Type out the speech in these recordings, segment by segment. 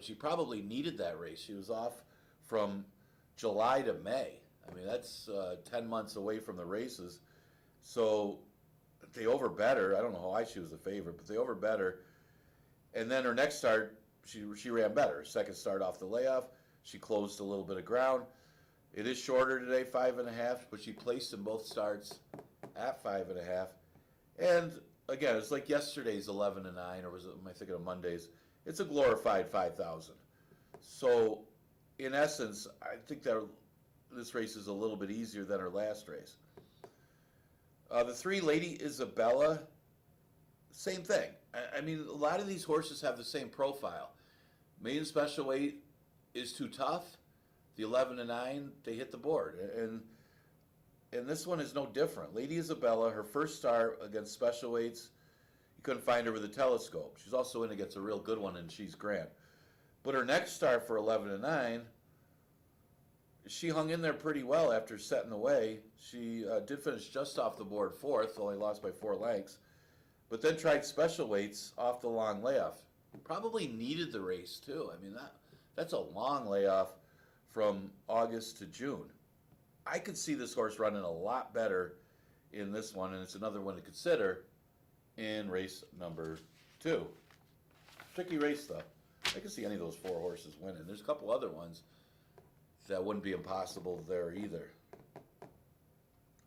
she probably needed that race. She was off from July to May. I mean, that's 10 months away from the races. So they overbet her. I don't know why she was a favorite, but they overbet her. And then her next start, she ran better. Second start off the layoff, she closed a little bit of ground. It is shorter today, 5.5, but she placed in both starts at 5.5. And again, it's like yesterday's 11-9, or was it? Am I thinking of Monday's? It's a glorified 5,000. So, in essence, I think that this race is a little bit easier than her last race. The 3, Lady Isabella, same thing. I mean, a lot of these horses have the same profile. Maiden special weight is too tough. The 11-9, they hit the board. And this one is no different. Lady Isabella, her first start against special weights, you couldn't find her with a telescope. She's also in against a real good one, and she's Grant. But her next start for 11-9, she hung in there pretty well after setting away. She did finish just off the board 4th, only lost by 4 lengths, but then tried special weights off the long layoff. Probably needed the race too. I mean, that's a long layoff from August to June. I could see this horse running a lot better in this one, and it's another one to consider in race number 2. Tricky race though. I can see any of those 4 horses winning. There's a couple other ones that wouldn't be impossible there either.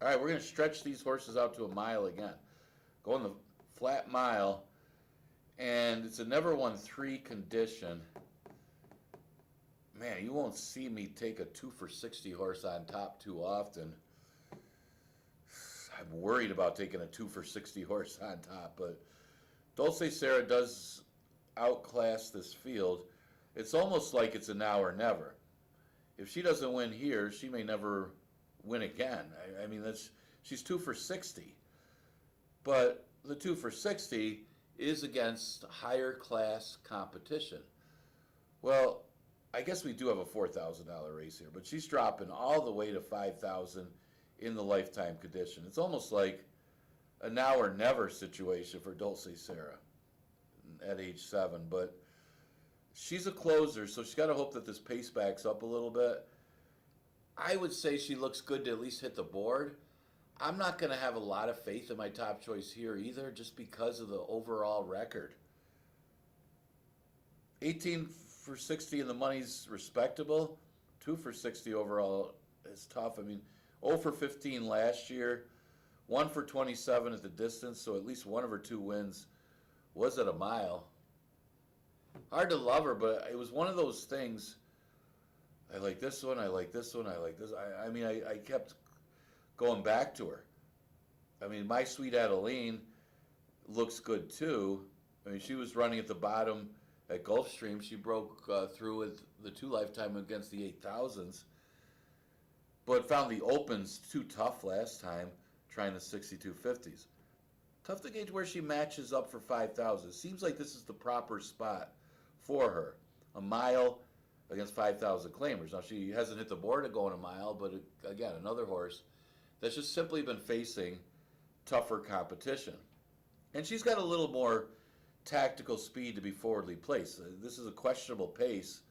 All right, we're going to stretch these horses out to a mile again. Going the flat mile, and it's a never won 3 condition. Man, you won't see me take a 2 for 60 horse on top too often. I'm worried about taking a 2 for 60 horse on top, but Dulce Sarah does outclass this field. It's almost like it's a now or never. If she doesn't win here, she may never win again. I mean, she's 2 for 60. But the 2 for 60 is against higher class competition. Well, I guess we do have a $4,000 race here, but she's dropping all the way to $5,000 in the lifetime condition. It's almost like a now or never situation for Dulce Sarah at age 7, but she's a closer, so she's got to hope that this pace backs up a little bit. I would say she looks good to at least hit the board. I'm not going to have a lot of faith in my top choice here either, just because of the overall record. 18 for 60 and the money's respectable. 2 for 60 overall is tough. I mean, 0 for 15 last year, 1 for 27 at the distance, so at least one of her 2 wins was at a mile. Hard to love her, but it was one of those things. I like this one, I like this one, I like this. I mean, I kept going back to her. I mean, My Sweet Adeline looks good too. I mean, she was running at the bottom at Gulfstream. She broke through with the 2 lifetime against the 8,000s, but found the opens too tough last time, trying the 6250s. Tough to gauge where she matches up for 5,000. Seems like this is the proper spot for her. A mile against 5,000 claimers. Now, she hasn't hit the board at going a mile, but again, another horse that's just simply been facing tougher competition. And she's got a little more tactical speed to be forwardly placed. This is a questionable pace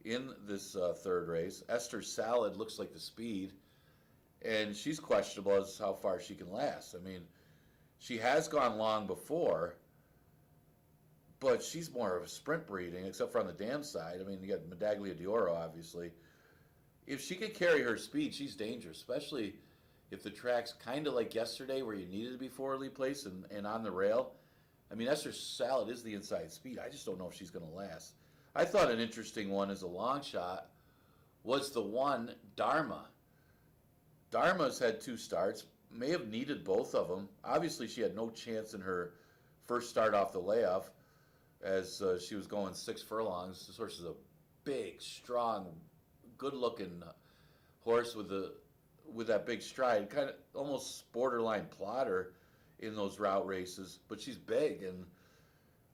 in this 3rd race. Esther Salad looks like the speed, and she's questionable as to how far she can last. I mean, she has gone long before, but she's more of a sprint breeding, except for on the dam side. I mean, you got Medaglia d'Oro, obviously. If she could carry her speed, she's dangerous, especially if the track's kind of like yesterday where you needed to be forwardly placed and on the rail. I mean, Esther Salad is the inside speed. I just don't know if she's going to last. I thought an interesting one as a long shot was the one, Dharma. Dharma's had 2 starts, may have needed both of them. Obviously, she had no chance in her first start off the layoff as she was going 6 furlongs. This horse is a big, strong, good-looking horse with that big stride, kind of almost borderline plotter in those route races, but she's big, and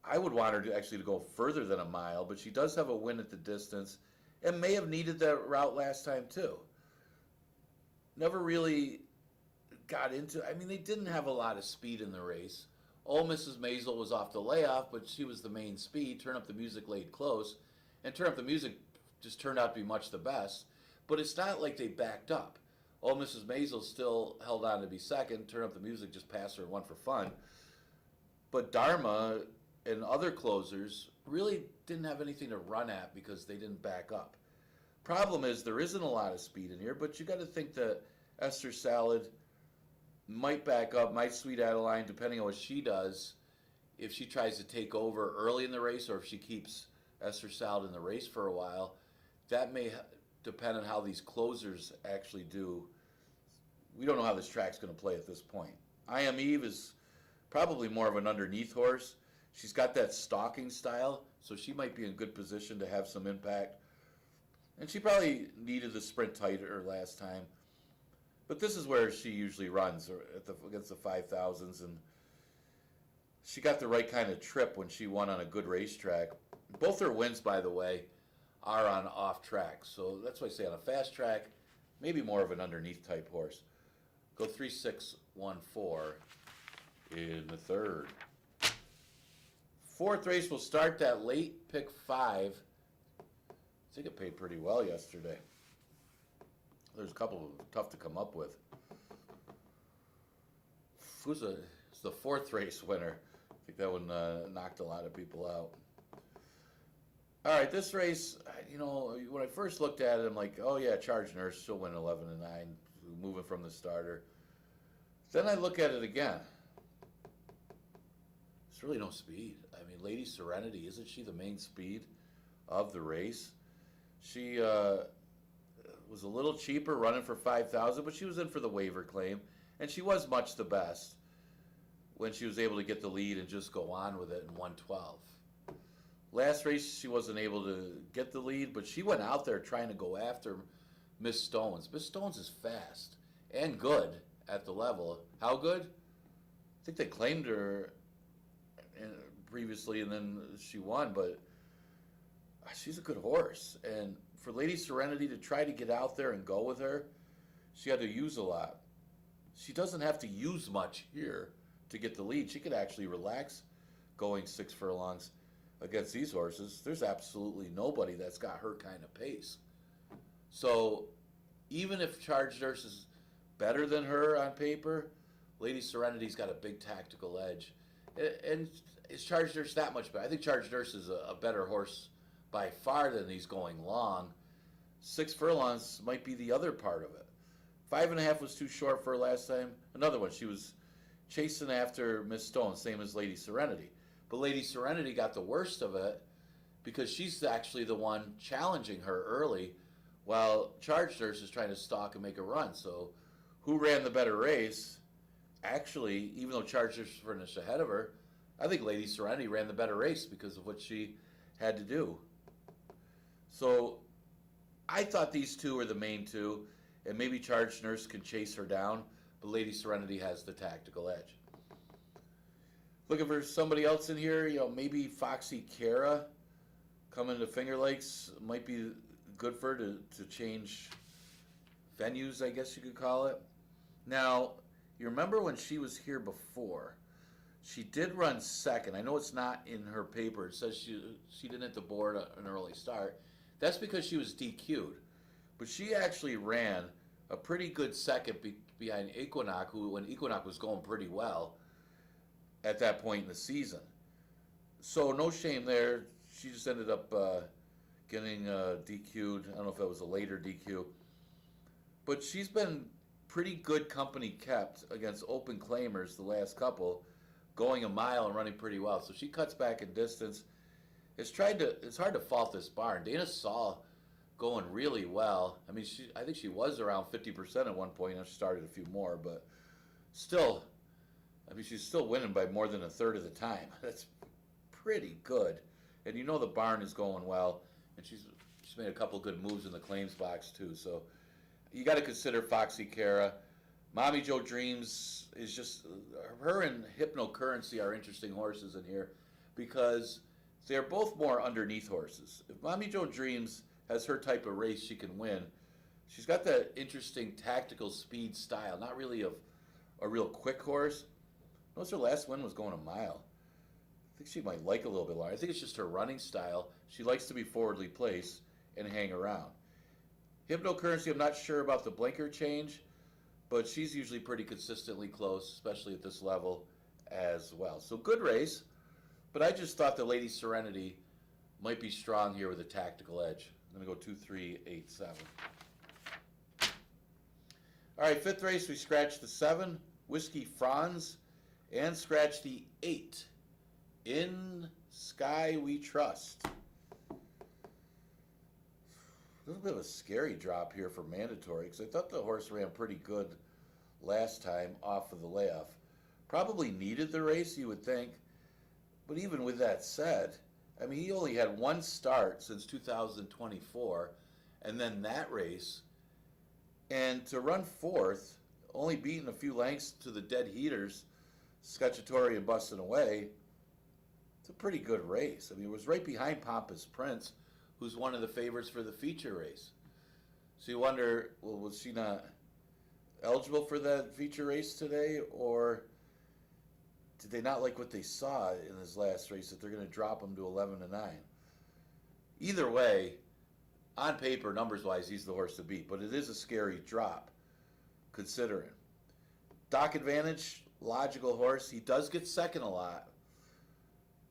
I would want her to actually go further than a mile, but she does have a win at the distance and may have needed that route last time too. Never really got into, I mean, they didn't have a lot of speed in the race. Mrs. Maisel was off the layoff, but she was the main speed. Turn Up the Music laid close, And Turn Up the Music just turned out to be much the best. But it's not like they backed up. Oh, Mrs. Maisel still held on to be second. Turn Up the Music just passed her and won for fun. But Dharma and other closers really didn't have anything to run at because they didn't back up. Problem is there isn't a lot of speed in here, but you got to think that Esther Salad might back up, might Sweet Adeline, depending on what she does, if she tries to take over early in the race or if she keeps Esther Salad in the race for a while. That may depend on how these closers actually do. We don't know how this track's going to play at this point. I Am Eve is probably more of an underneath horse. She's got that stalking style, so she might be in good position to have some impact. And she probably needed the sprint tighter last time. But this is where she usually runs against the 5,000s. And she got the right kind of trip when she won on a good racetrack. Both her wins, by the way, are on off track. So that's why I say on a fast track, maybe more of an underneath type horse. Go 3-6-1-4 in the third. Fourth race will start that late pick 5. I think it paid pretty well yesterday. There's a couple tough to come up with. It's the fourth race winner. I think that one knocked a lot of people out. All right, this race, when I first looked at it, I'm like, oh yeah, Charge Nurse, she'll win 11-9, moving from the starter. Then I look at it again. There's really no speed. I mean, Lady Serenity, isn't she the main speed of the race? She was a little cheaper, running for 5,000, but she was in for the waiver claim, and she was much the best when she was able to get the lead and just go on with it in 112. Last race, she wasn't able to get the lead, but she went out there trying to go after Miss Stones. Miss Stones is fast and good at the level. How good? I think they claimed her previously, and then she won, but she's a good horse. And for Lady Serenity to try to get out there and go with her, she had to use a lot. She doesn't have to use much here to get the lead. She could actually relax going 6 furlongs against these horses. There's absolutely nobody that's got her kind of pace. So even if Charge Nurse is better than her on paper, Lady Serenity's got a big tactical edge. And is Charge Nurse that much better? I think Charge Nurse is a better horse by far than he's going long. 6 furlongs might be the other part of it. 5.5 was too short for her last time. Another one, she was chasing after Miss Stone, same as Lady Serenity. But Lady Serenity got the worst of it because she's actually the one challenging her early while Charge Nurse is trying to stalk and make a run. So who ran the better race? Actually, even though Charge Nurse finished ahead of her, I think Lady Serenity ran the better race because of what she had to do. So I thought these two were the main two, and maybe Charge Nurse can chase her down, but Lady Serenity has the tactical edge. Looking for somebody else in here, maybe Foxy Cara coming to Finger Lakes might be good for her to change venues, I guess you could call it. Now, you remember when she was here before, she did run second. I know it's not in her paper. It says she didn't hit the board an early start. That's because she was DQ'd. But she actually ran a pretty good second behind Equinox, when Equinox was going pretty well at that point in the season. So no shame there. She just ended up getting DQ'd. I don't know if that was a later DQ. But she's been pretty good company kept against open claimers the last couple, going a mile and running pretty well. So she cuts back in distance. It's hard to fault this barn. Dana saw going really well. I mean, I think she was around 50% at one point, and she started a few more, but still, I mean, she's still winning by more than a third of the time. That's pretty good. And the barn is going well, and she's made a couple good moves in the claims box too. So you got to consider Foxy Cara. Mommy Joe Dreams is just, her and Hypnocurrency are interesting horses in here because they're both more underneath horses. If Mommy Joe Dreams has her type of race, she can win. She's got that interesting tactical speed style, not really a real quick horse. Notice her last win was going a mile. think she might like a little bit longer. I think it's just her running style. She likes to be forwardly placed and hang around. Hypnocurrency, I'm not sure about the blinker change, but she's usually pretty consistently close, especially at this level as well. So good race, but I just thought the Lady Serenity might be strong here with a tactical edge. I'm going to go 2, 3, 8, 7. All right, fifth race, we scratched the 7, Whiskey Franz, and scratched the 8, In Sky We Trust. A little bit of a scary drop here for mandatory, because I thought the horse ran pretty good last time off of the layoff. Probably needed the race, you would think. But even with that said, I mean, he only had one start since 2024, and then that race. And to run fourth, only beating a few lengths to the dead heaters, Scutchatory and Bustin' Away, it's a pretty good race. I mean, it was right behind Pompous Prince, who's one of the favorites for the feature race. So you wonder, well, was she not eligible for that feature race today, or did they not like what they saw in his last race that they're going to drop him to 11-9? Either way, on paper, numbers-wise, he's the horse to beat, but it is a scary drop, considering. Doc Advantage, logical horse. He does get second a lot,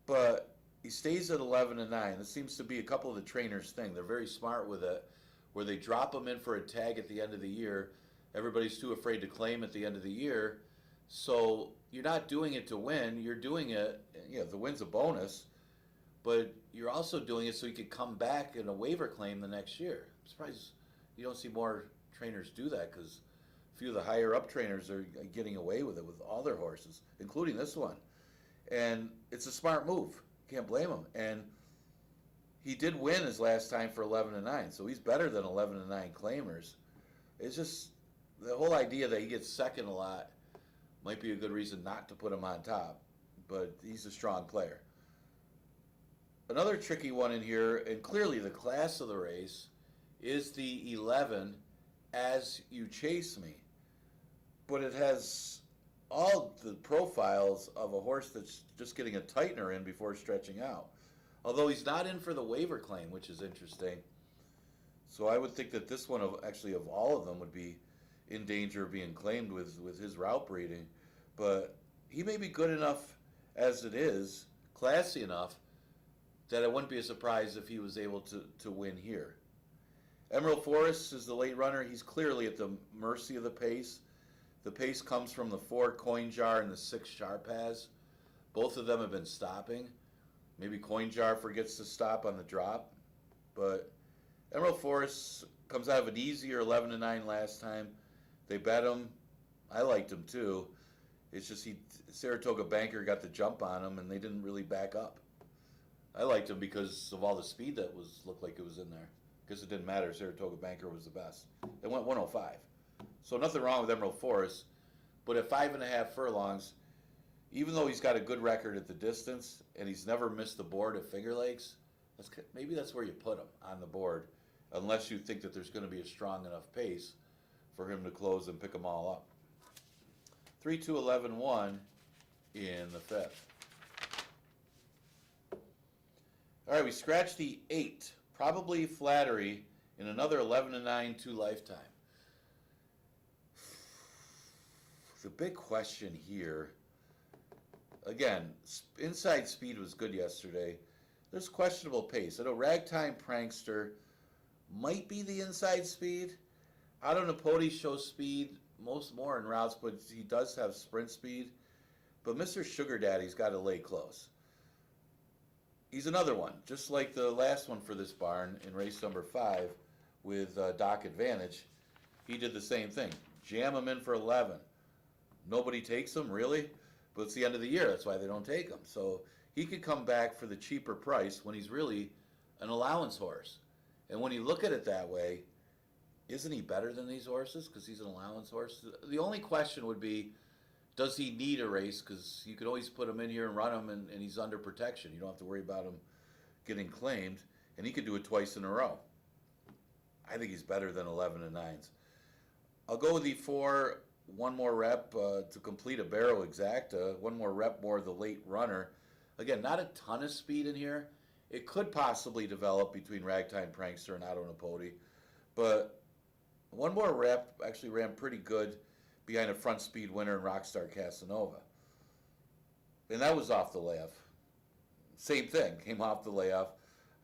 but he stays at 11-9. This seems to be a couple of the trainers' thing. They're very smart with it, where they drop him in for a tag at the end of the year. Everybody's too afraid to claim at the end of the year. So you're not doing it to win. You're doing it, the win's a bonus, but you're also doing it so you could come back in a waiver claim the next year. I'm surprised you don't see more trainers do that, because a few of the higher up trainers are getting away with it with all their horses, including this one. And it's a smart move. Can't blame him. And he did win his last time for 11-9, so he's better than 11-9 claimers. It's just the whole idea that he gets second a lot might be a good reason not to put him on top, but he's a strong player. Another tricky one in here, and clearly the class of the race, is the 11, As You Chase Me. But it has all the profiles of a horse that's just getting a tightener in before stretching out. Although he's not in for the waiver claim, which is interesting. So I would think that this one, of all of them, would be in danger of being claimed with his route breeding. But he may be good enough as it is, classy enough, that it wouldn't be a surprise if he was able to win here. Emerald Forest is the late runner. He's clearly at the mercy of the pace. The pace comes from the 4 Coin Jar and the 6 Sharpaz. Both of them have been stopping. Maybe Coin Jar forgets to stop on the drop. But Emerald Forest comes out of an easier 11-9 last time. They bet him. I liked him too. It's just Saratoga Banker got the jump on him, and they didn't really back up. I liked him because of all the speed that looked like it was in there. Because it didn't matter. Saratoga Banker was the best. It went 105. So nothing wrong with Emerald Forest. But at 5.5 furlongs, even though he's got a good record at the distance and he's never missed the board at Finger Lakes, maybe that's where you put him, on the board, unless you think that there's going to be a strong enough pace for him to close and pick them all up. 3-2-11-1 in the fifth. All right, we scratched the 8. Probably Flattery in another 11-9 2 lifetime. The big question here, again, inside speed was good yesterday. There's questionable pace. I know Ragtime Prankster might be the inside speed. Out on Napodi shows speed more in routes, but he does have sprint speed. But Mr. Sugar Daddy's got to lay close. He's another one, just like the last one for this barn in race number 5 with Doc Advantage. He did the same thing. Jam him in for 11. Nobody takes him, really? But it's the end of the year. That's why they don't take him. So he could come back for the cheaper price when he's really an allowance horse. And when you look at it that way, isn't he better than these horses because he's an allowance horse? The only question would be, does he need a race? Because you could always put him in here and run him, and he's under protection. You don't have to worry about him getting claimed, and he could do it twice in a row. I think he's better than 11-9s. I'll go with the 4, one more rep to complete a barrow exacta, one more rep more the late runner. Again, not a ton of speed in here. It could possibly develop between Ragtime Prankster and Otto Napodi, but one more rep actually ran pretty good behind a front speed winner in Rockstar Casanova. And that was off the layoff. Same thing, came off the layoff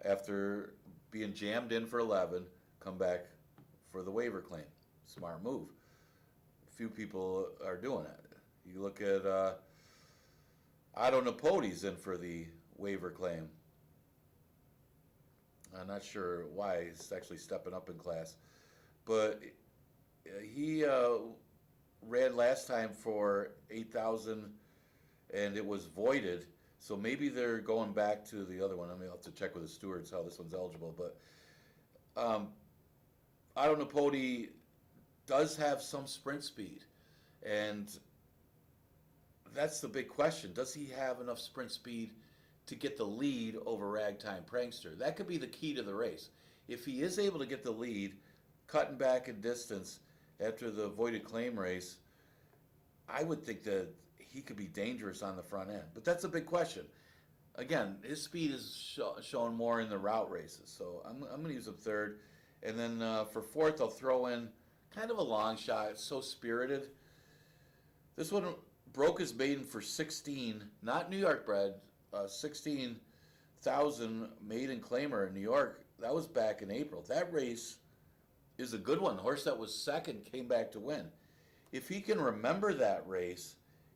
after being jammed in for 11, come back for the waiver claim. Smart move. Few people are doing it. You look at Otto Napodi's in for the waiver claim. I'm not sure why he's actually stepping up in class, but he ran last time for 8,000 and it was voided. So maybe they're going back to the other one. I mean, I'll have to check with the stewards how this one's eligible. But Otto Napodi does have some sprint speed, and that's the big question. Does he have enough sprint speed to get the lead over Ragtime Prankster? That could be the key to the race. If he is able to get the lead, cutting back in distance after the voided claim race, I would think that he could be dangerous on the front end. But that's a big question. Again, his speed is shown more in the route races. So I'm going to use him third. And then for fourth, I'll throw in kind of a long shot. It's So Spirited. This one broke his maiden for 16, not New York bred, 16,000 maiden claimer in New York. That was back in April. That race is a good one. The horse that was second came back to win. If he can remember that race,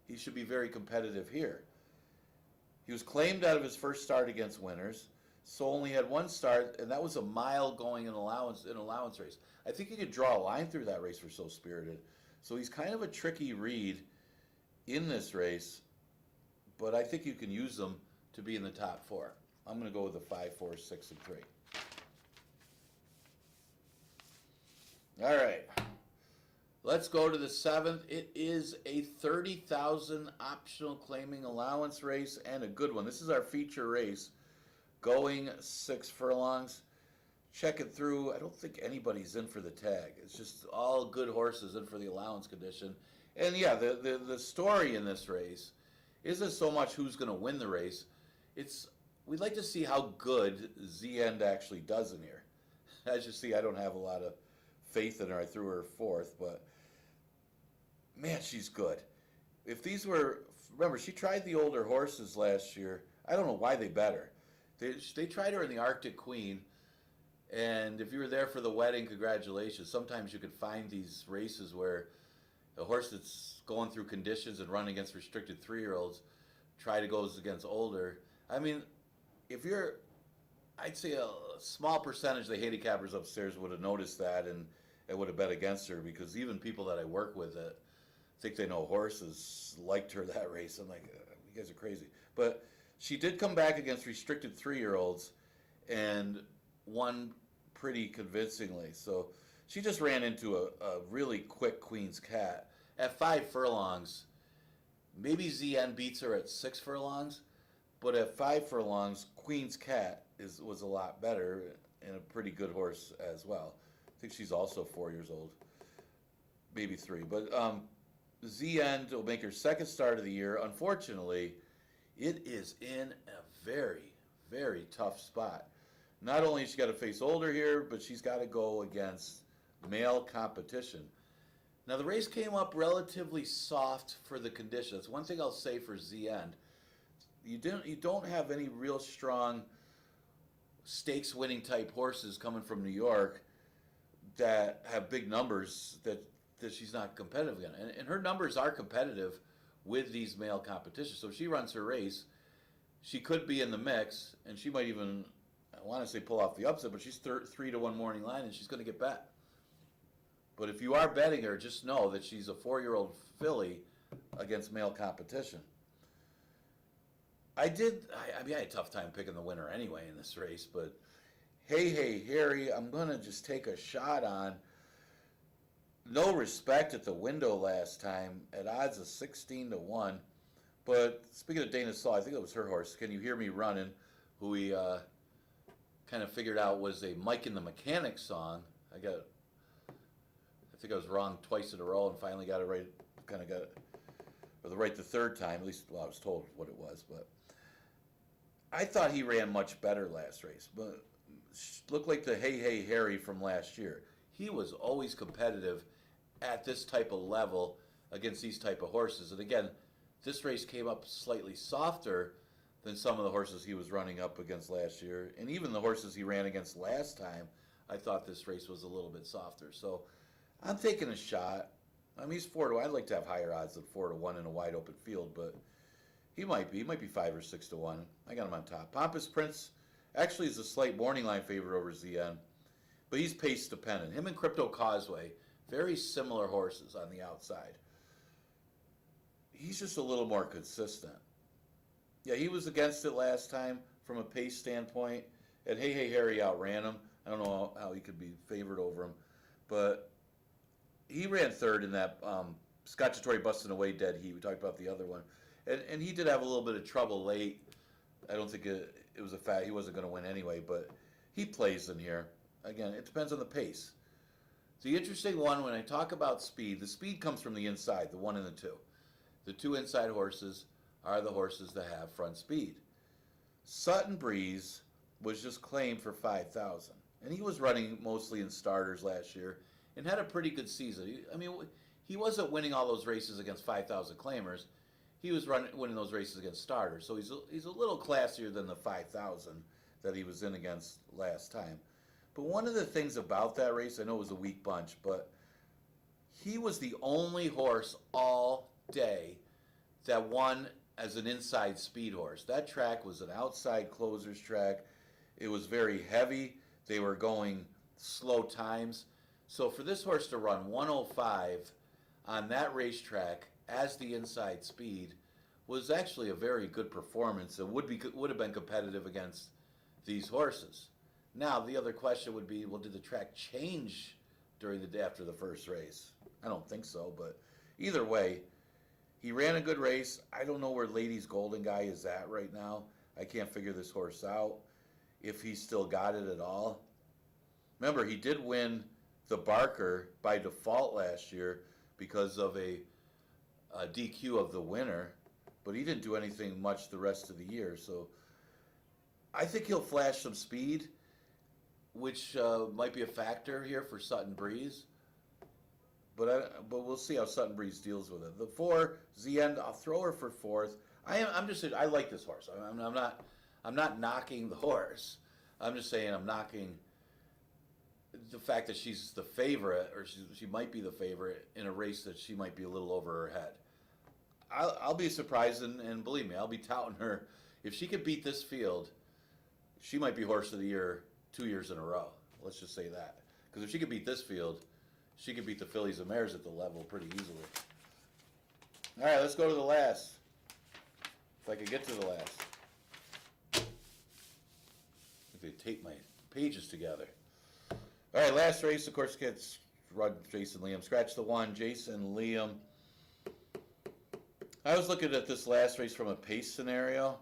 he should be very competitive here. He was claimed out of his first start against winners, so only had one start, and that was a mile going in allowance race. I think you could draw a line through that race for So Spirited. So he's kind of a tricky read in this race, but I think you can use him to be in the top four. I'm going to go with the 5, 4, 6, and 3. All right. Let's go to the 7th. It is a 30,000 optional claiming allowance race and a good one. This is our feature race, going 6 furlongs. Check it through. I don't think anybody's in for the tag. It's just all good horses in for the allowance condition. And yeah, the story in this race isn't so much who's going to win the race. We'd like to see how good Z End actually does in here. As you see, I don't have a lot of faith in her. I threw her fourth, but man, she's good. If these were, remember, she tried the older horses last year. I don't know why they bet her. They tried her in the Arctic Queen, and if you were there for the wedding, congratulations. Sometimes you could find these races where a horse that's going through conditions and running against restricted 3-year-olds goes against older. I mean, I'd say a small percentage of the handicappers upstairs would have noticed that and would have bet against her, because even people that I work with that think they know horses liked her that race. I'm like, you guys are crazy. But she did come back against restricted 3-year-olds and won pretty convincingly. So she just ran into a really quick Queen's Cat. At 5 furlongs, maybe ZN beats her at 6 furlongs, but at 5 furlongs, Queen's Cat was a lot better and a pretty good horse as well. I think she's also 4 years old, maybe 3. But Z End will make her second start of the year. Unfortunately, it is in a very, very tough spot. Not only has she got to face older here, but she's got to go against male competition. Now, the race came up relatively soft for the conditions. One thing I'll say for Z End, you don't have any real strong stakes winning type horses coming from New York that have big numbers that she's not competitive in. And her numbers are competitive with these male competitions. So if she runs her race, she could be in the mix, and she might even, I want to say, pull off the upset, but she's 3-1 morning line, and she's going to get bet. But if you are betting her, just know that she's a 4-year-old filly against male competition. I had a tough time picking the winner anyway in this race, but Hey Harry, I'm going to just take a shot on No Respect at the window last time at odds of 16-1. But speaking of Dana Saw, I think it was her horse, Can You Hear Me Running, who we kind of figured out was a Mike and the Mechanic song. I think I was wrong twice in a row and finally got it right, right the third time, at least, well, I was told what it was. But I thought he ran much better last race, but looked like the Hey Hey Harry from last year. He was always competitive at this type of level against these type of horses. And again, this race came up slightly softer than some of the horses he was running up against last year. And even the horses he ran against last time, I thought this race was a little bit softer. So I'm taking a shot. I mean, he's 4-1. I'd like to have higher odds than 4-1 in a wide open field, but he might be. He might be 5 or 6-1. I got him on top. Pompous Prince actually is a slight morning line favorite over ZN, but he's pace dependent. Him and Crypto Causeway, very similar horses on the outside. He's just a little more consistent. Yeah, he was against it last time from a pace standpoint, and Hey Hey Harry outran him. I don't know how he could be favored over him, but he ran third in that Scotchatory busting away dead heat. We talked about the other one. And he did have a little bit of trouble late. I don't think it was a fact. He wasn't going to win anyway, but he plays in here. Again, it depends on the pace. The interesting one, when I talk about speed, the speed comes from the inside, the 1 and the 2. The 2 inside horses are the horses that have front speed. Sutton Breeze was just claimed for 5,000, and he was running mostly in starters last year and had a pretty good season. He wasn't winning all those races against 5,000 claimers. He was winning those races against starters, so he's a little classier than the 5,000 that he was in against last time. But one of the things about that race, I know it was a weak bunch, but he was the only horse all day that won as an inside speed horse. That track was an outside closers track. It was very heavy. They were going slow times. So for this horse to run 105 on that racetrack as the inside speed was actually a very good performance and would have been competitive against these horses. Now the other question would be, well, did the track change during the day after the first race? I don't think so, but either way, he ran a good race. I don't know where Ladies Golden Guy is at right now. I can't figure this horse out, if he still got it at all. Remember, he did win the Barker by default last year because of a DQ of the winner, but he didn't do anything much the rest of the year. So I think he'll flash some speed, which might be a factor here for Sutton Breeze. But we'll see how Sutton Breeze deals with it. The 4 ZN, I'll throw her for 4th. I like this horse. I'm not knocking the horse. I'm just saying I'm knocking the fact that she's the favorite, or she might be the favorite in a race that she might be a little over her head. I'll be surprised, and believe me, I'll be touting her. If she could beat this field, she might be horse of the year 2 years in a row. Let's just say that. Because if she could beat this field, she could beat the fillies and mares at the level pretty easily. All right, let's go to the last. If I could get to the last. If they tape my pages together. All right, last race, of course, gets Rud, Jason, Liam. Scratch the 1, Jason, Liam. I was looking at this last race from a pace scenario.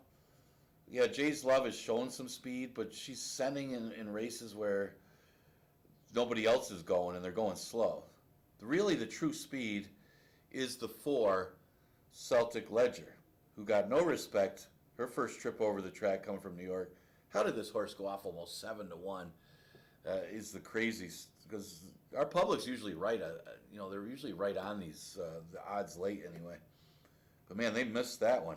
Yeah, Jay's Love has shown some speed, but she's sending in races where nobody else is going, and they're going slow. Really, the true speed is the 4, Celtic Ledger, who got no respect. Her first trip over the track coming from New York. How did this horse go off almost 7-1? Is the craziest, because our public's usually right. They're usually right on these the odds late anyway. But man, they missed that one.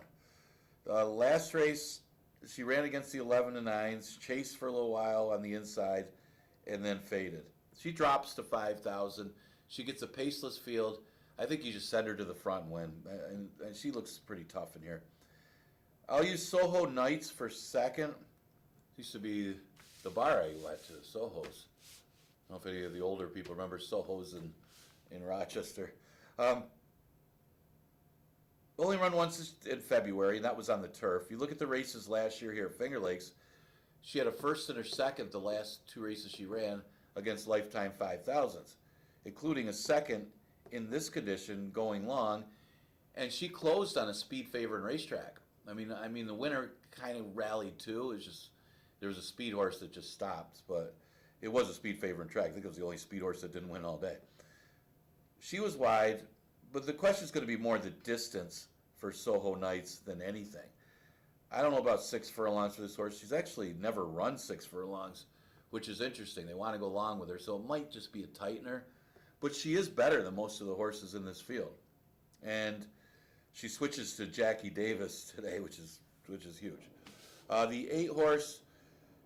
Last race, she ran against the 11 and 9s, chased for a little while on the inside, and then faded. She drops to 5,000. She gets a paceless field. I think you just send her to the front and win. And she looks pretty tough in here. I'll use Soho Knights for second. Used to be the bar I went to, Soho's. I don't know if any of the older people remember Soho's in Rochester. Only run once in February, and that was on the turf. You look at the races last year here at Finger Lakes, she had a first and a second the last 2 races she ran against lifetime 5,000s, including a second in this condition going long, and she closed on a speed favored racetrack. I mean, the winner kind of rallied too. It's just there was a speed horse that just stopped, but it was a speed favored track. I think it was the only speed horse that didn't win all day. She was wide, but the question is going to be more the distance for Soho Knights than anything. I don't know about 6 furlongs for this horse. She's actually never run 6 furlongs, which is interesting. They want to go along with her, so it might just be a tightener. But she is better than most of the horses in this field. And she switches to Jackie Davis today, which is huge. The 8 horse,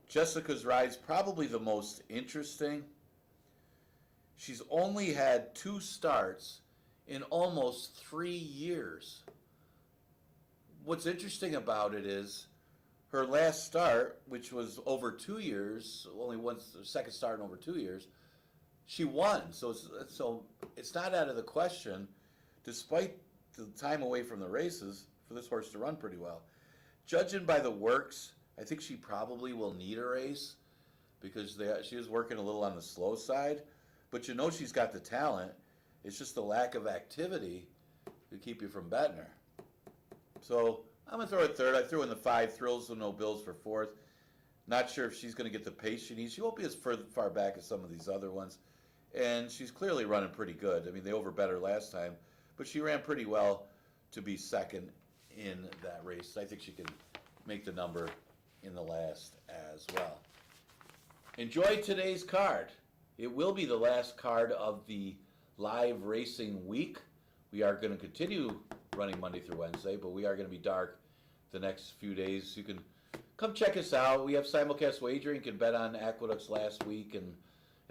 Jessica's Ride's probably the most interesting. She's only had 2 starts in almost 3 years. What's interesting about it is her last start, which was over 2 years, only once, second start in over 2 years, she won. So it's not out of the question, despite the time away from the races, for this horse to run pretty well. Judging by the works, I think she probably will need a race because she is working a little on the slow side. But you know she's got the talent. It's just the lack of activity to keep you from betting her. So I'm going to throw it third. I threw in the 5 Thrills with No Bills for fourth. Not sure if she's going to get the pace she needs. She won't be as far back as some of these other ones. And she's clearly running pretty good. I mean, they overbet her last time, but she ran pretty well to be second in that race. I think she can make the number in the last as well. Enjoy today's card. It will be the last card of the live racing week. We are going to continue running Monday through Wednesday, but we are going to be dark the next few days. You can come check us out. We have simulcast wagering. You can bet on Aqueducts last week, and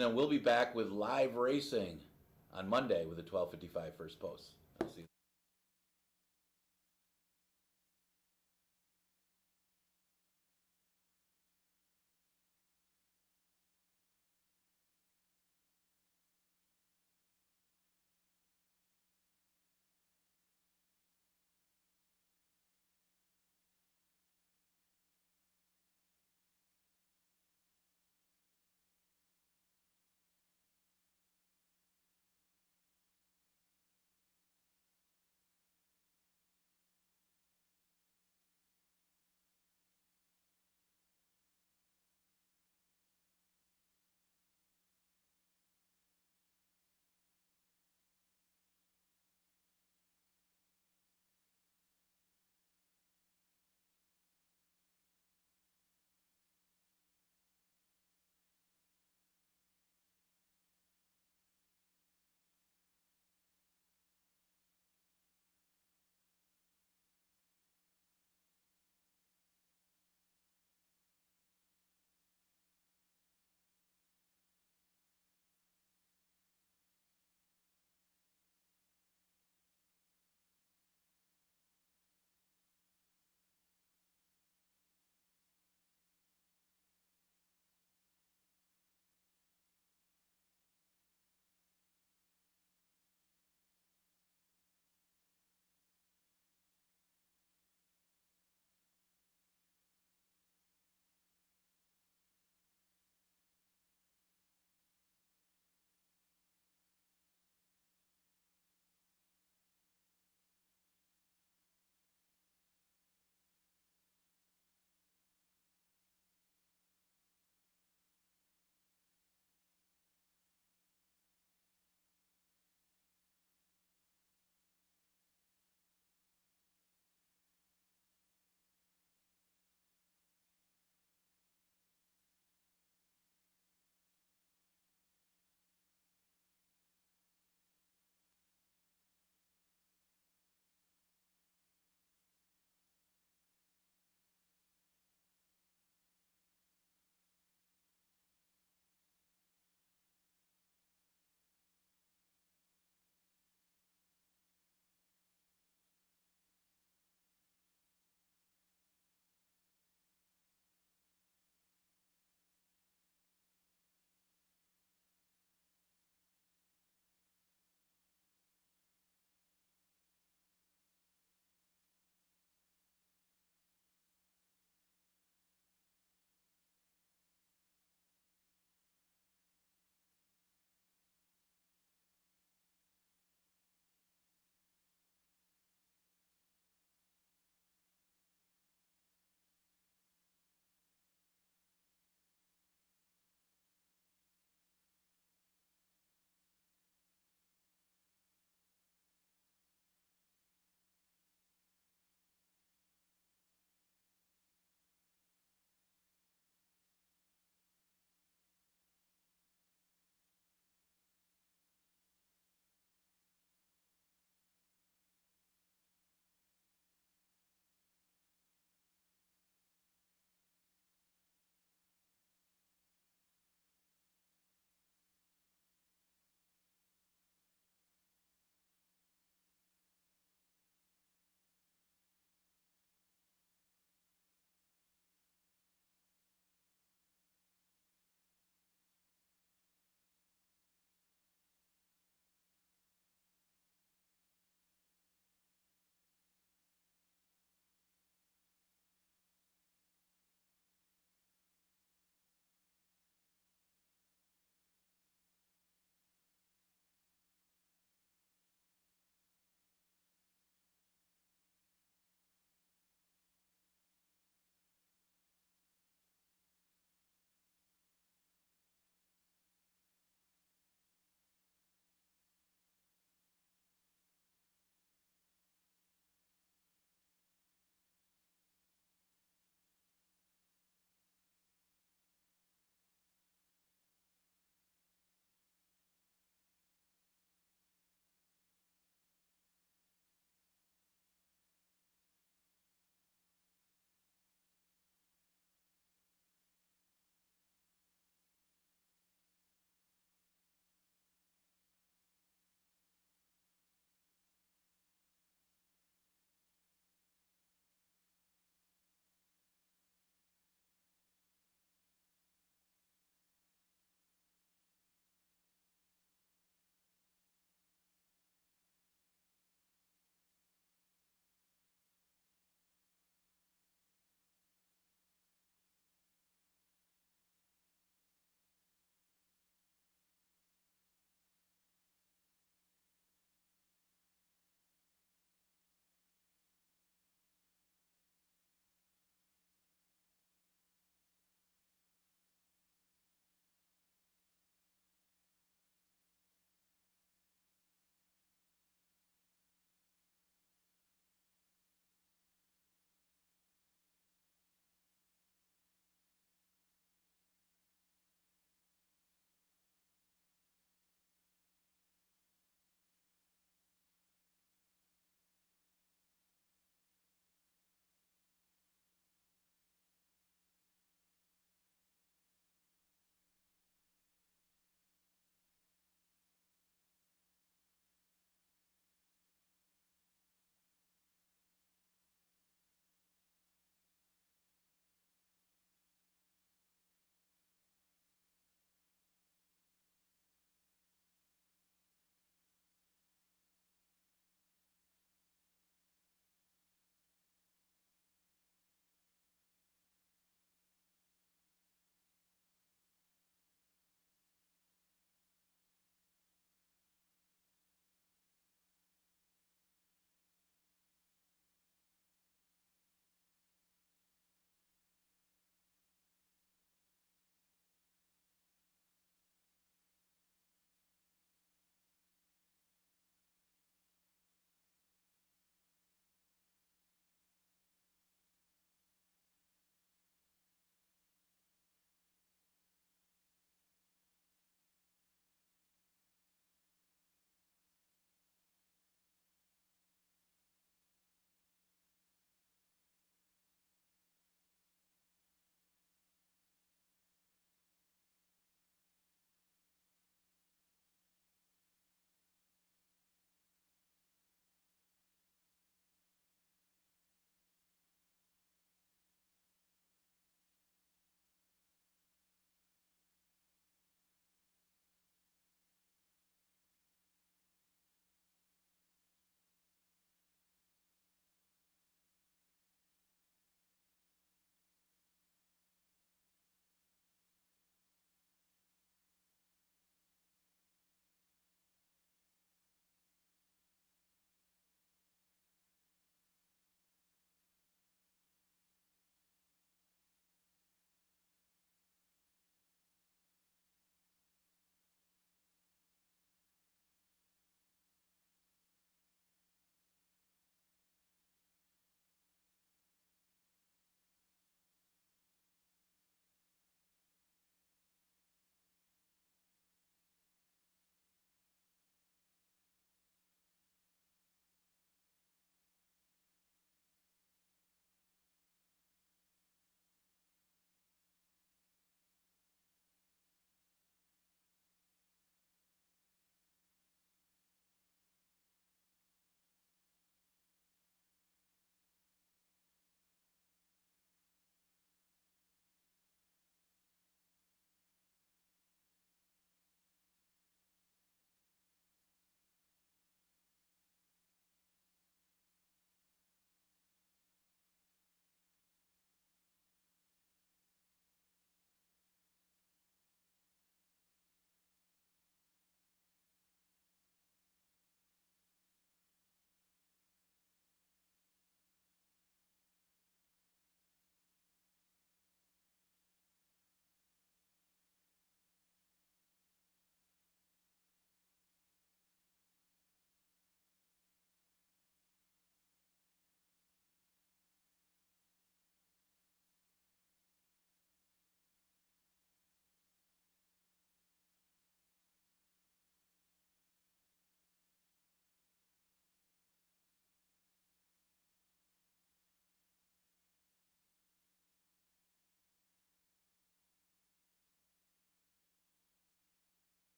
then we'll be back with live racing on Monday with the 12:55 first post. I'll see you.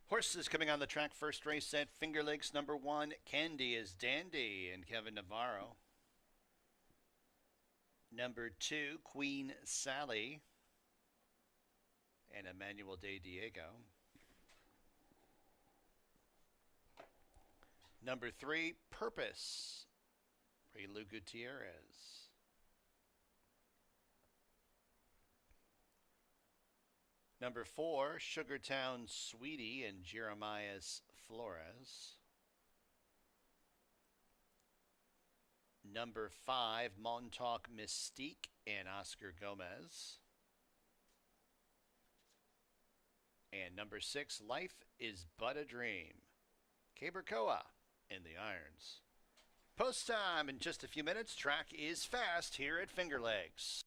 Horses coming on the track. First race at Finger Lakes, number 1, Candy is Dandy and Kevin Navarro. Number 2, Queen Sally and Emmanuel De Diego. Number 3, Purpose, Ray Lou Gutierrez. Number 4, Sugartown Sweetie and Jeremias Flores. Number 5, Montauk Mystique and Oscar Gomez. And number 6, Life is But a Dream, Cabercoa in the irons. Post time in just a few minutes. Track is fast here at Finger Lakes.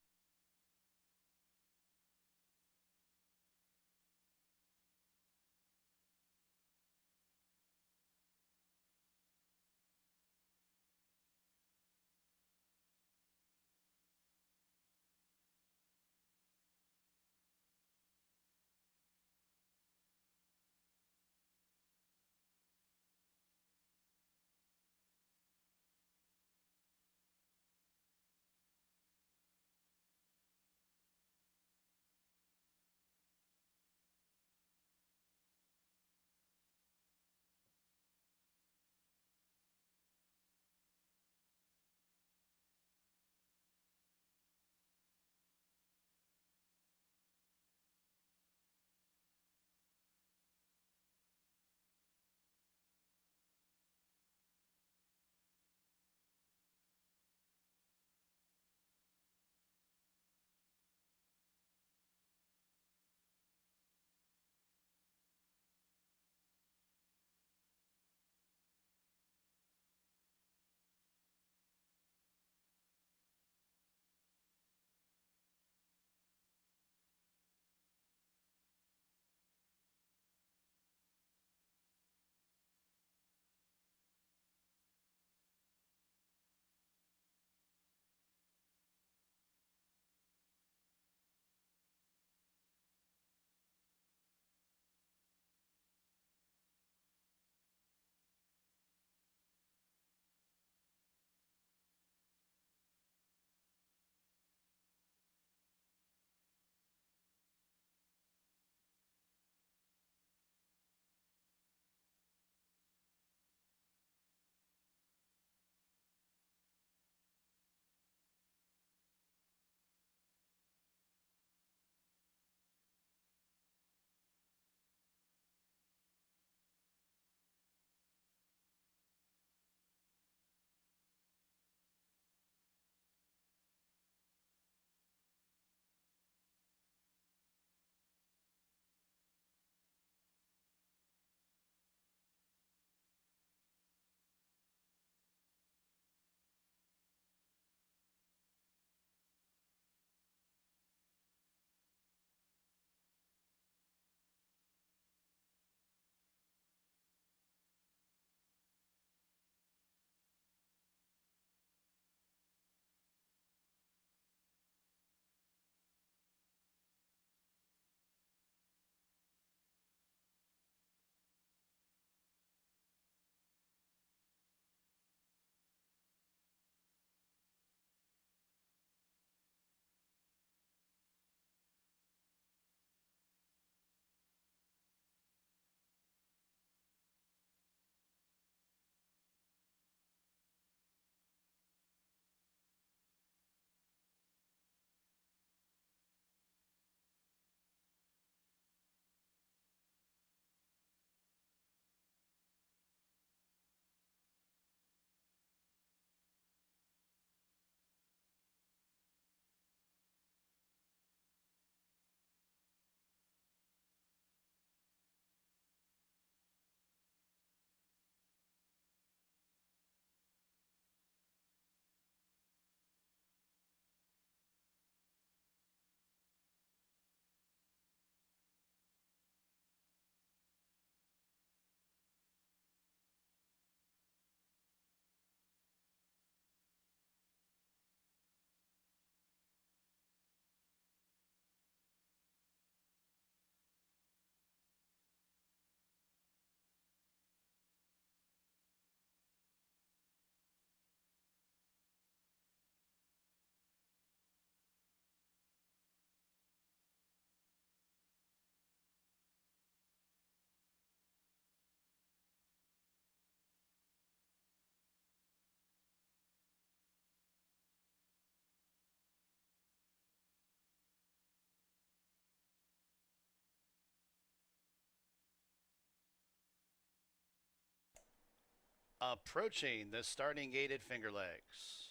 approaching the starting gate at Finger Lakes.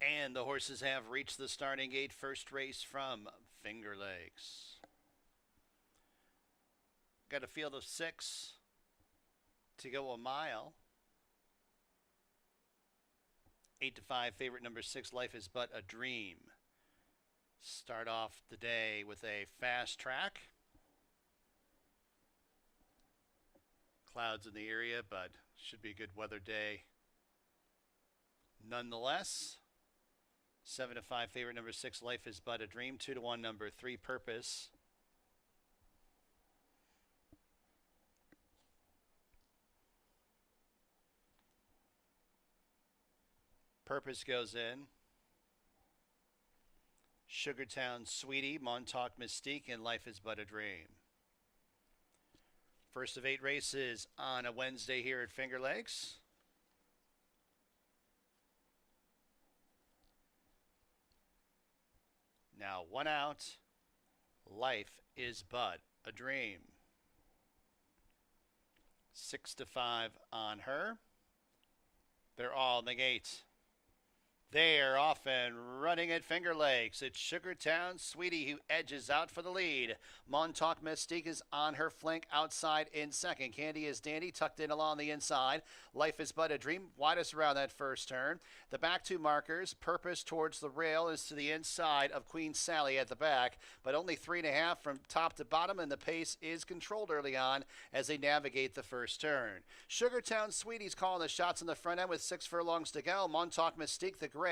And the horses have reached the starting gate. First race from Finger Lakes. Got a field of 6 to go a mile. 8-5, favorite number 6, Life is But a Dream. Start off the day with a fast track. Clouds in the area, but should be a good weather day nonetheless. 7-5, favorite number 6, Life is But a Dream. 2-1, number 3, Purpose. Purpose goes in. Sugartown Sweetie, Montauk Mystique, and Life is But a Dream. First of 8 races on a Wednesday here at Finger Lakes. Now 1 out. Life is But a Dream. 6-5 on her. They're all in the gate. They are off and running at Finger Lakes. It's Sugartown Sweetie who edges out for the lead. Montauk Mystique is on her flank outside in second. Candy is Dandy tucked in along the inside. Life is But a Dream widest around that first turn. The back 2 markers, Purpose towards the rail is to the inside of Queen Sally at the back, but only 3.5 from top to bottom, and the pace is controlled early on as they navigate the first turn. Sugartown Sweetie's calling the shots in the front end with 6 furlongs to go. Montauk Mystique, the gray,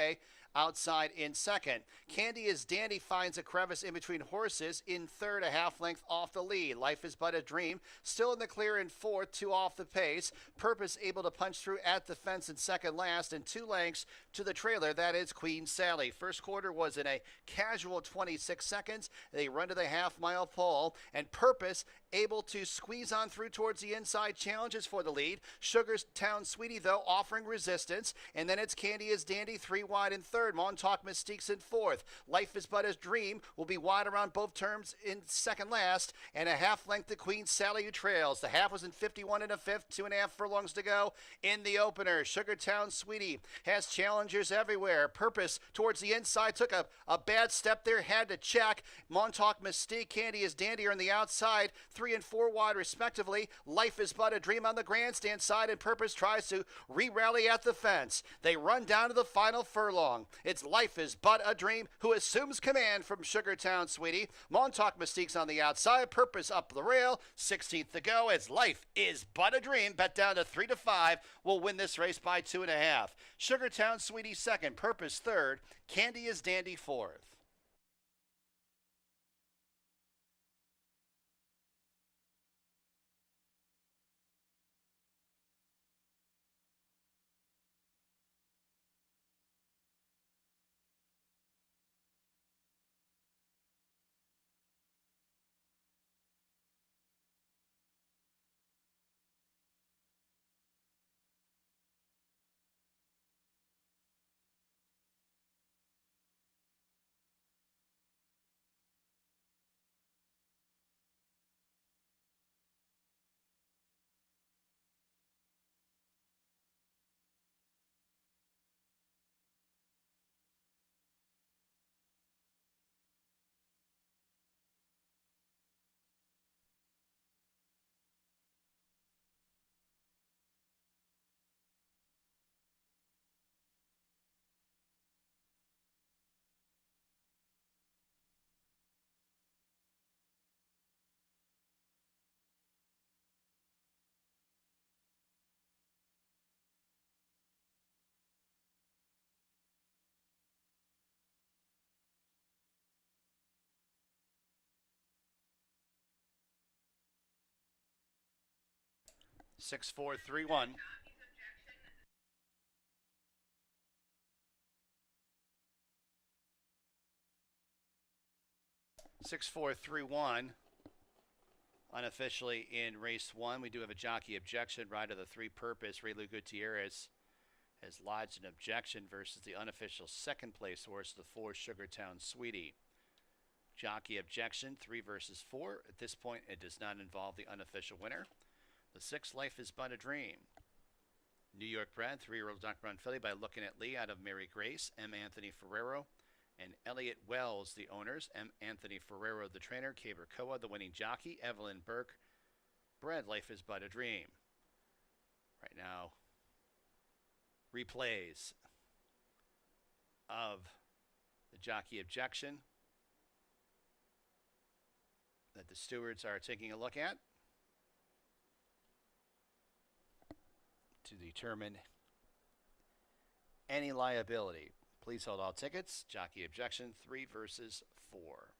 outside in second. Candy is Dandy finds a crevice in between horses in third, a half length off the lead. Life is But a Dream still in the clear in fourth, 2 off the pace. Purpose able to punch through at the fence in second last, and 2 lengths to the trailer. That is Queen Sally. First quarter was in a casual 26 seconds. They run to the half-mile pole, and Purpose able to squeeze on through towards the inside, challenges for the lead. Sugartown Sweetie, though, offering resistance, and then it's Candy is Dandy 3 wide in third. Montauk Mystique's in fourth. Life is But a Dream will be wide around both terms in second last, and a half length to Queen Sally who trails. The half was in 51 1/5, 2.5 furlongs to go in the opener. Sugartown Sweetie has challengers everywhere. Purpose towards the inside took a bad step there, had to check. Montauk Mystique, Candy is Dandy are on the outside, 3 and 4 wide respectively. Life is But a Dream on the grandstand side, and Purpose tries to re-rally at the fence. They run down to the final furlong. It's Life is But a Dream who assumes command from Sugartown Sweetie. Montauk Mystique's on the outside. Purpose up the rail. 16th to go as Life is But a Dream, bet down to 3-5, will win this race by 2.5. Sugartown Sweetie second. Purpose third. Candy is Dandy fourth. 6-4-3-1. 6-4-3-1. Unofficially in race 1, we do have a jockey objection. Rider the 3-purpose, Raylu Gutierrez, has lodged an objection versus the unofficial second place horse, the 4 Sugartown Sweetie. Jockey objection, 3 versus 4. At this point, it does not involve the unofficial winner. The 6 Life is But a Dream. New York bred, 3-year-old Duck Run filly by Looking at Lee out of Mary Grace, M. Anthony Ferrero, and Elliott Wells, the owners. M. Anthony Ferrero, the trainer. Caber Koa, the winning jockey. Evelyn Burke, bred Life is But a Dream. Right now, replays of the jockey objection that the stewards are taking a look at to determine any liability. Please hold all tickets. Jockey objection, 3 versus 4.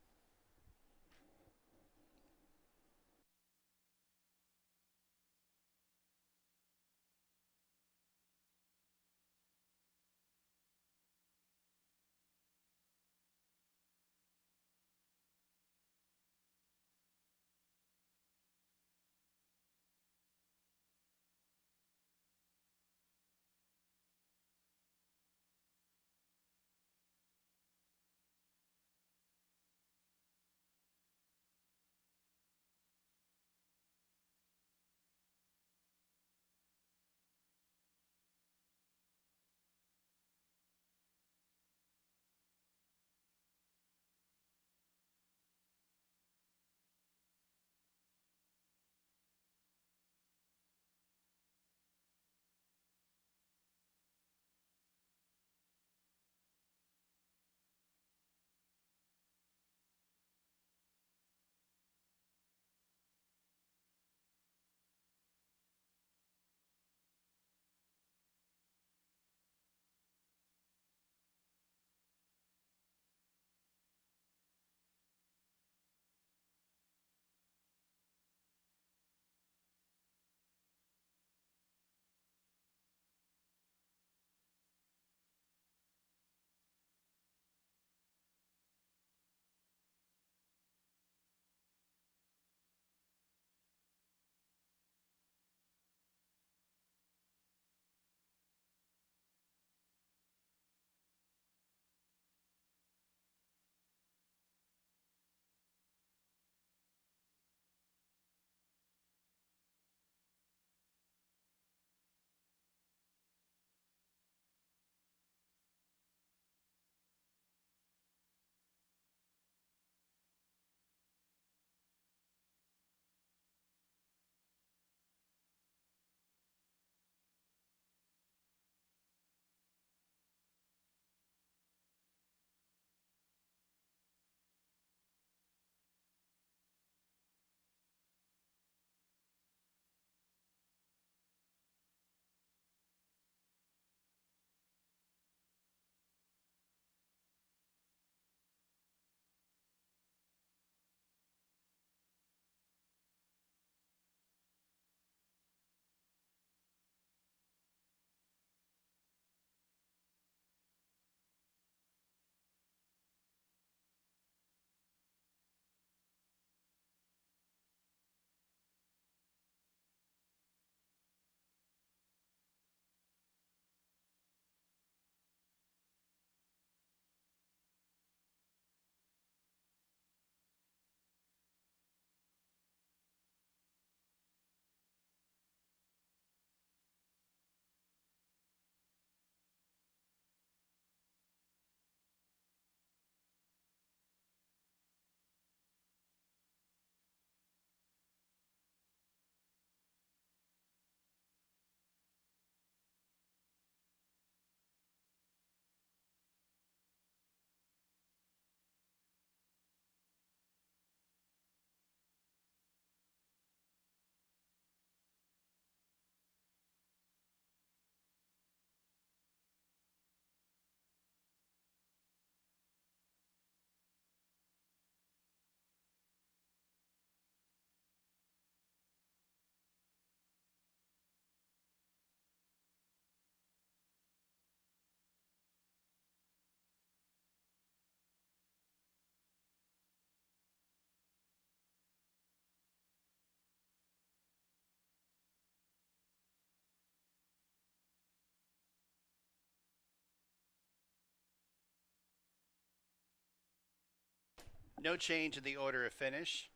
No change in the order of finish.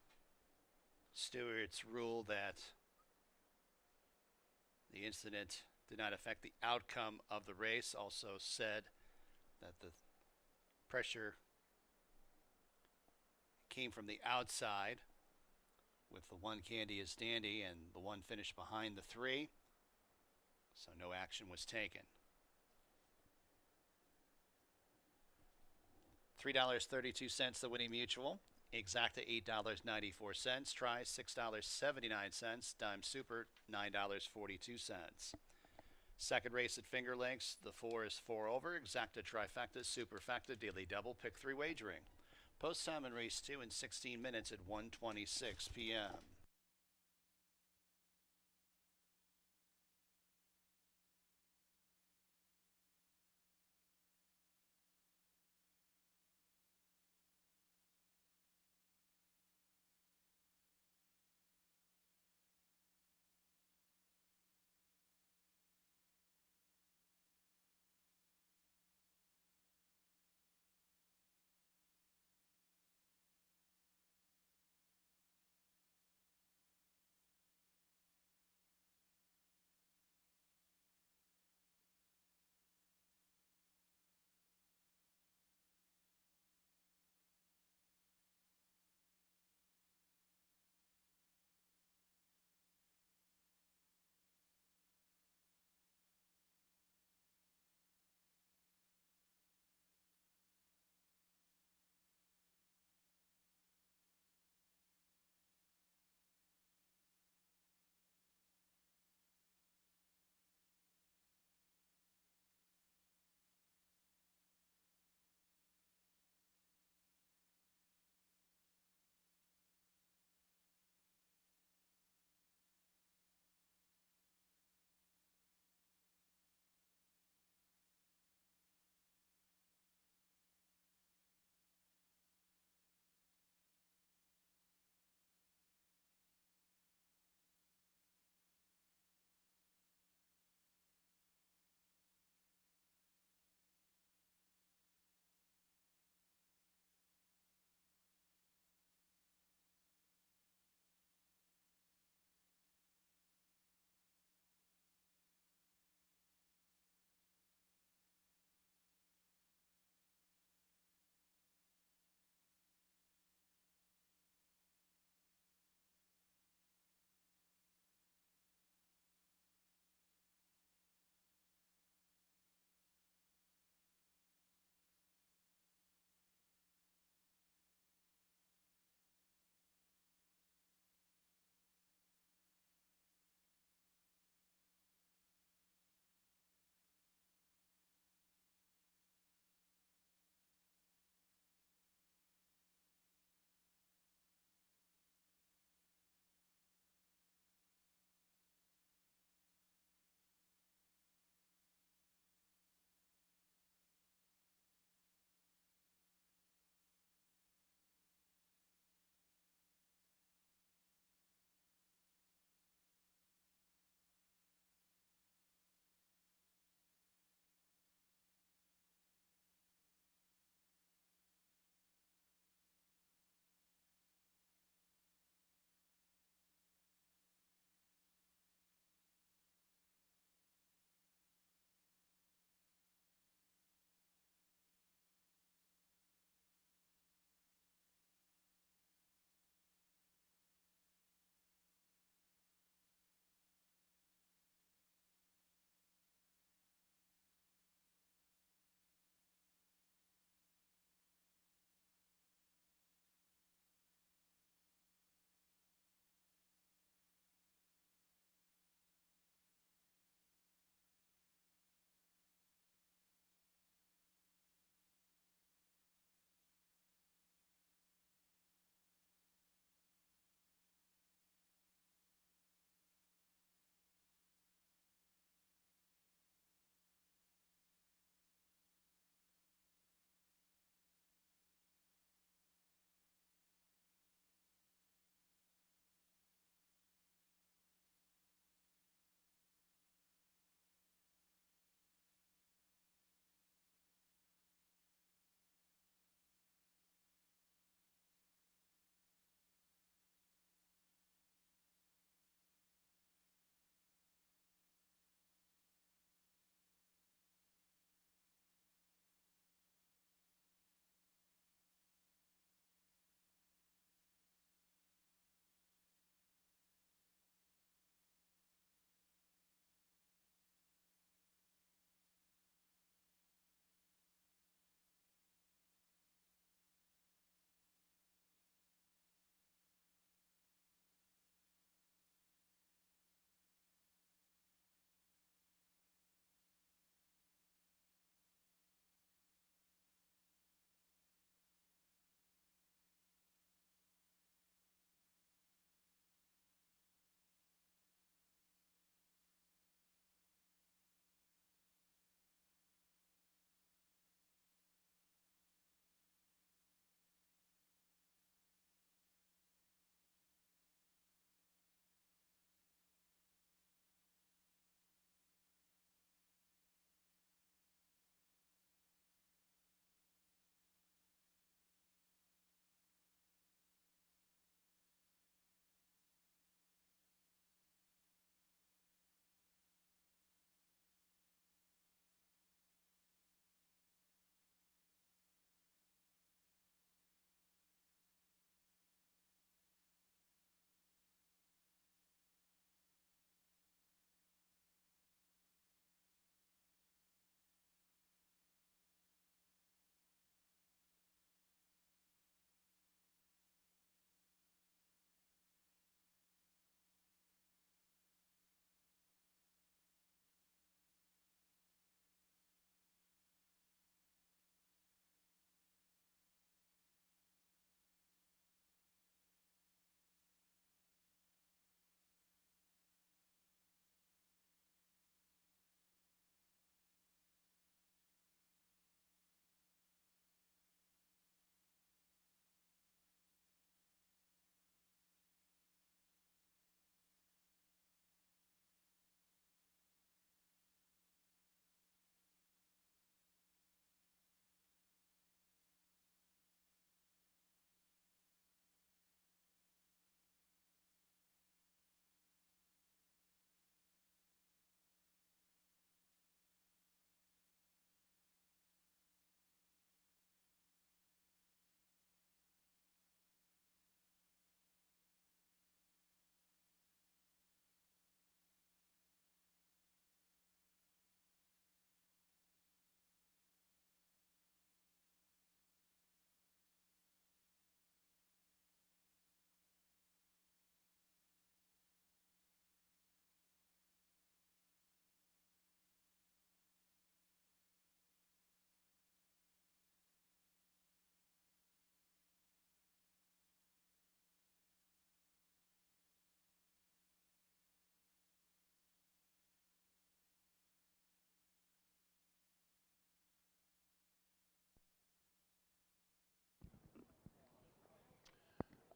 Stewart's rule that the incident did not affect the outcome of the race also said that the pressure came from the outside, with the one Candy is Dandy and the one finished behind the three, so no action was taken. $3.32 the winning mutual. Exacta $8.94. Try $6.79. Dime Super $9.42. Second race at Finger Lakes. The 4 is 4 over. Exacta trifecta, superfecta, daily double. Pick 3 wagering. Post time in race 2 in 16 minutes at 1:26 p.m.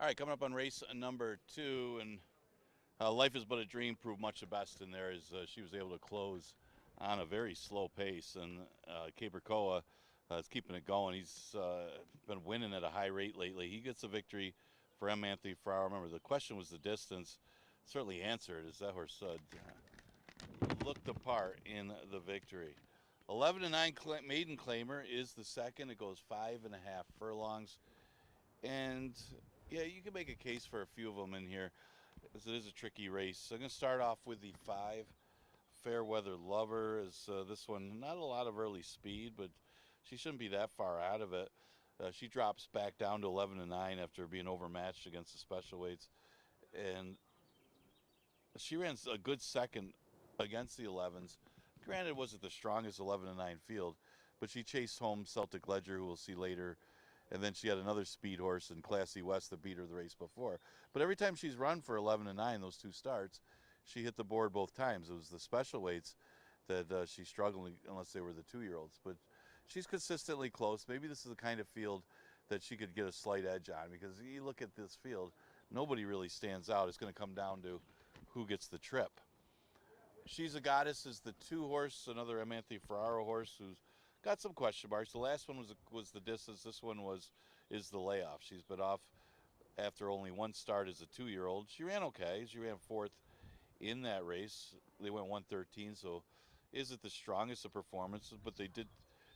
All right, coming up on race number 2, and Life is But a Dream proved much the best in there as she was able to close on a very slow pace, and Cabercoa is keeping it going. He's been winning at a high rate lately. He gets a victory for M. Anthony Farrar. Remember, the question was the distance. Certainly answered as that horse looked the part in the victory. 11-9 maiden claimer is the second. It goes 5.5 furlongs. And yeah, you can make a case for a few of them in here, as it is a tricky race. So I'm going to start off with the 5, Fairweather Lover. Is this one, not a lot of early speed, but she shouldn't be that far out of it. She drops back down to 11-9 after being overmatched against the special weights. And she ran a good second against the 11s. Granted, it wasn't the strongest 11-9 field, but she chased home Celtic Ledger, who we'll see later. And then she had another speed horse in Classy West that beat her the race before. But every time she's run for 11-9, those 2 starts, she hit the board both times. It was the special weights that she struggled, unless they were the 2-year-olds. But she's consistently close. Maybe this is the kind of field that she could get a slight edge on, because you look at this field, nobody really stands out. It's going to come down to who gets the trip. She's a Goddess is the 2 horse, another M. Anthony Ferraro horse who's got some question marks. The last one was the distance. This one is the layoff. She's been off after only 1 start as a 2-year-old. She ran okay. She ran 4th in that race. They went 113, so isn't the strongest of performances, but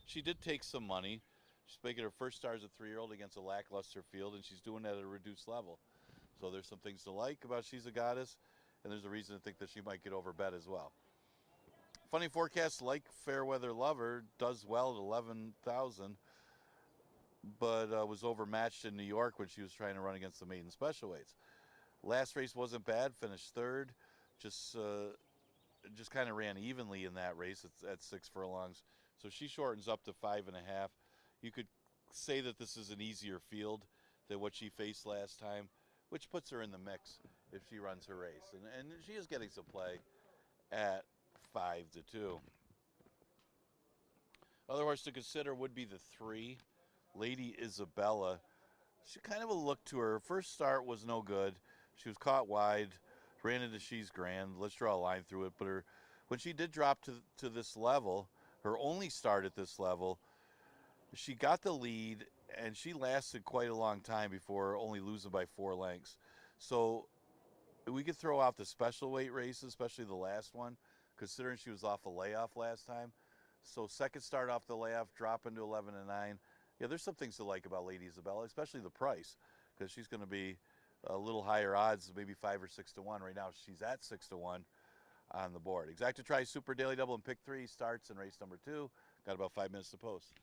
she did take some money. She's making her first start as a 3-year-old against a lackluster field, and she's doing that at a reduced level. So there's some things to like about She's a Goddess, and there's a reason to think that she might get overbet as well. Funny Forecast, like Fairweather Lover, does well at 11,000, but was overmatched in New York when she was trying to run against the maiden special weights. Last race wasn't bad, finished 3rd, just kind of ran evenly in that race at 6 furlongs. So she shortens up to 5.5. You could say that this is an easier field than what she faced last time, which puts her in the mix if she runs her race. And she is getting some play at 5-2. Other horse to consider would be the 3, Lady Isabella. She kind of a look to her. First start was no good. She was caught wide, ran into She's Grand. Let's draw a line through it. But when she did drop to this level, her only start at this level, she got the lead, and she lasted quite a long time before only losing by 4 lengths. So we could throw out the special weight races, especially the last one, considering she was off a layoff last time. So second start off the layoff, drop into 11-9. Yeah, there's some things to like about Lady Isabella, especially the price, because she's going to be a little higher odds, maybe 5 or 6-1. Right now she's at 6-1 on the board. Exacta Tri Super Daily Double and Pick 3 starts in race number 2. Got about 5 minutes to post.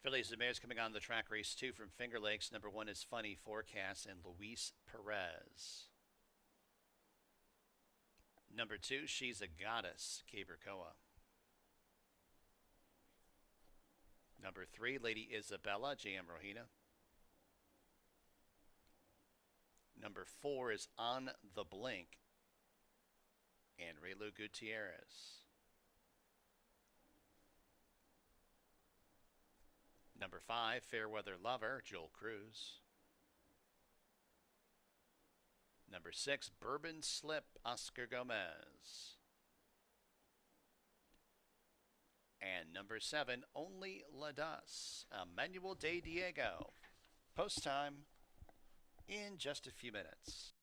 Fillies and Mares coming on the track, race 2 from Finger Lakes. Number 1 is Funny Forecast and Luis Perez. Number 2, She's a Goddess, Cabercoa. Number 3, Lady Isabella, J.M. Rohina. Number 4 is On the Blink, Enrilu Gutierrez. Number 5, Fairweather Lover, Joel Cruz. Number 6, Bourbon Slip, Oscar Gomez. And number 7, Only La Das, Emmanuel De Diego. Post time in just a few minutes.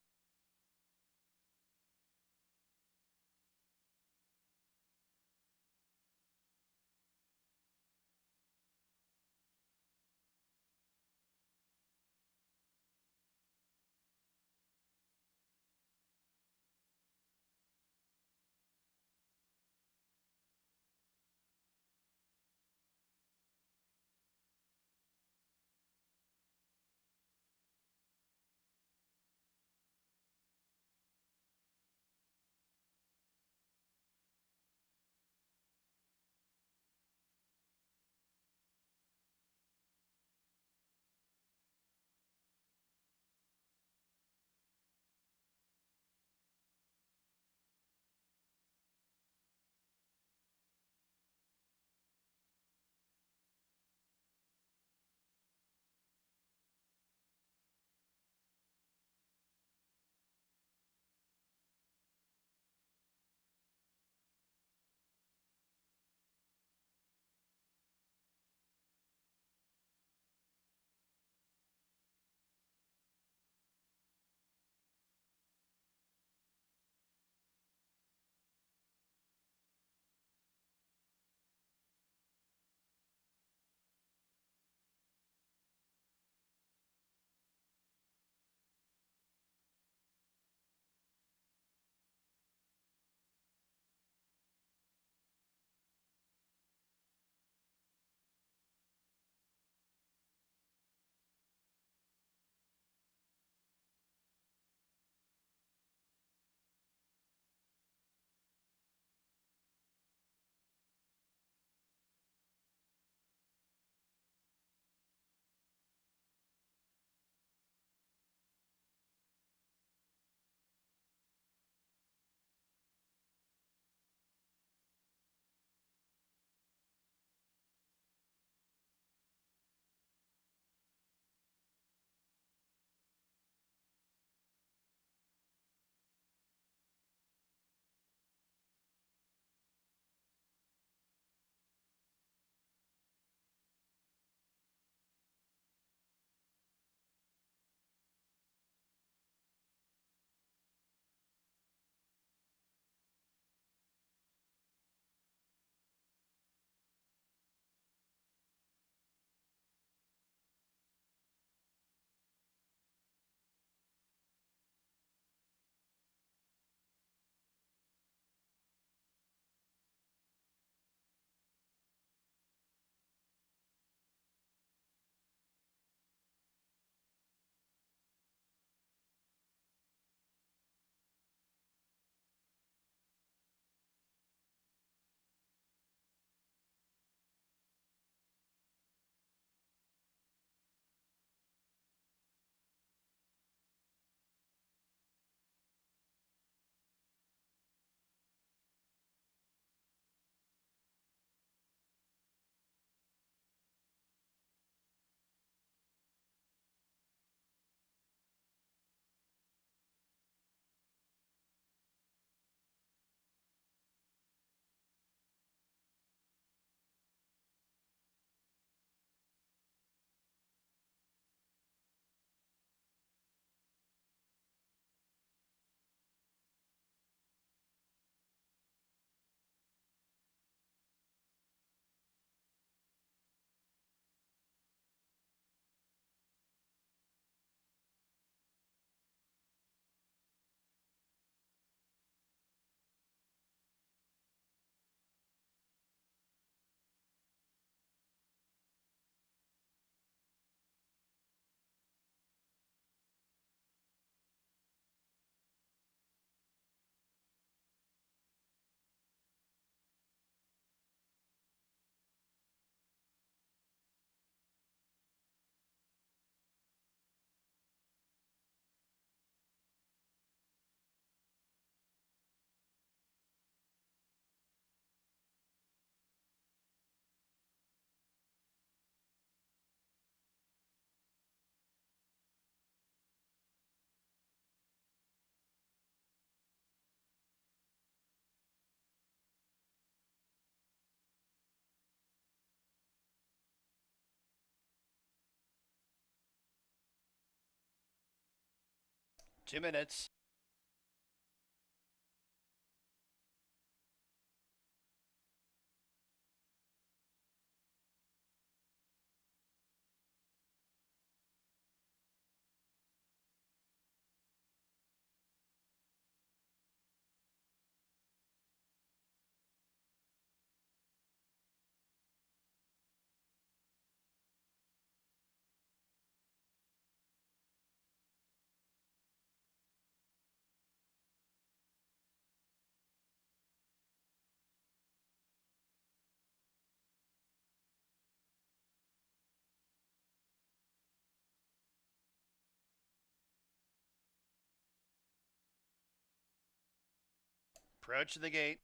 2 minutes. Approach the gate.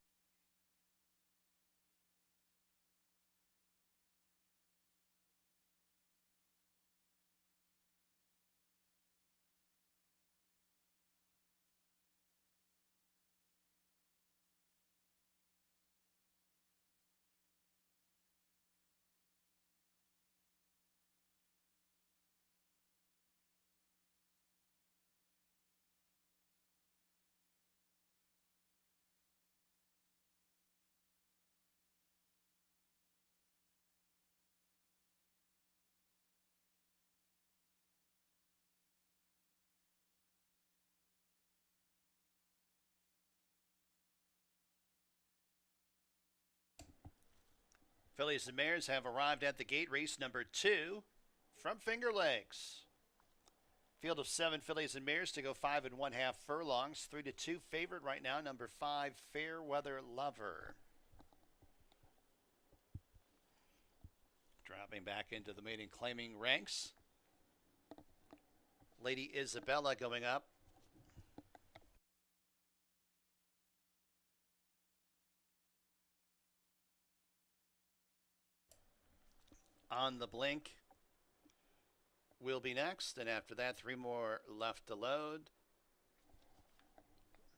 Fillies and Mares have arrived at the gate. Race number 2 from Finger Lakes. Field of 7 fillies and mares to go 5 1/2 furlongs. 3-2 favorite right now. Number 5, Fairweather Lover. Dropping back into the maiden claiming ranks. Lady Isabella going up. On the Blink will be next, and after that, 3 more left to load.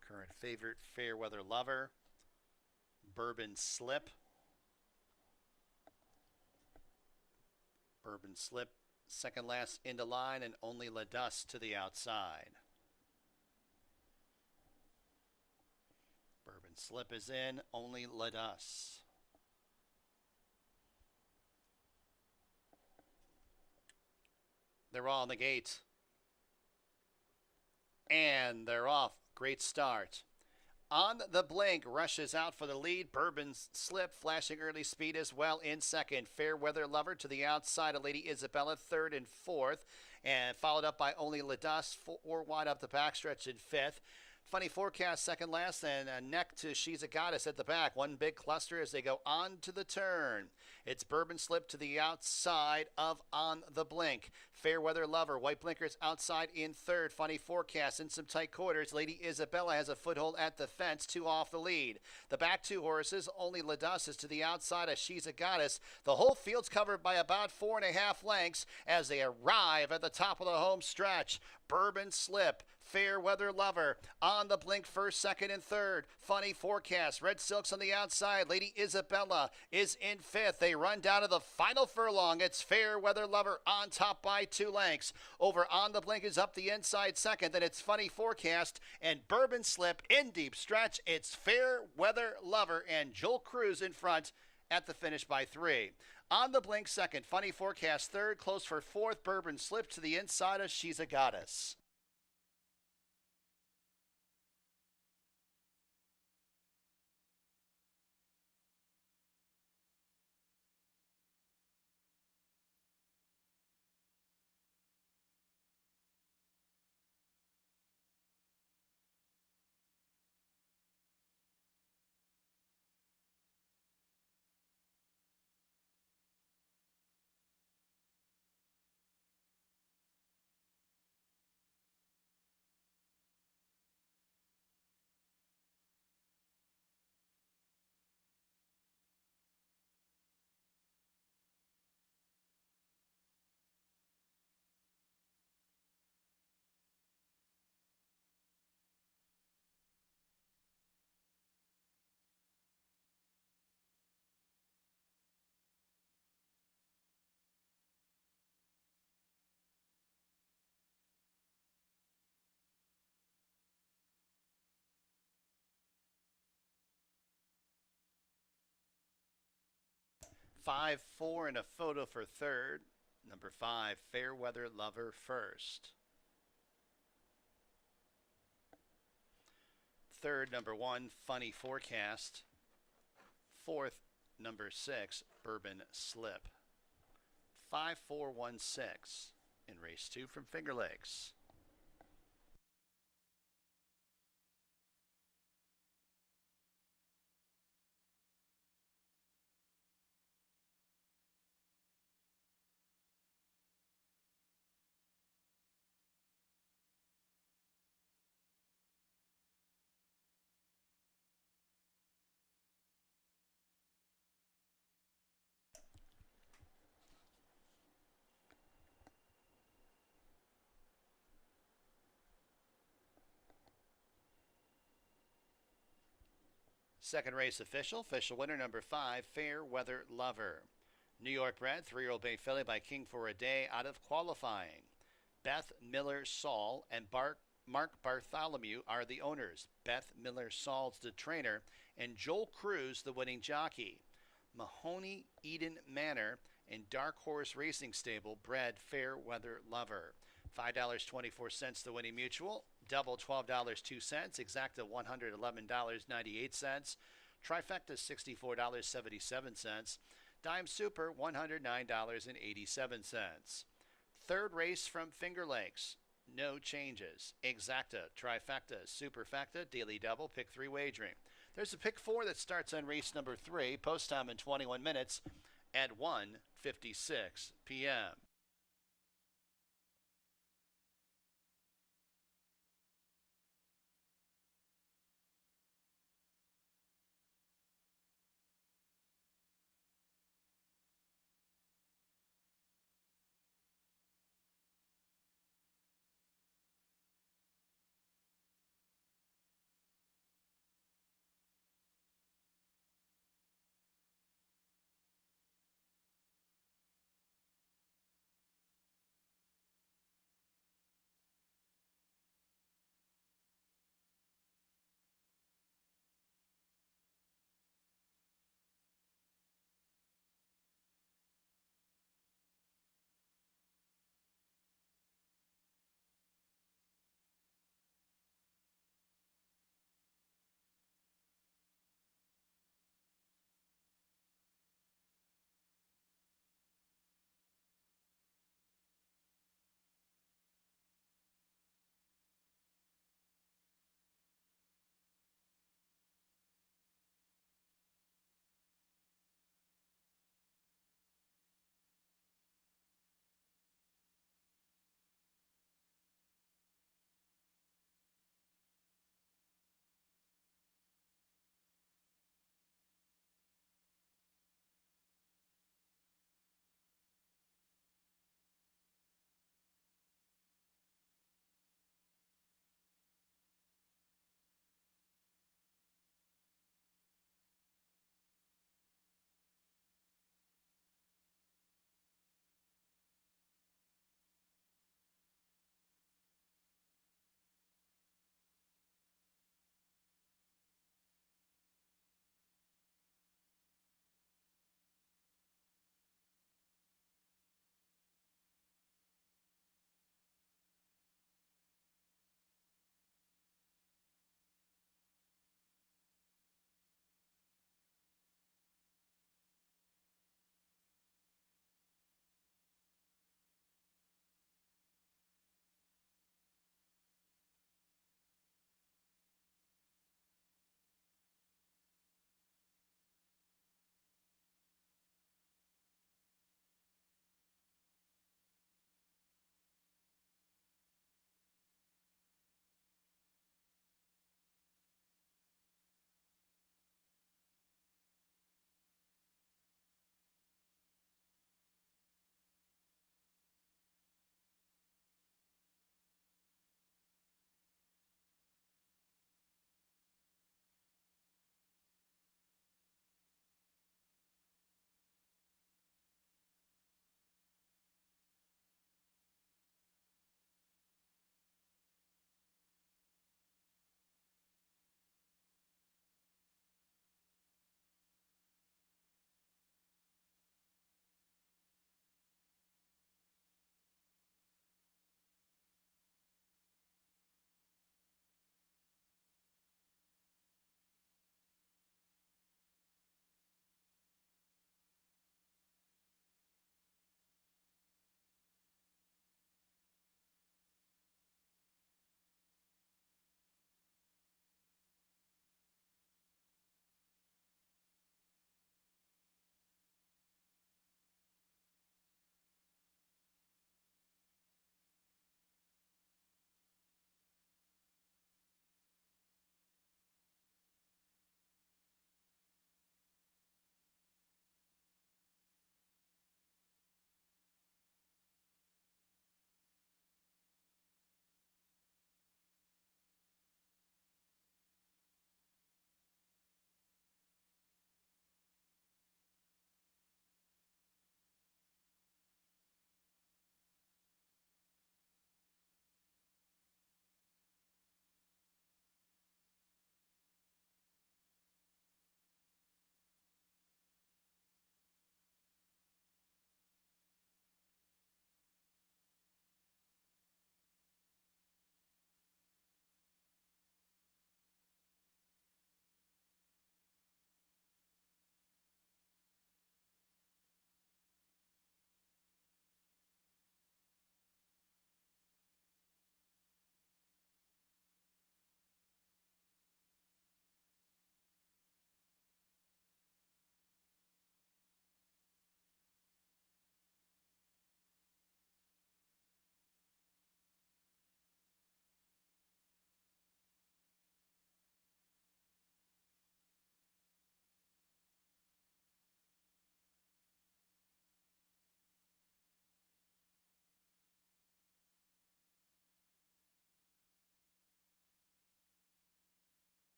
Current favorite, Fairweather Lover. Bourbon Slip. Bourbon Slip, second last into line, and only La Dust to the outside. Bourbon Slip is in, only La Dust. They're all on the gate. And they're off. Great start. On the Blink, rushes out for the lead. Bourbon Slip, flashing early speed as well in second. Fairweather Lover to the outside of Lady Isabella, third and fourth. And followed up by Only La Dust, 4 wide up the backstretch in fifth. Funny Forecast second last, and a neck to She's a Goddess at the back. One big cluster as they go on to the turn. It's Bourbon Slip to the outside of On the Blink. Fairweather Lover, white blinkers outside in third. Funny Forecast in some tight quarters. Lady Isabella has a foothold at the fence, 2 off the lead. The back 2 horses, Only La Dust is to the outside of She's a Goddess. The whole field's covered by about 4.5 lengths as they arrive at the top of the home stretch. Bourbon Slip, Fairweather Lover, On the Blink first, second, and third. Funny Forecast, Red Silks on the outside. Lady Isabella is in fifth. They run down to the final furlong. It's Fairweather Lover on top by 2 lengths. Over On the Blink is up the inside second. Then it's Funny Forecast and Bourbon Slip in deep stretch. It's Fairweather Lover and Joel Cruz in front at the finish by 3. On the Blink second, Funny Forecast third, close for fourth. Bourbon Slip to the inside of She's a Goddess. 5-4 and a photo for third. Number 5, Fairweather Lover first. Third, number 1, Funny Forecast. Fourth, number 6, Bourbon Slip. 5-4-1-6 in race 2 from Finger Lakes. Second race official. Official winner number 5, Fairweather Lover. New York bred, 3-year-old bay filly by King for a Day out of qualifying. Beth Miller Saul and Mark Bartholomew are the owners. Beth Miller Saul's the trainer, and Joel Cruz the winning jockey. Mahoney Eden Manor and Dark Horse Racing Stable bred Fairweather Lover. $5.24 the winning mutual. Double $12.02. Exacta $111.98. Trifecta $64.77. Dime Super $109.87. Third race from Finger Lakes. No changes. Exacta, Trifecta, Superfecta, Daily Double, Pick 3 wagering. There's a Pick 4 that starts on race number 3. Post time in 21 minutes at 1:56 p.m.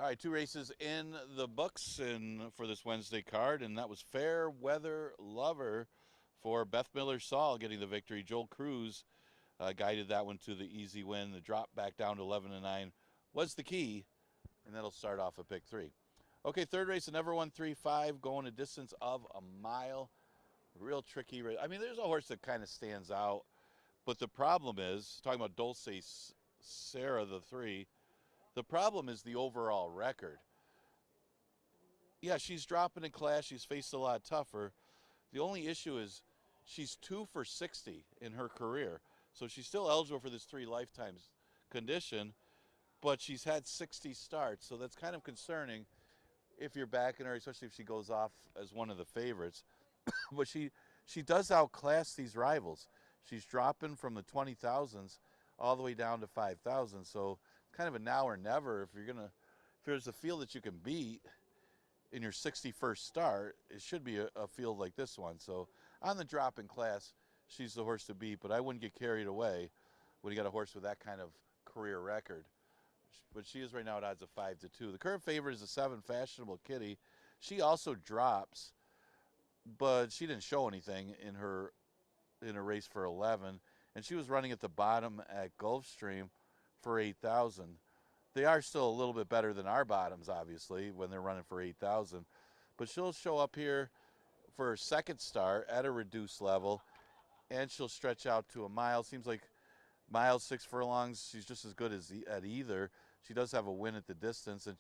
All right, 2 races in the books and for this Wednesday card, and that was Fair Weather Lover for Beth Miller-Saul getting the victory. Joel Cruz guided that one to the easy win. The drop back down to 11-9 was the key, and that'll start off at pick 3. Okay, third race, a Never 135, going a distance of a mile. Real tricky race. I mean, there's a horse that kind of stands out, but the problem is, talking about Dulce Sarah, the 3, the problem is the overall record. Yeah, she's dropping in class. She's faced a lot tougher. The only issue is she's 2 for 60 in her career. So she's still eligible for this 3 lifetimes condition, but she's had 60 starts. So that's kind of concerning if you're backing her, especially if she goes off as one of the favorites. But she does outclass these rivals. She's dropping from the 20,000s all the way down to 5,000. So kind of a now or never. If there's a field that you can beat in your 61st start, it should be a field like this one. So on the drop in class, she's the horse to beat, but I wouldn't get carried away when you got a horse with that kind of career record. But she is right now at odds of 5-2. The current favorite is the 7 Fashionable Kitty. She also drops, but she didn't show anything in her race for 11, and she was running at the bottom at Gulfstream for 8,000. They are still a little bit better than our bottoms, obviously, when they're running for 8,000. But she'll show up here for her second start at a reduced level, and she'll stretch out to a mile. Seems like mile 6 furlongs, she's just as good as at either. She does have a win at the distance, and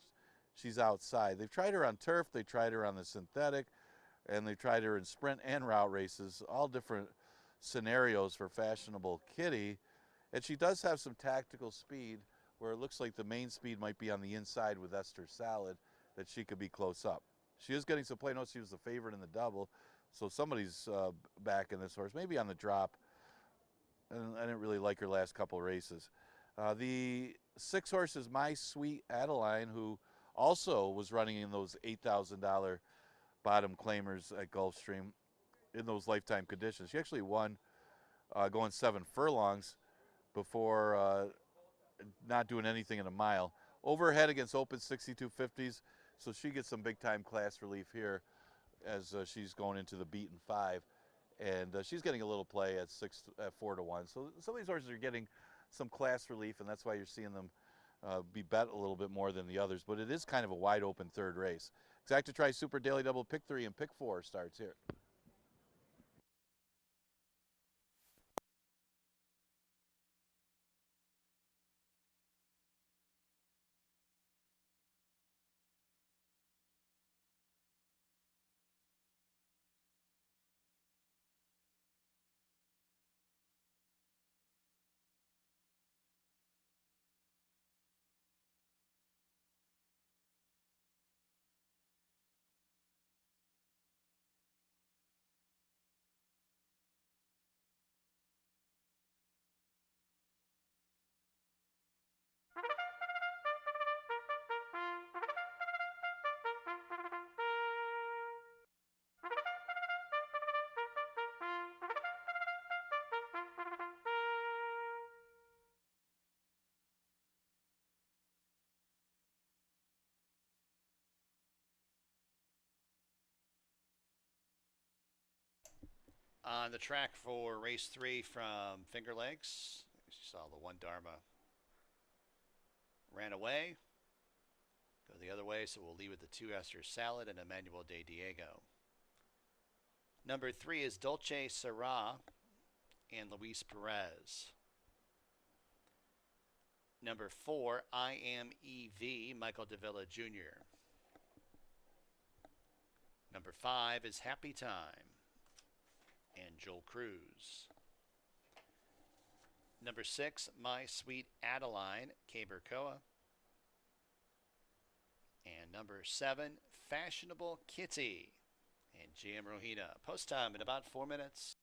she's outside. They've tried her on turf. They tried her on the synthetic, and they tried her in sprint and route races, all different scenarios for Fashionable Kitty. And she does have some tactical speed where it looks like the main speed might be on the inside with Esther Salad, that she could be close up. She is getting some play. No, she was the favorite in the double, so somebody's backing this horse, maybe on the drop. And I didn't really like her last couple races. The 6 horse is My Sweet Adeline, who also was running in those $8,000 bottom claimers at Gulfstream in those lifetime conditions. She actually won going 7 furlongs before not doing anything in a mile. Overhead against open 6250s, so she gets some big-time class relief here as she's going into the beaten 5. And she's getting a little play at 4-1. So some of these horses are getting some class relief, and that's why you're seeing them be bet a little bit more than the others. But it is kind of a wide-open third race. Exacta-Tri Super Daily Double Pick 3 and Pick 4 starts here. On the track for race 3 from Finger Lakes, you saw the 1 Dharma ran away. Go the other way, so we'll leave with the 2 Esther Salad and Emmanuel de Diego. Number 3 is Dolce Serra and Luis Perez. Number 4, I Am EV, Michael Davila Jr. Number 5 is Happy Time and Joel Cruz. Number 6, My Sweet Adeline, Caber Coa. And number 7, Fashionable Kitty and GM Rohina. Post time in about 4 minutes.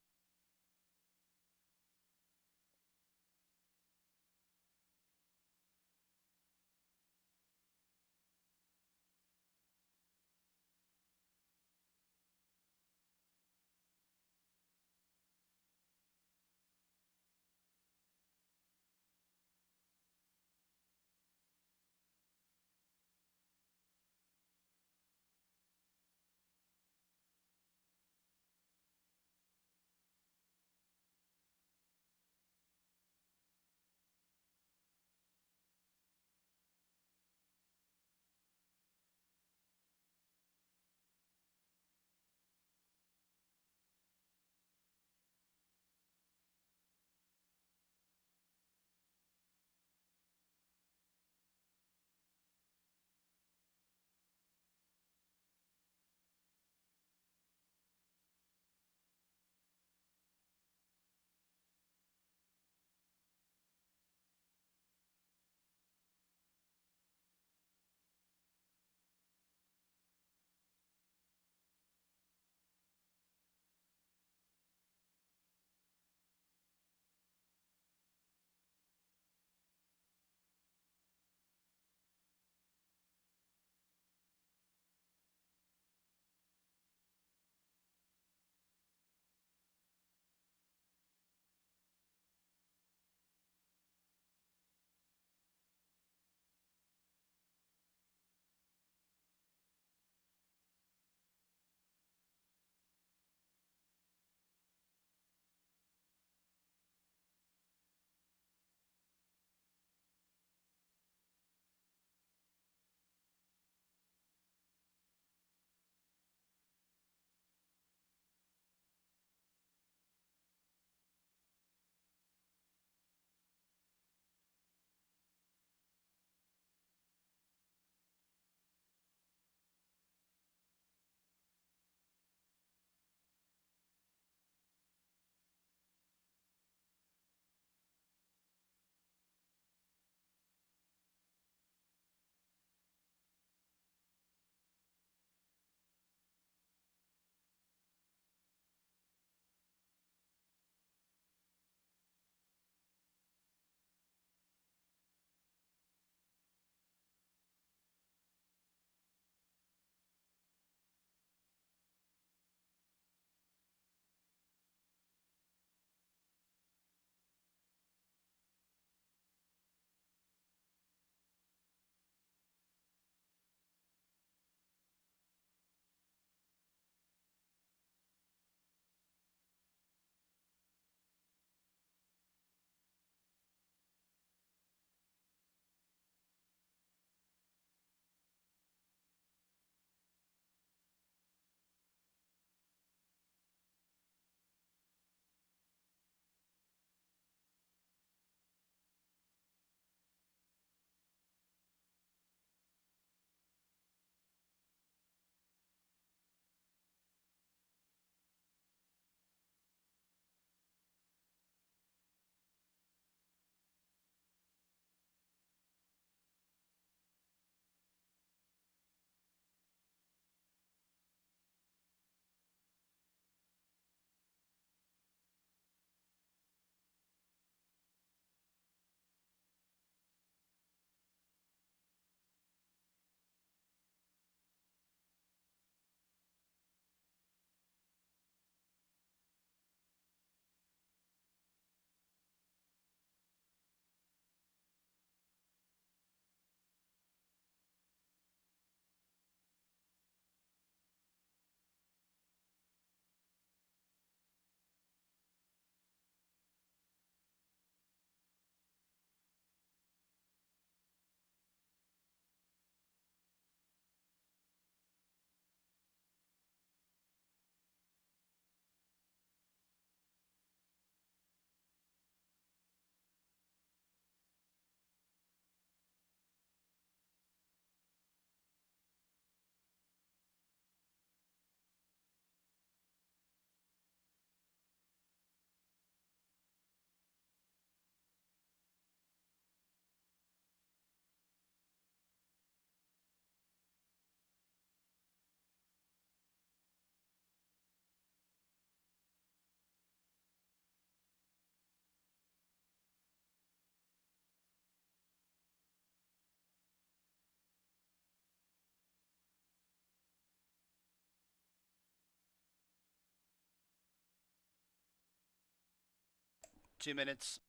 2 minutes.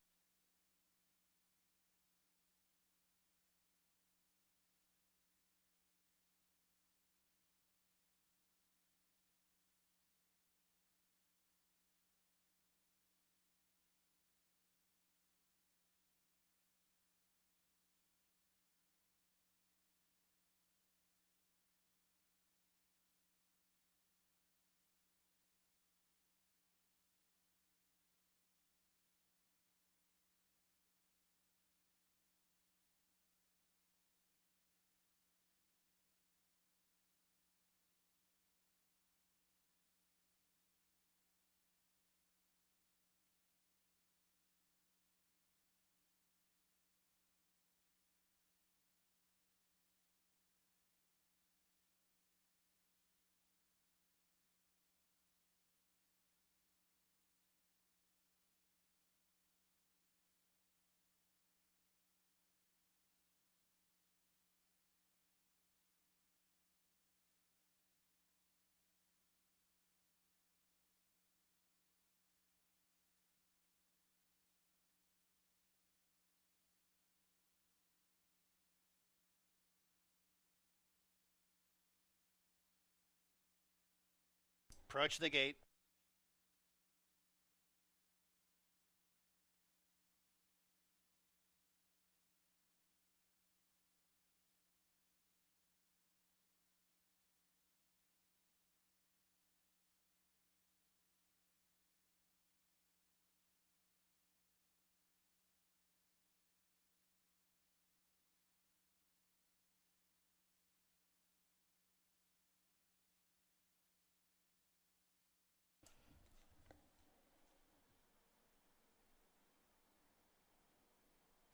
Approach the gate.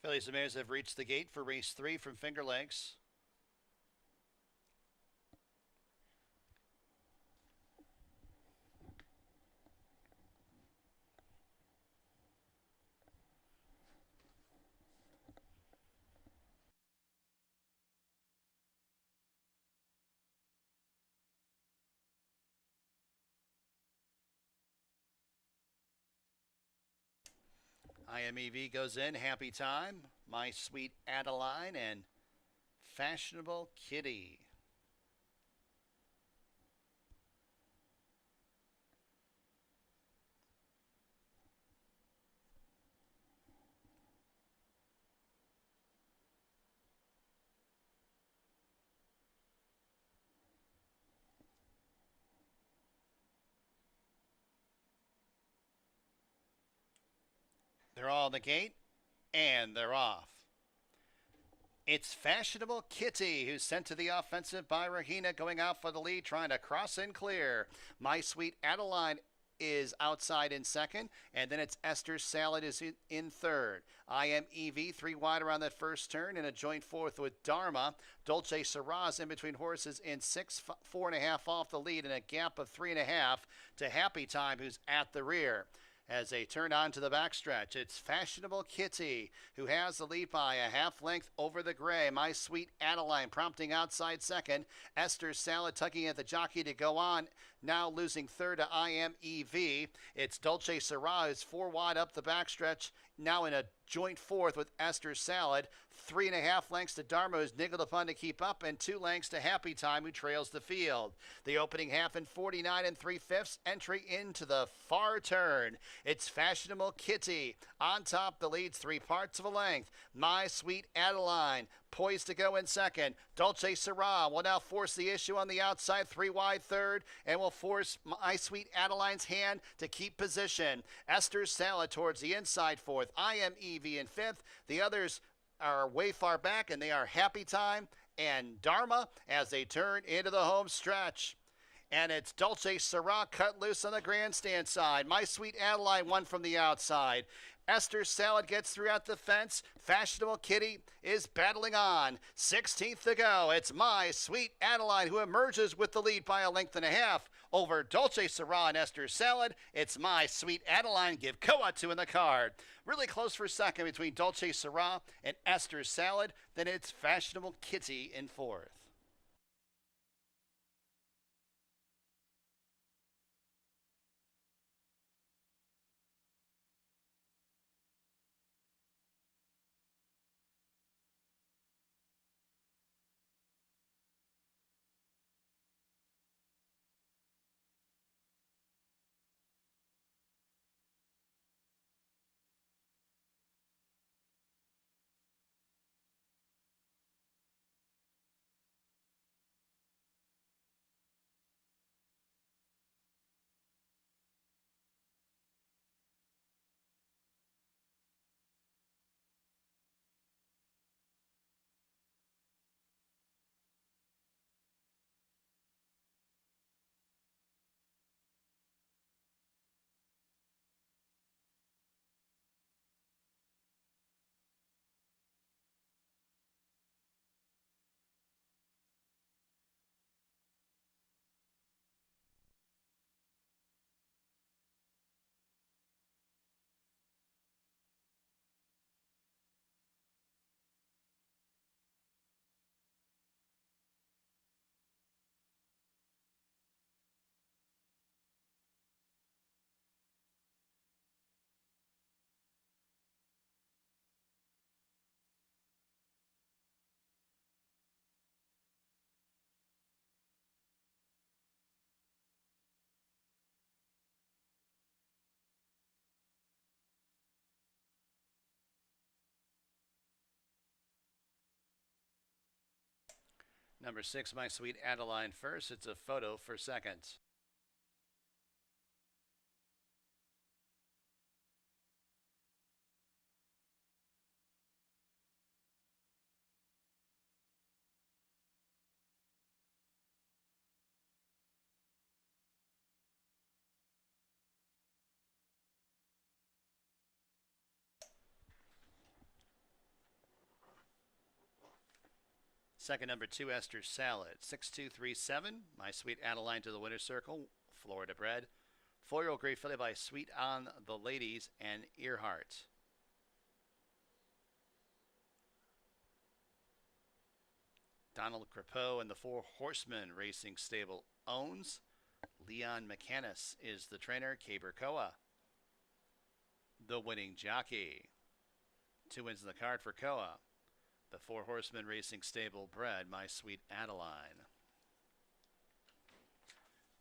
Fillies and Mares have reached the gate for race 3 from Finger Lakes. IMEV goes in, Happy Time, My Sweet Adeline, and Fashionable Kitty. They're all in the gate, and they're off. It's Fashionable Kitty, who's sent to the offensive by Rahina, going out for the lead, trying to cross and clear. My Sweet Adeline is outside in second, and then it's Esther's Salad is in third. IMEV 3 wide around that first turn, and a joint fourth with Dharma. Dolce Saraz in between horses in 6, 4.5 off the lead, and a gap of 3.5 to Happy Time, who's at the rear. As they turn on to the backstretch, it's Fashionable Kitty, who has the lead by a half length over the gray. My Sweet Adeline prompting outside second. Esther's Salad tugging at the jockey to go on, now losing third to IMEV. It's Dolce Syrah, who's 4 wide up the backstretch, now in a joint fourth with Esther's Salad. 3.5 lengths to Dharma, who's niggled upon to keep up, and 2 lengths to Happy Time, who trails the field. The opening half in 49 3/5, entry into the far turn. It's Fashionable Kitty. On top, the leads 3 parts of a length. My Sweet Adeline, poised to go in second. Dolce Syrah will now force the issue on the outside, 3 wide third, and will force My Sweet Adeline's hand to keep position. Esther's Salad towards the inside fourth. IMEV in fifth. The others are way far back, and they are Happy Time and Dharma as they turn into the home stretch. And it's Dolce Syrah cut loose on the grandstand side. My Sweet Adeline won from the outside. Esther's Salad gets through at the fence. Fashionable Kitty is battling on. 16th to go. It's My Sweet Adeline who emerges with the lead by a length and a half over Dolce Syrah and Esther's Salad. It's My Sweet Adeline. Give Koa 2 in the card. Really close for second between Dolce Syrah and Esther's Salad. Then it's Fashionable Kitty in fourth. Number 6, My Sweet Adeline first. It's a photo for second. Second, number 2, Esther Salad. 6237. My Sweet Adeline to the winner's circle. Florida bred. 4-year-old Gray filly by Sweet on the Ladies and Earhart. Donald Crepeau and the Four Horsemen Racing Stable owns. Leon McCannis is the trainer. Caber the winning jockey. 2 wins in the card for Koa. The Four Horsemen Racing Stable bred My Sweet Adeline.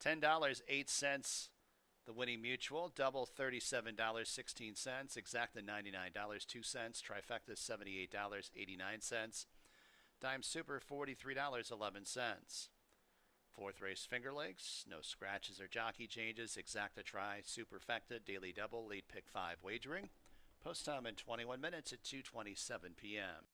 $10.08. The winning mutual, double $37.16, exacta $99.02, trifecta $78.89, dime super $43.11. Fourth race, Finger Lakes, no scratches or jockey changes, exacta tri, superfecta, daily double, lead pick 5 wagering. Post time in 21 minutes at 2:27 p.m.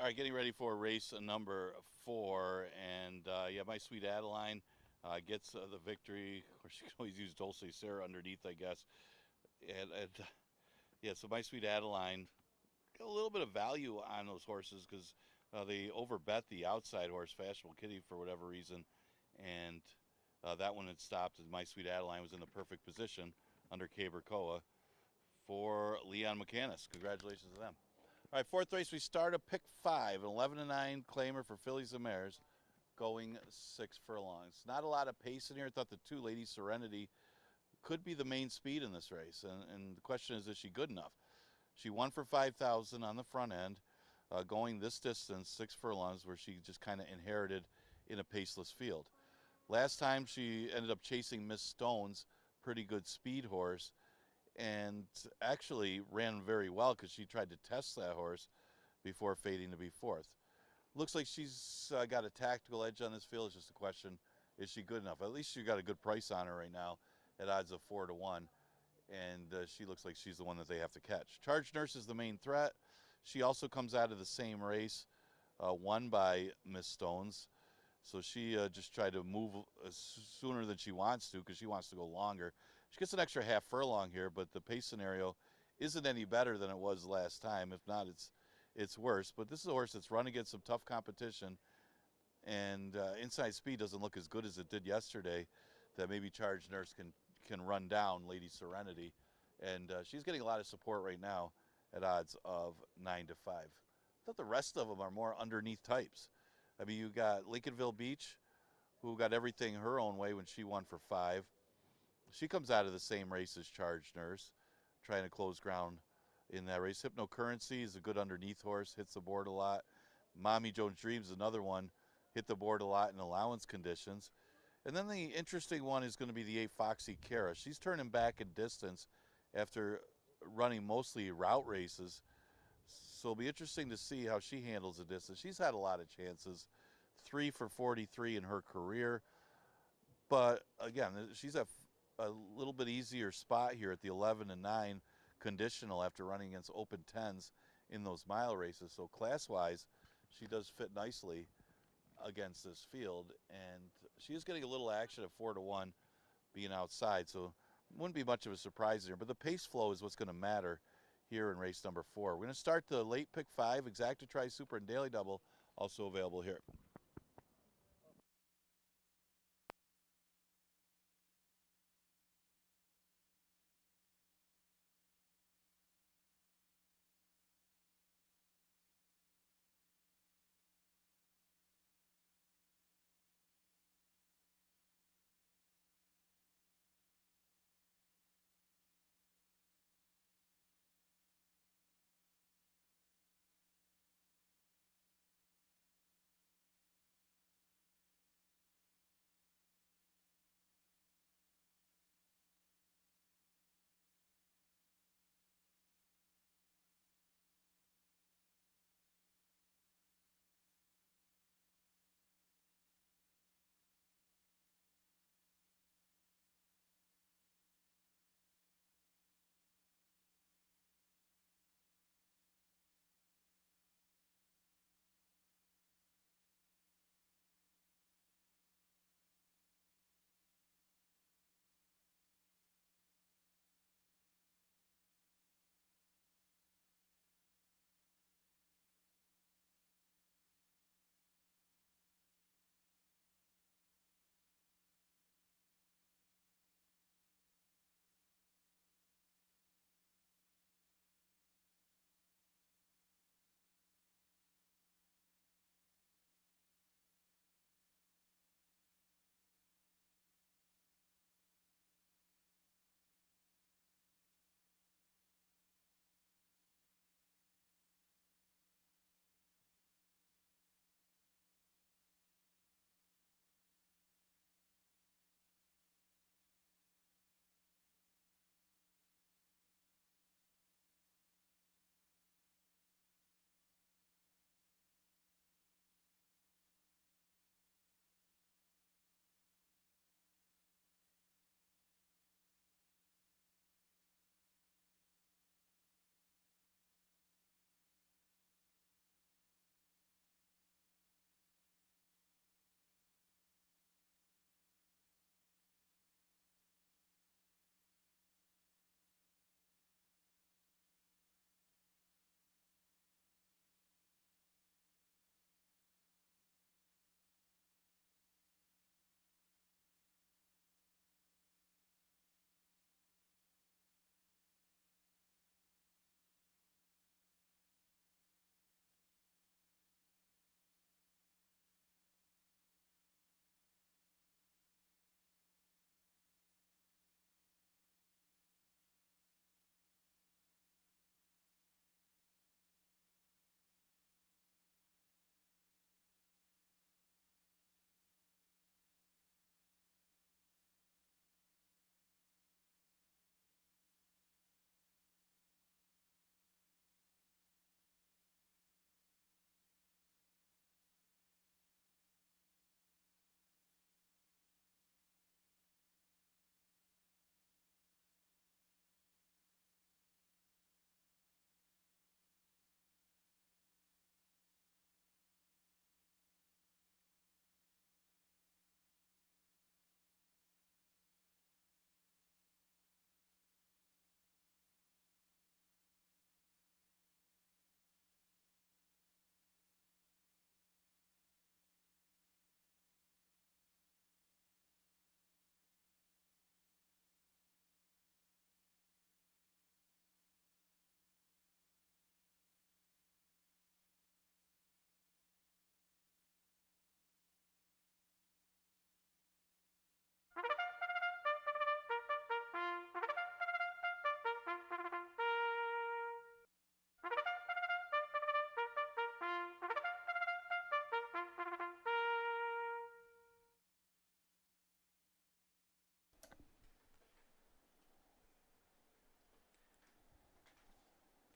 All right, getting ready for race number 4, and yeah, My Sweet Adeline gets the victory. Of course, you can always use Dulce Sarah underneath, I guess. And yeah, so My Sweet Adeline got a little bit of value on those horses because they overbet the outside horse, Fashionable Kitty, for whatever reason, and that one had stopped, and My Sweet Adeline was in the perfect position under Caber Koa for Leon McCannis. Congratulations to them. All right, fourth race, we start a pick 5, an 11-9 claimer for fillies and mares, going 6 furlongs. Not a lot of pace in here. I thought the 2 Lady Serenity could be the main speed in this race, and the question is she good enough? She won for 5,000 on the front end, going this distance, 6 furlongs, where she just kind of inherited in a paceless field. Last time she ended up chasing Miss Stone's pretty good speed horse, and actually ran very well because she tried to test that horse before fading to be 4th. Looks like she's got a tactical edge on this field. It's just a question, is she good enough? At least she got a good price on her right now at odds of 4-1, and she looks like she's the one that they have to catch. Charge Nurse is the main threat. She also comes out of the same race, won by Miss Stones. So she just tried to move sooner than she wants to because she wants to go longer. She gets an extra half furlong here, but the pace scenario isn't any better than it was last time. If not, it's worse. But this is a horse that's run against some tough competition, and inside speed doesn't look as good as it did yesterday. That maybe Charge Nurse can run down Lady Serenity, and she's getting a lot of support right now at odds of 9-5. I thought the rest of them are more underneath types. I mean, you got Lincolnville Beach, who got everything her own way when she won for 5. She comes out of the same race as Charge Nurse, trying to close ground in that race. Hypnocurrency is a good underneath horse, hits the board a lot. Mommy Jones Dreams is another one, hit the board a lot in allowance conditions. And then the interesting one is going to be the 8 Foxy Cara. She's turning back in distance after running mostly route races. So it'll be interesting to see how she handles the distance. She's had a lot of chances, 3 for 43 in her career. But again, she's a little bit easier spot here at the 11-9 conditional after running against open 10s in those mile races. So class-wise, she does fit nicely against this field. And she is getting a little action at 4-1 being outside. So it wouldn't be much of a surprise here. But the pace flow is what's going to matter here in race number 4. We're going to start the late pick 5, Exacta Tri Super and Daily Double, also available here.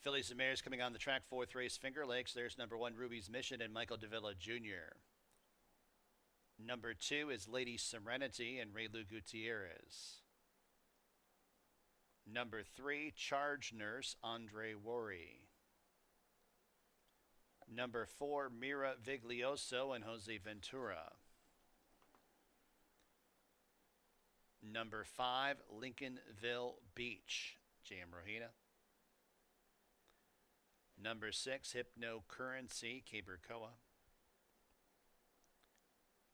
Fillies and Mares coming on the track, fourth race, Finger Lakes. There's number 1, Ruby's Mission, and Michael Davila Jr. Number 2 is Lady Serenity and Raylu Gutierrez. Number 3, Charge Nurse, Andre Worry. Number 4, Mira Viglioso and Jose Ventura. Number 5, Lincolnville Beach, J.M. Rohina. Number 6, Hypno Currency, Cabercoa.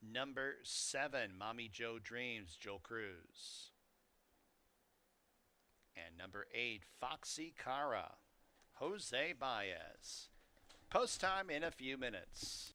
Number 7, Mommy Joe Dreams, Joel Cruz. And number 8, Foxy Cara, Jose Baez. Post time in a few minutes.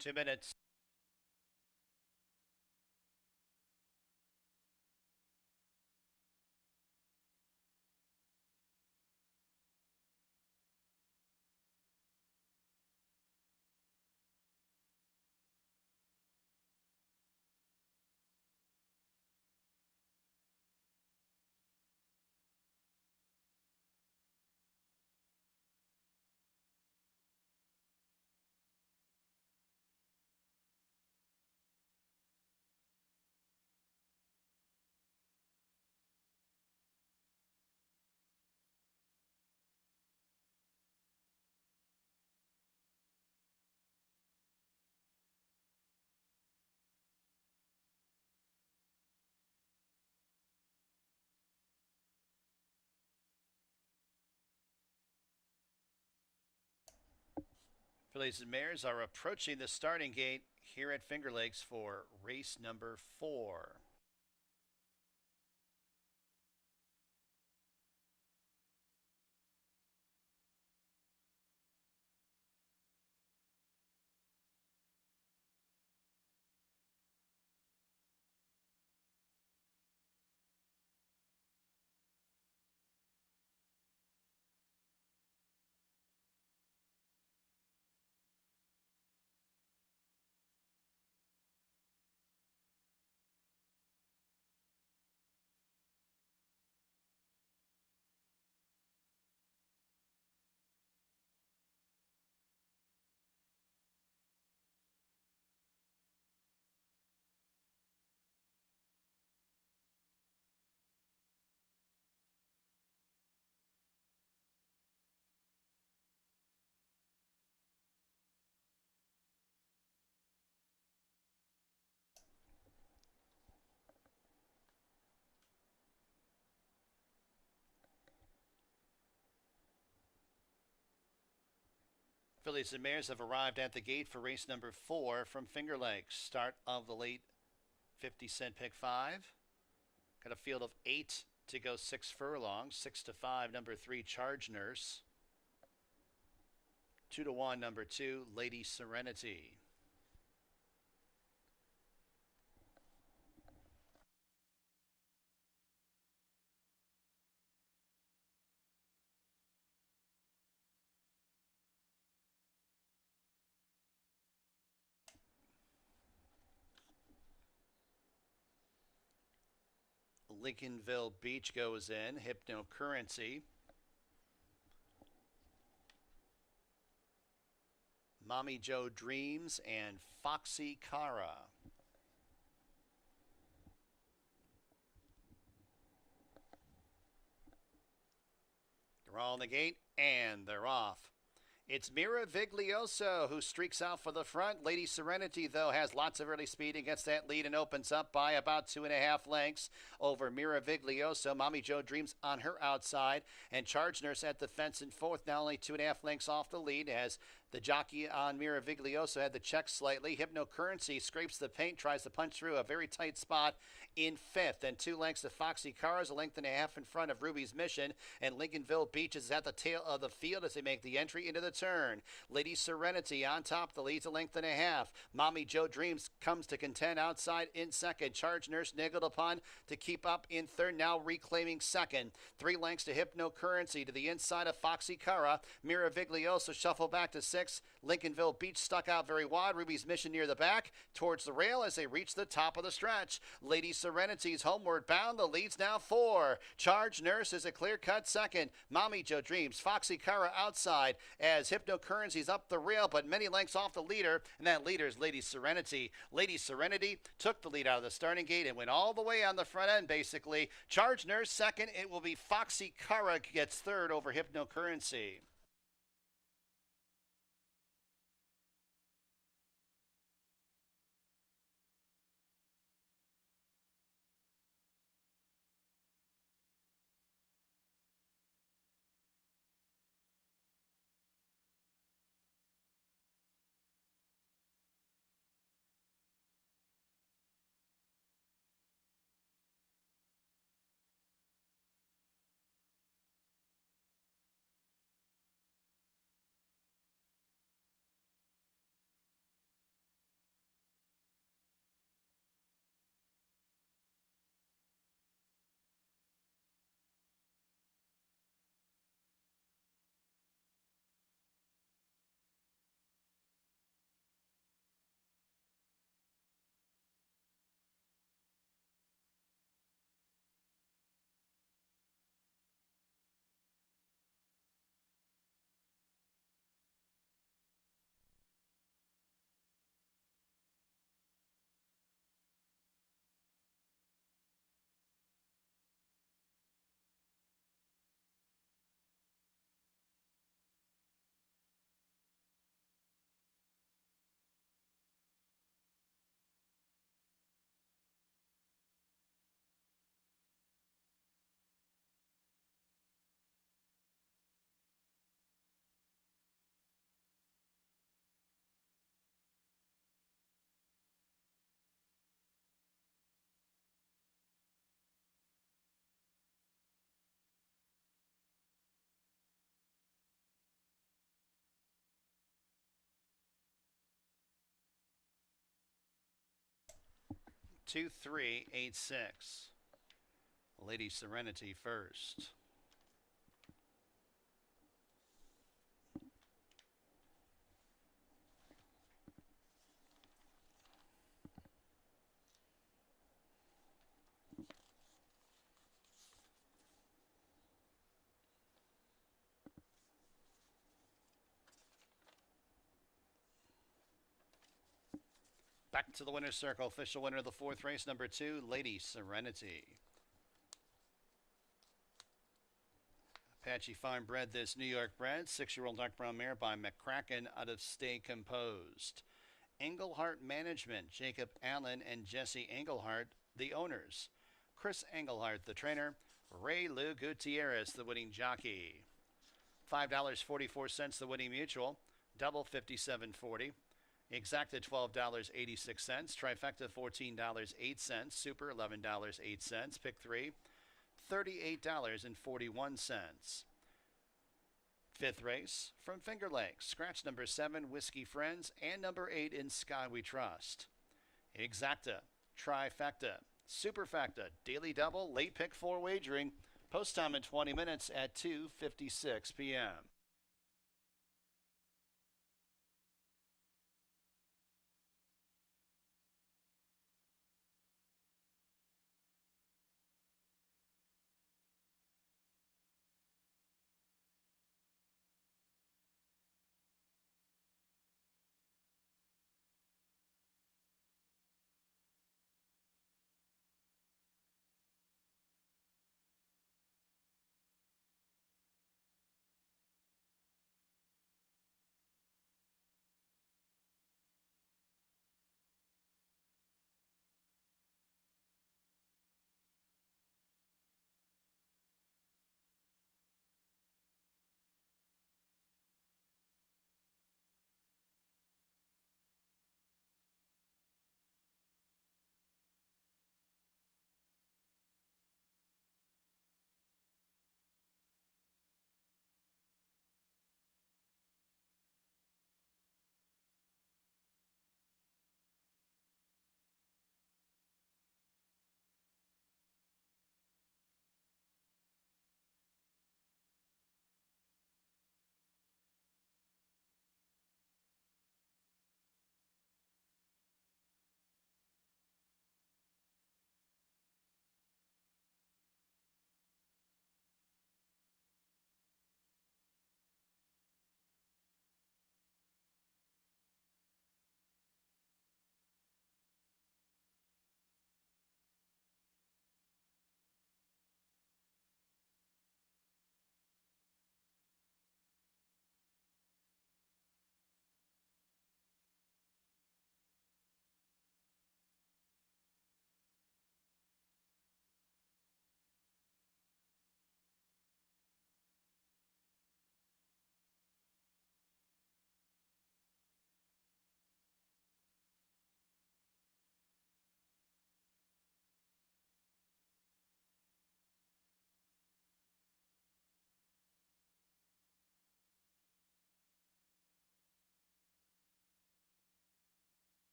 2 minutes. Fillies and Mares are approaching the starting gate here at Finger Lakes for race number 4. Fillies and Mares have arrived at the gate for race number 4 from Finger Lakes. Start of the late 50-cent pick 5. Got a field of 8 to go 6 furlongs. 6 to 5, number 3, Charge Nurse. 2 to 1, number 2, Lady Serenity. Lincolnville Beach goes in. Hypnocurrency. Mommy Joe Dreams and Foxy Cara. They're all in the gate, and they're off. It's Mira Viglioso who streaks out for the front. Lady Serenity, though, has lots of early speed against that lead and opens up by about 2.5 lengths over Mira Viglioso. Mommy Joe Dreams on her outside, and Charge Nurse at the fence in fourth, now only 2.5 lengths off the lead as the jockey on Mira Viglioso had the check slightly. Hypnocurrency scrapes the paint, tries to punch through a very tight spot in fifth, and 2 lengths to Foxy Cars, a length and a half in front of Ruby's Mission, and Lincolnville Beach is at the tail of the field as they make the entry into the turn. Lady Serenity on top, the lead's a length and a half. Mommy Joe Dreams comes to contend outside in second. Charge Nurse niggled upon to keep up in third, now reclaiming second. 3 lengths to Hypnocurrency to the inside of Foxy Cara. Mira Viglioso shuffle back to 6. Lincolnville Beach stuck out very wide. Ruby's Mission near the back towards the rail as they reach the top of the stretch. Lady Serenity's homeward bound. The lead's now 4. Charge Nurse is a clear-cut second. Mommy Joe Dreams, Foxy Cara outside as Hypnocurrency's up the rail, but many lengths off the leader, and that leader's Lady Serenity. Lady Serenity took the lead out of the starting gate and went all the way on the front end, basically. Charge Nurse second. It will be Foxy Cara gets third over Hypnocurrency. 2386. Lady Serenity first. Back to the winner's circle. Official winner of the fourth race, number 2, Lady Serenity. Apache Farm bred this New York bred, 6-year-old dark brown mare by McCracken out of Stay Composed. Engelhart Management, Jacob Allen and Jesse Engelhart, the owners. Chris Engelhart, the trainer. Ray Lou Gutierrez, the winning jockey. $5.44 the winning mutual. Double $57.40. Exacta $12.86. Trifecta $14.08. Super $11.08. Pick 3 $38.41. Fifth race from Finger Lakes. Scratch number 7, Whiskey Friends, and number 8 in Sky We Trust. Exacta, Trifecta, Superfecta, Daily Double, Late Pick 4 wagering. Post time in 20 minutes at 2:56 p.m.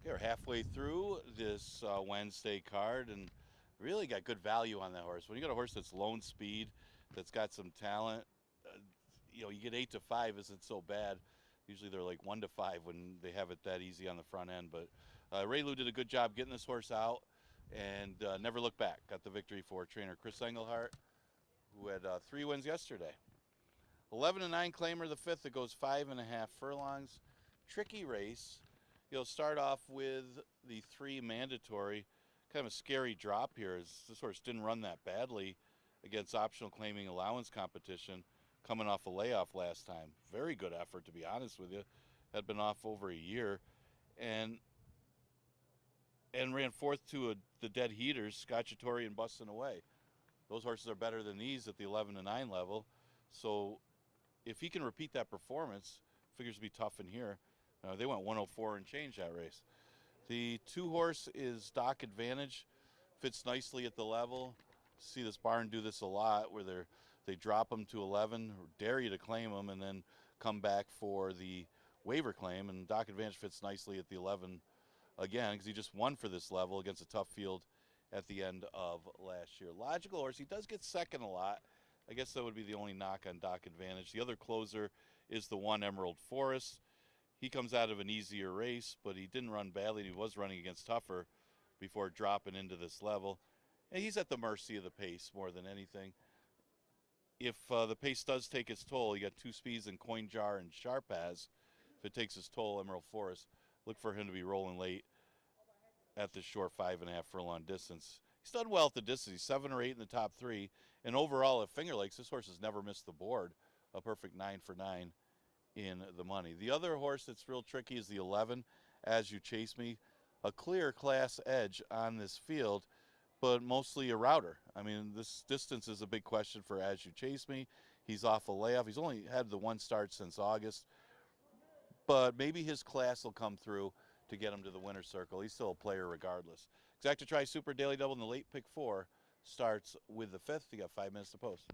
Okay, we're halfway through this Wednesday card, and really got good value on that horse. When you got a horse that's lone speed, that's got some talent, you get 8 to 5 isn't so bad. Usually they're like 1 to 5 when they have it that easy on the front end. But Ray Lou did a good job getting this horse out and never looked back. Got the victory for trainer Chris Engelhart, who had 3 wins yesterday. 11 to 9 claimer, the 5th. It goes 5.5 furlongs. Tricky race. You'll start off with the 3 mandatory. Kind of a scary drop here, as this horse didn't run that badly against optional claiming allowance competition, coming off a layoff last time. Very good effort, to be honest with you. Had been off over a year, and ran 4th to the dead heaters, Scotchatory and Bustin' Away. Those horses are better than these at the 11 to 9 level. So if he can repeat that performance, figures to be tough in here. They went 104 and change that race. The 2 horse is Doc Advantage. Fits nicely at the level. See this barn do this a lot, where they drop them to 11, dare you to claim them, and then come back for the waiver claim. And Doc Advantage fits nicely at the 11 again, because he just won for this level against a tough field at the end of last year. Logical horse. He does get second a lot. I guess that would be the only knock on Doc Advantage. The other closer is the 1 Emerald Forest. He comes out of an easier race, but he didn't run badly. He was running against tougher before dropping into this level. And he's at the mercy of the pace more than anything. If the pace does take its toll, you got 2 speeds in Coin Jar and Sharp As. If it takes its toll, Emerald Forest, look for him to be rolling late at the short 5.5 furlong distance. He's done well at the distance. He's 7 or 8 in the top 3. And overall at Finger Lakes, this horse has never missed the board. A perfect 9 for 9 in the money. The other horse that's real tricky is the 11, As You Chase Me. A clear class edge on this field, but mostly a router. I mean, this distance is a big question for As You Chase Me. He's off a layoff. He's only had the 1 start since August, but maybe his class will come through to get him to the winner's circle. He's still a player regardless. Exacta Tri Super Daily Double in the late pick 4 starts with the 5th. You got 5 minutes to post.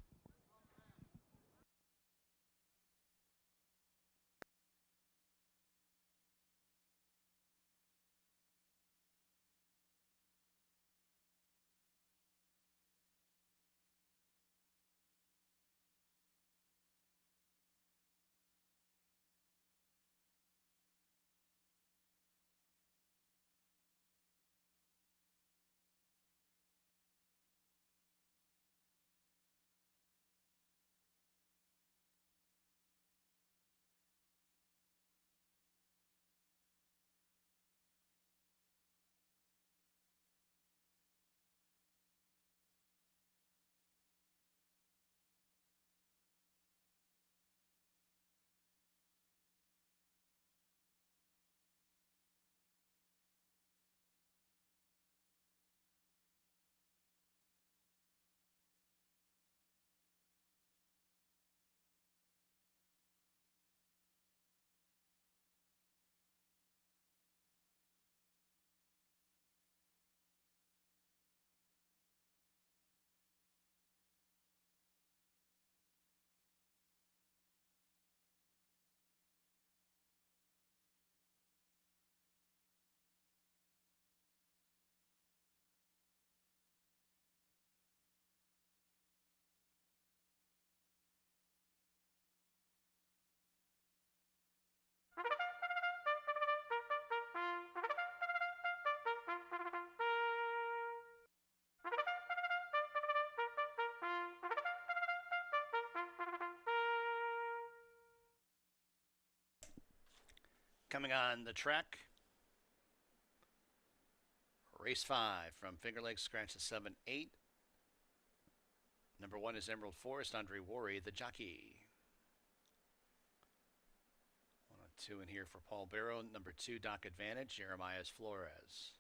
Coming on the track, race 5 from Finger Lakes, scratches 7, 8. Number 1 is Emerald Forest, Andre Worry, the jockey. 1 on 2 in here for Paul Barrow. Number 2, Doc Advantage, Jeremiah Flores.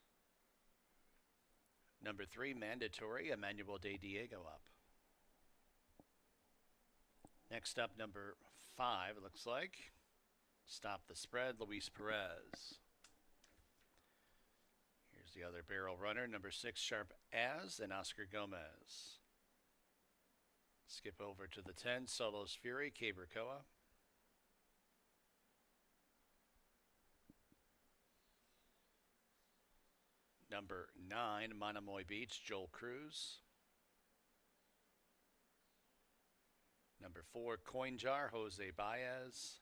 Number 3, Mandatory, Emmanuel De Diego up. Next up, number 5, it looks like. Stop the Spread, Luis Perez. Here's the other barrel runner, number 6, Sharp As, and Oscar Gomez. Skip over to the 10, Solos Fury, Cabercoa. Number 9, Monomoy Beach, Joel Cruz. Number 4, Coin Jar, Jose Baez.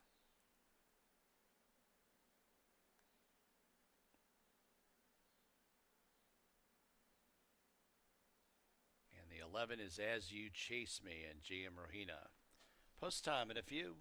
And the 11 is As You Chase Me, and GM Rohina. Post time in a few.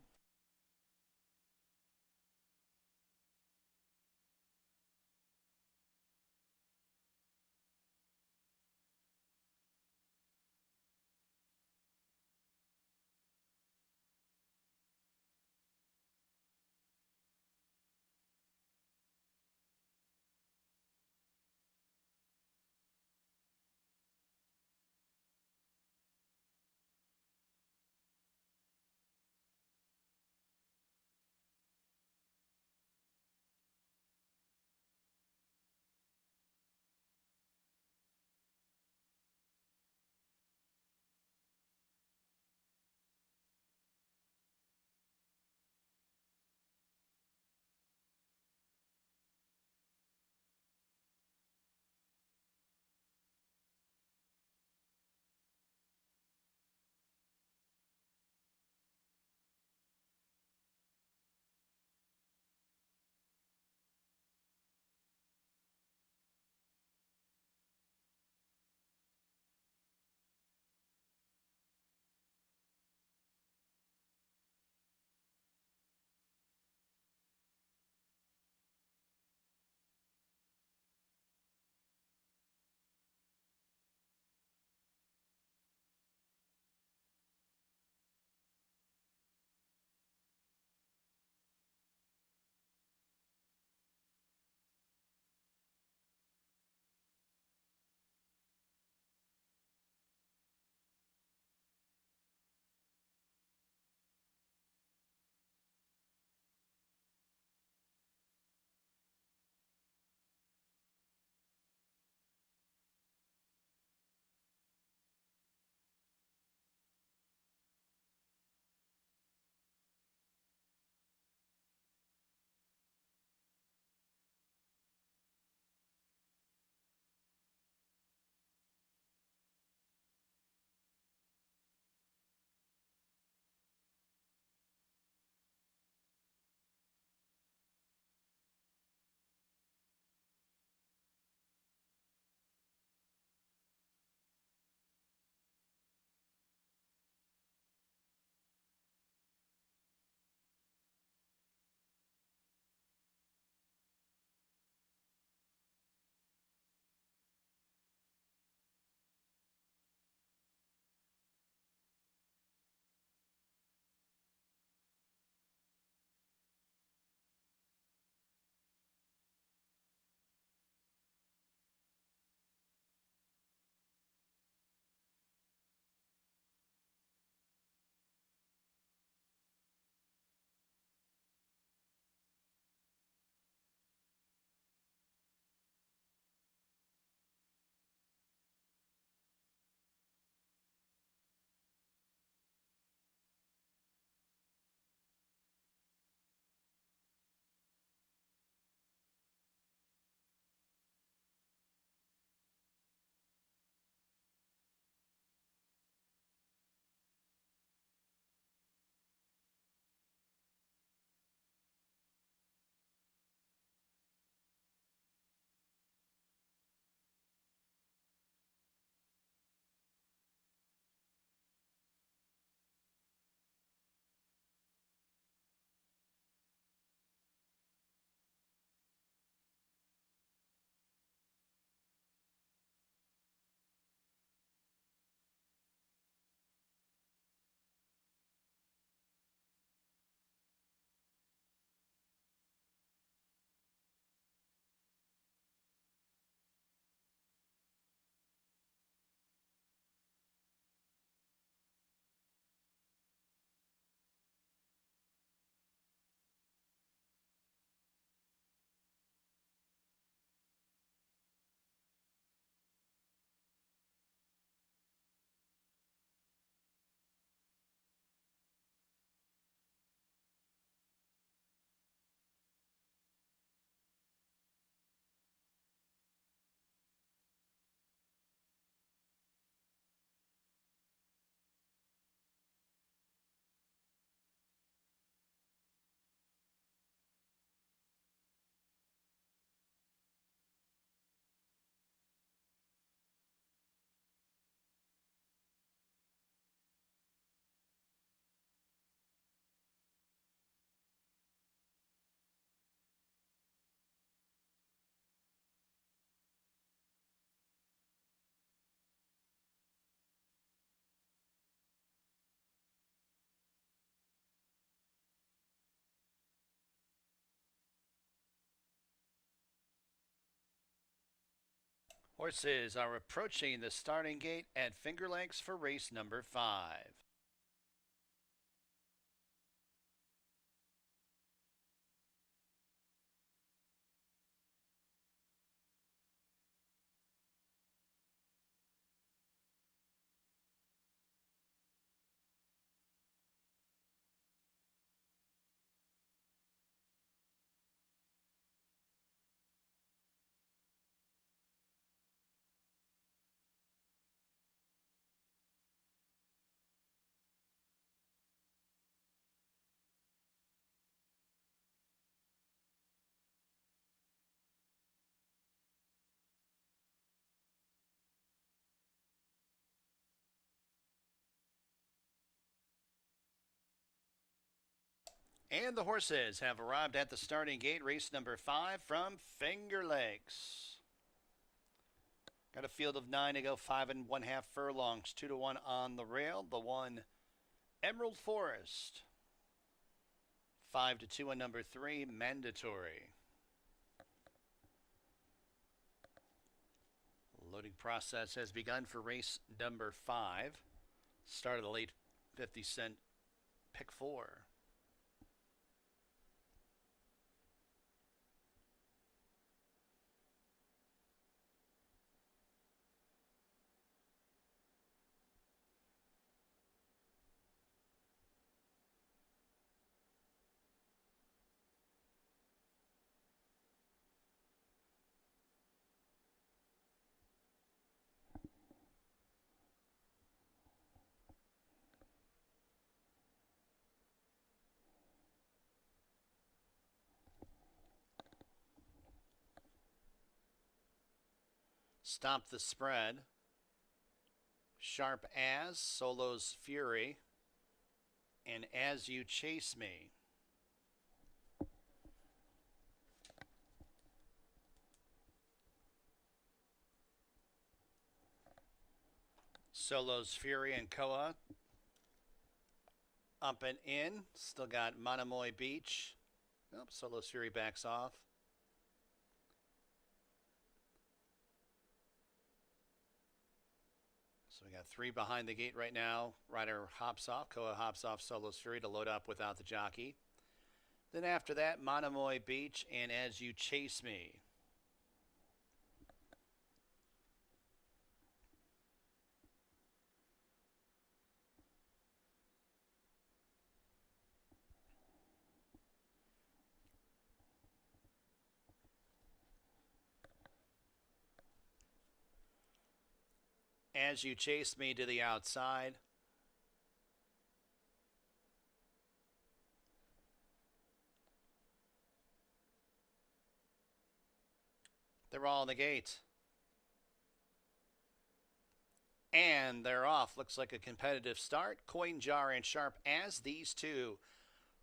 Horses are approaching the starting gate at Finger Lakes for race number 5. And the horses have arrived at the starting gate, race number 5 from Finger Lakes. Got a field of 9 to go, 5 1/2 furlongs, 2-1 on the rail. The one, Emerald Forest. 5-2 on number 3, Mandatory. Loading process has begun for race number 5. Start of the late 50-cent pick 4. Stop the spread. Sharp As, Solo's Fury, and As You Chase Me. Solo's Fury and Koa up and in. Still got Monomoy Beach. Oh, Solo's Fury backs off. So we got 3 behind the gate right now. Rider hops off. Koa hops off Solo's Fury to load up without the jockey. Then after that, Monomoy Beach and As You Chase Me. As You Chase Me to the outside. They're all in the gate. And they're off. Looks like a competitive start. Coin Jar and Sharp As, these two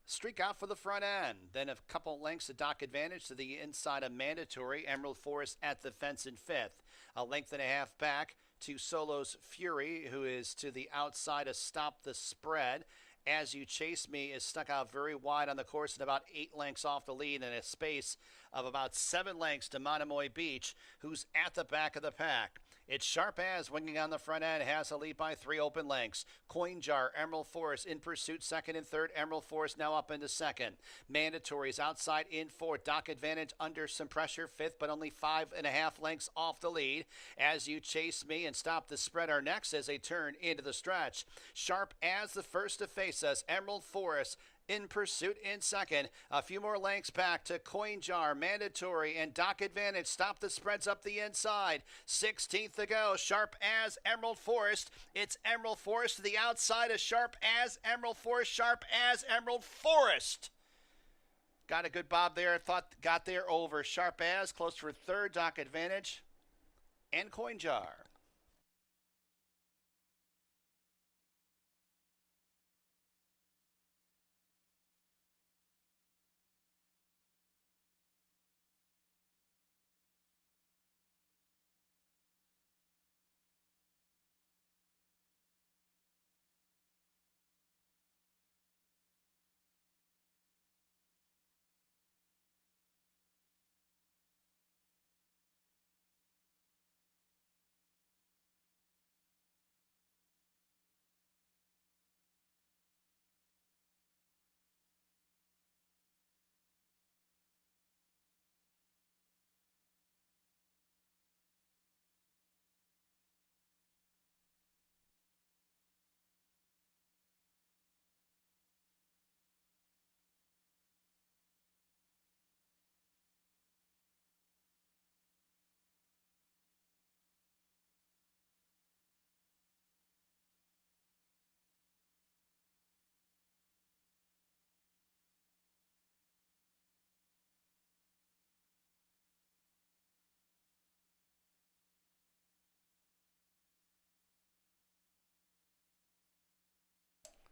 streak out for the front end. Then a couple lengths of Dock Advantage to the inside of Mandatory. Emerald Forest at the fence in 5th. A length and a half back to Solo's Fury, who is to the outside of Stop the Spread. As You Chase Me is stuck out very wide on the course and about 8 lengths off the lead in a space of about 7 lengths to Monomoy Beach, who's at the back of the pack. It's Sharp As winging on the front end, has a lead by 3 open lengths. Coin Jar, Emerald Forest in pursuit, 2nd and 3rd. Emerald Forest now up into 2nd. Mandatory is outside in 4th. Dock Advantage under some pressure, 5th, but only 5.5 lengths off the lead. As You Chase Me and Stop the Spread are next as they turn into the stretch. Sharp As the first to face us. Emerald Forest in pursuit in 2nd. A few more lengths back to Coin Jar, Mandatory, and Dock Advantage. Stop the Spreads up the inside. 16th to go. Sharp As, Emerald Forest. It's Emerald Forest to the outside of Sharp As, Emerald Forest, Sharp As, Emerald Forest. Got a good bob there. Thought got there over Sharp As. Close for 3rd. Dock Advantage and Coin Jar.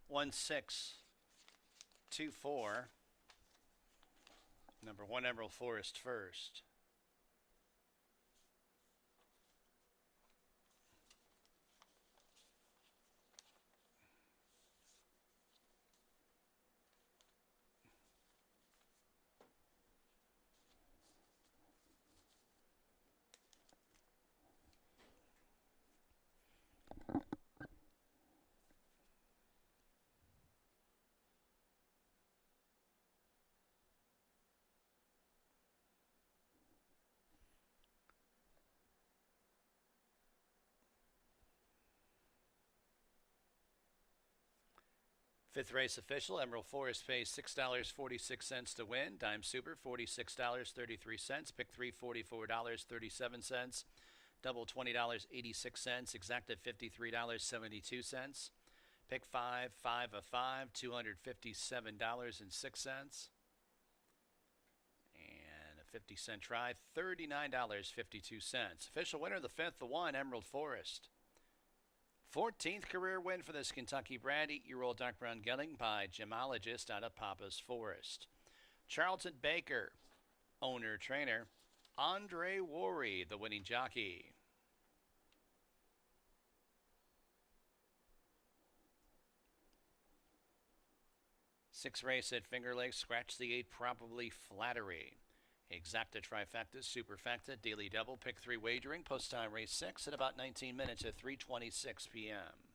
1624. Number 1 Emerald Forest first. Fifth race official, Emerald Forest pays $6.46 to win. Dime Super, $46.33. Pick 3, $44.37. Double, $20.86. Exacta, $53.72. Pick 5, 5 of 5, $257.06. And a 50-cent try, $39.52. Official winner of the fifth, the 1, Emerald Forest. 14th career win for this Kentucky bred, 8-year-old dark brown gelding by gemologist out of Papa's Forest. Charlton Baker, owner-trainer. Andre Worry, the winning jockey. Sixth race at Finger Lakes, scratch the 8, probably Flattery. Exacta, trifecta, superfecta, daily double, pick 3 wagering, post time race 6 at about 19 minutes at 3:26 p.m.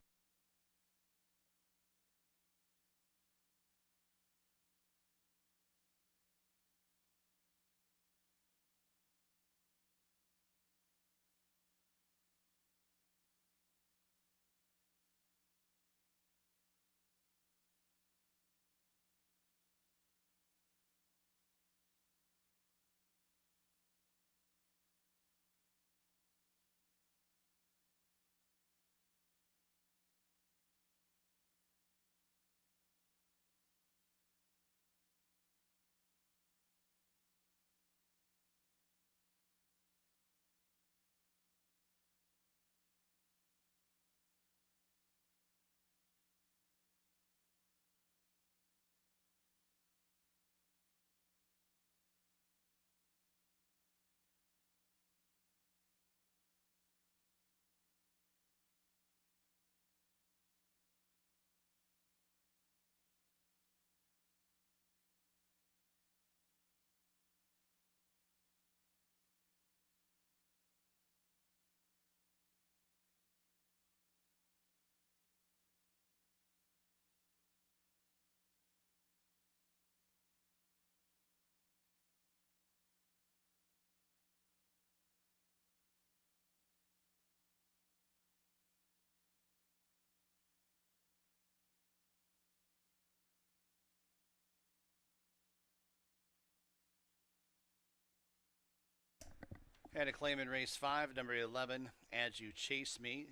Had a claim in race 5, number 11, As You Chase Me.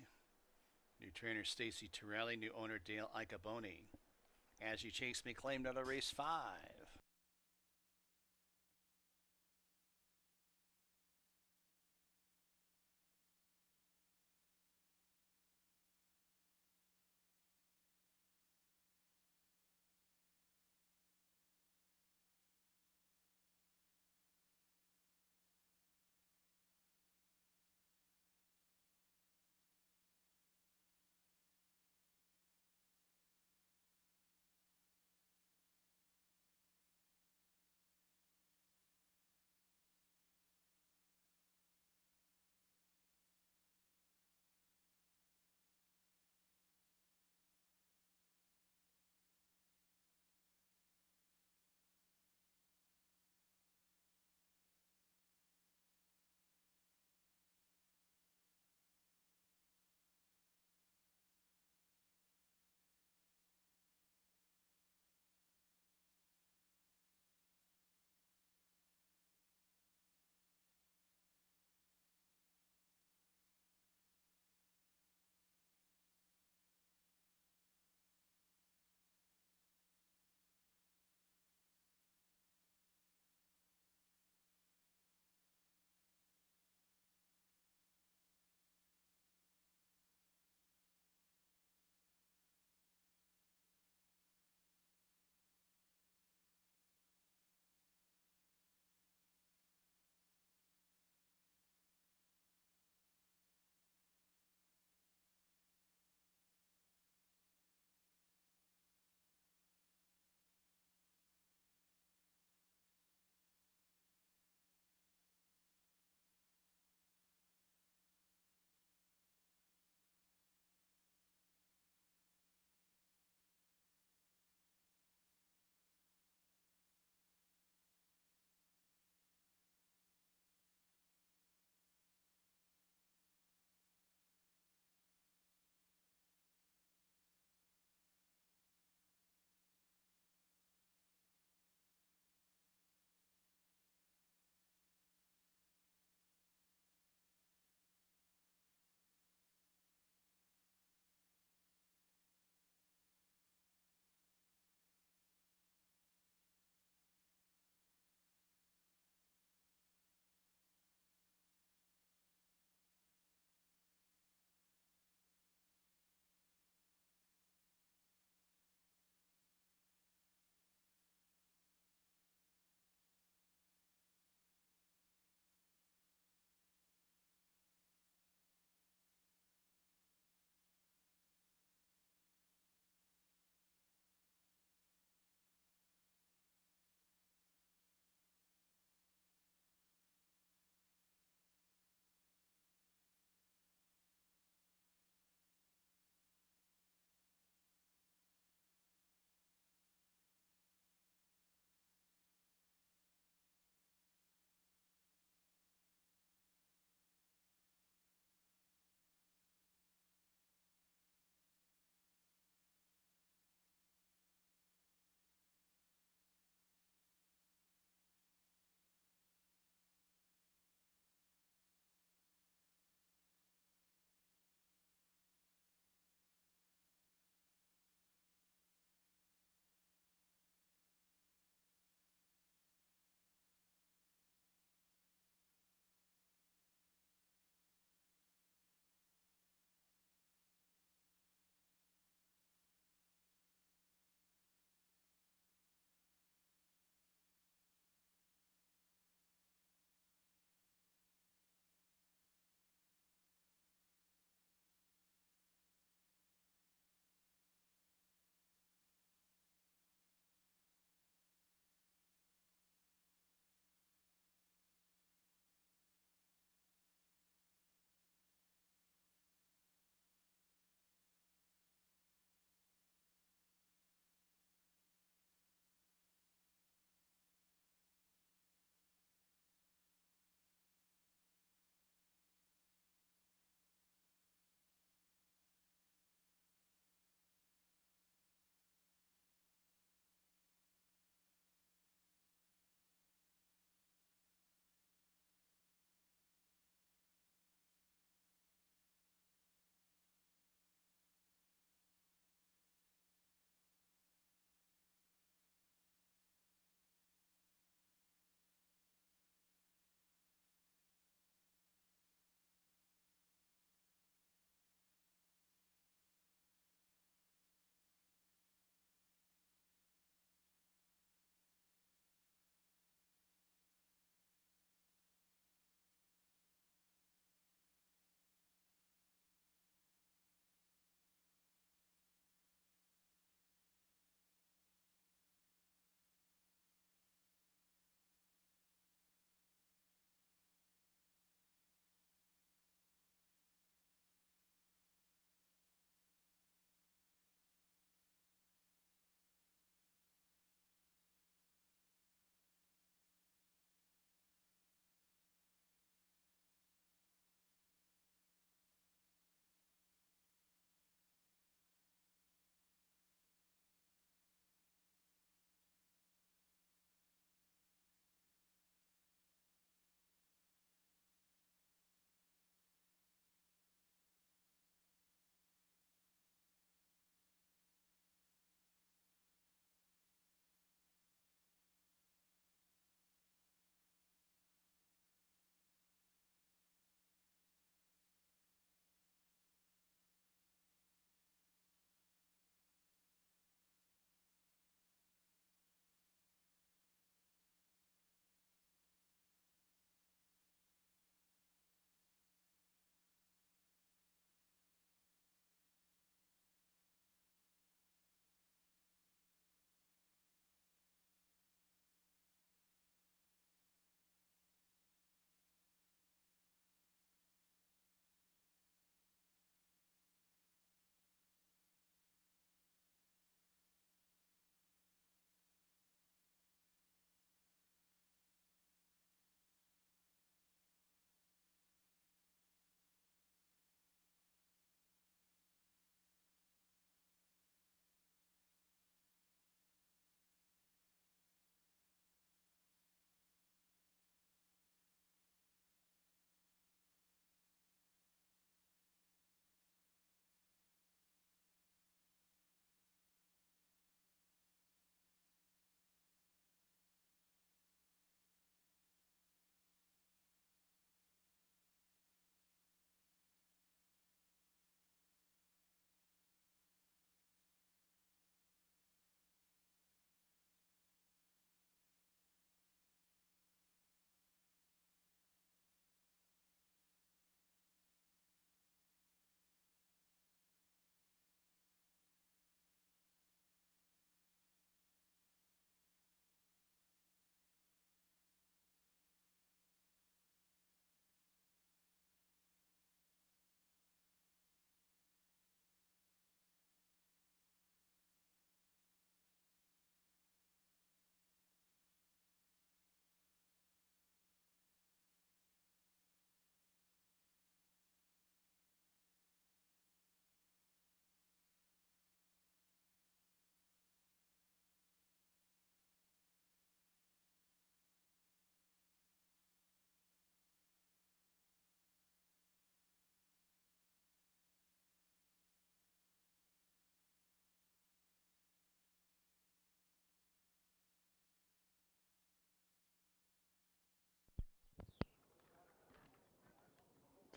New trainer Stacy Torelli, new owner Dale Icaboni. As You Chase Me claimed out of race 5.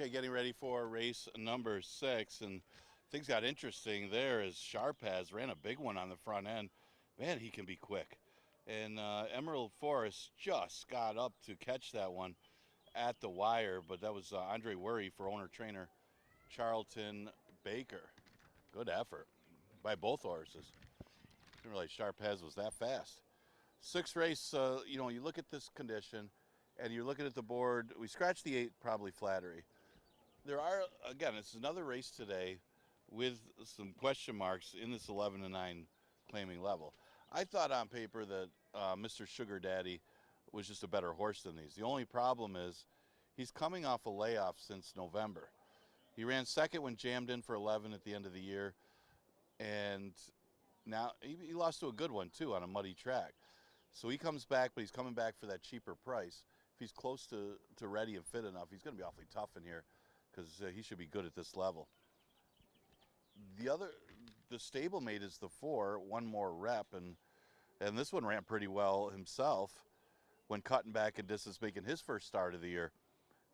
Okay, getting ready for race number 6, and things got interesting there as Sharpaz ran a big one on the front end. Man, he can be quick. And Emerald Forest just got up to catch that one at the wire, but that was Andre Worry for owner-trainer Charlton Baker. Good effort by both horses. Didn't realize Sharpaz was that fast. 6th race, you look at this condition, and you're looking at the board. We scratched the 8, probably flattery. There are, again, it's another race today with some question marks in this 11 to 9 claiming level. I thought on paper that Mr. Sugar Daddy was just a better horse than these. The only problem is he's coming off a layoff since November. He ran second when jammed in for 11 at the end of the year, and now he lost to a good one too on a muddy track. So he comes back, but he's coming back for that cheaper price. If he's close to ready and fit enough, he's going to be awfully tough in here, because he should be good at this level. The stablemate is the 4, one more rep, and this one ran pretty well himself when cutting back in distance, making his first start of the year.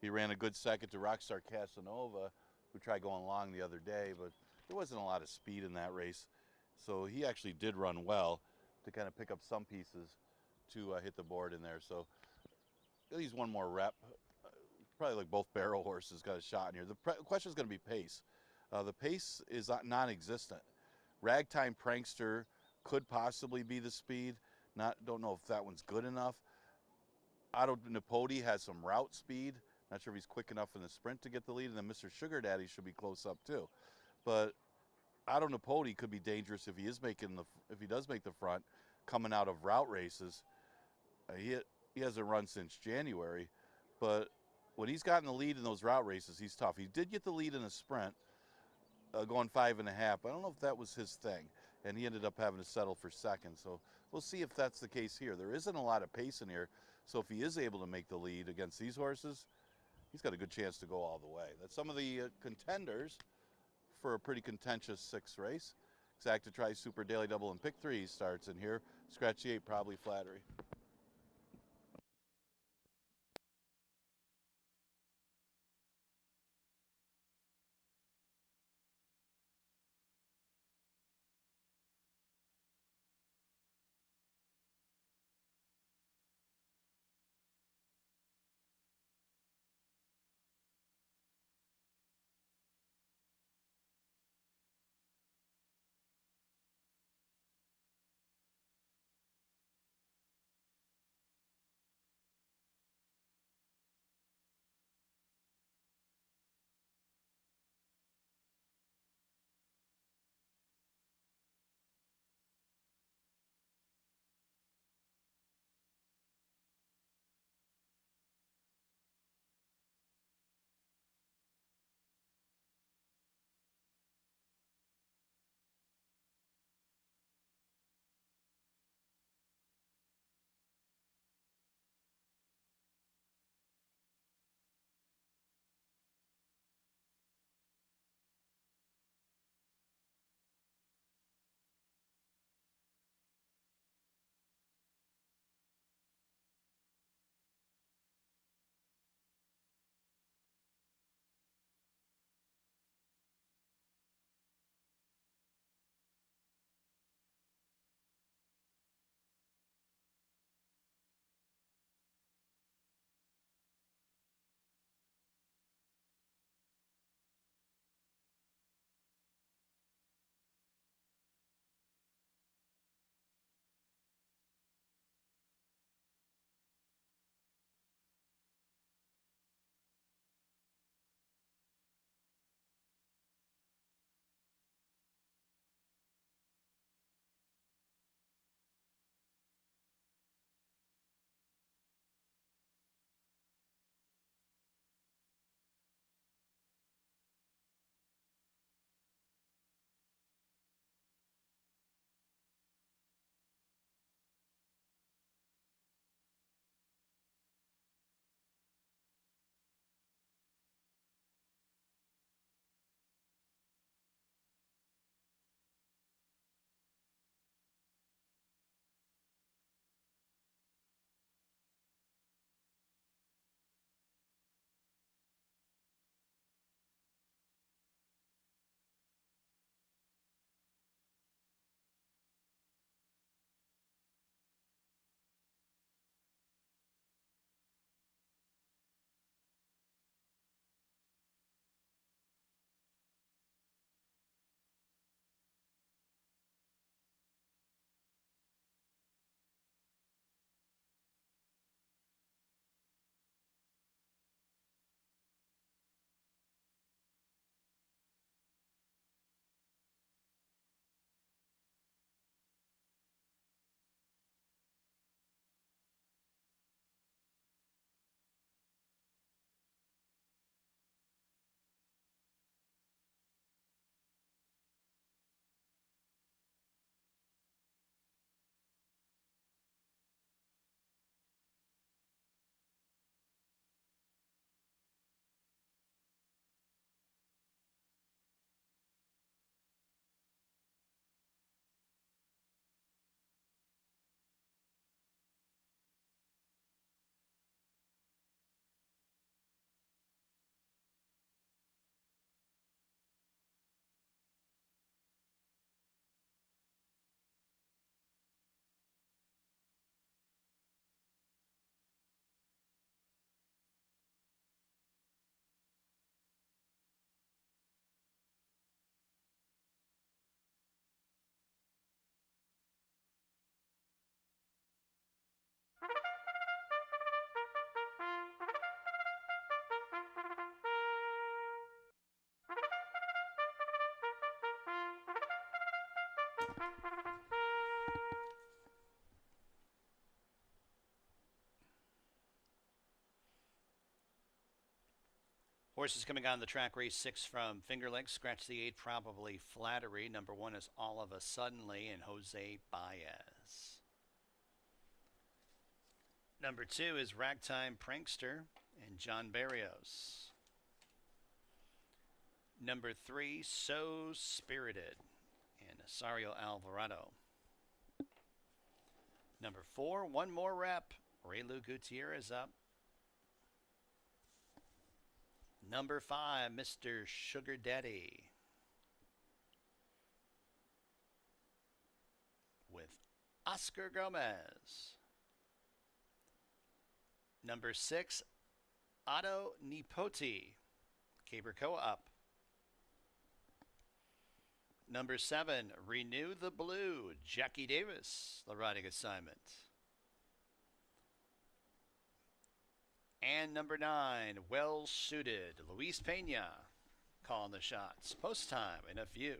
He ran a good second to Rockstar Casanova, who tried going long the other day, but there wasn't a lot of speed in that race. So he actually did run well to kind of pick up some pieces to hit the board in there. So he's one more rep. Probably like both barrel horses got a shot in here. The question is going to be pace. The pace is non-existent. Ragtime Prankster could possibly be the speed. Don't know if that one's good enough. Otto Napodi has some route speed. Not sure if he's quick enough in the sprint to get the lead. And then Mr. Sugar Daddy should be close up too. But Otto Napodi could be dangerous if he does make the front coming out of route races. He hasn't run since January, but when he's gotten the lead in those route races, he's tough. He did get the lead in a sprint, going 5.5. I don't know if that was his thing, and he ended up having to settle for second. So we'll see if that's the case here. There isn't a lot of pace in here, so if he is able to make the lead against these horses, he's got a good chance to go all the way. That's some of the contenders for a pretty contentious 6th race. Exacta Tri Super Daily Double and Pick 3 starts in here. Scratch the 8, probably flattery. Horses coming on the track, race 6 from Finger Lakes. Scratch the 8, probably Flattery. Number 1 is All of a Suddenly and Jose Baez. Number 2 is Ragtime Prankster and John Barrios. Number 3, So Spirited and Asario Alvarado. Number 4, One More Rep, Raylu Gutierrez up. Number 5, Mr. Sugar Daddy with Oscar Gomez. Number 6, Otto Nipoti, Cabercoa up. Number 7, Renew the Blue, Jackie Davis, the riding assignment. And number 9, Well Suited, Luis Pena, calling the shots. Post time in a few.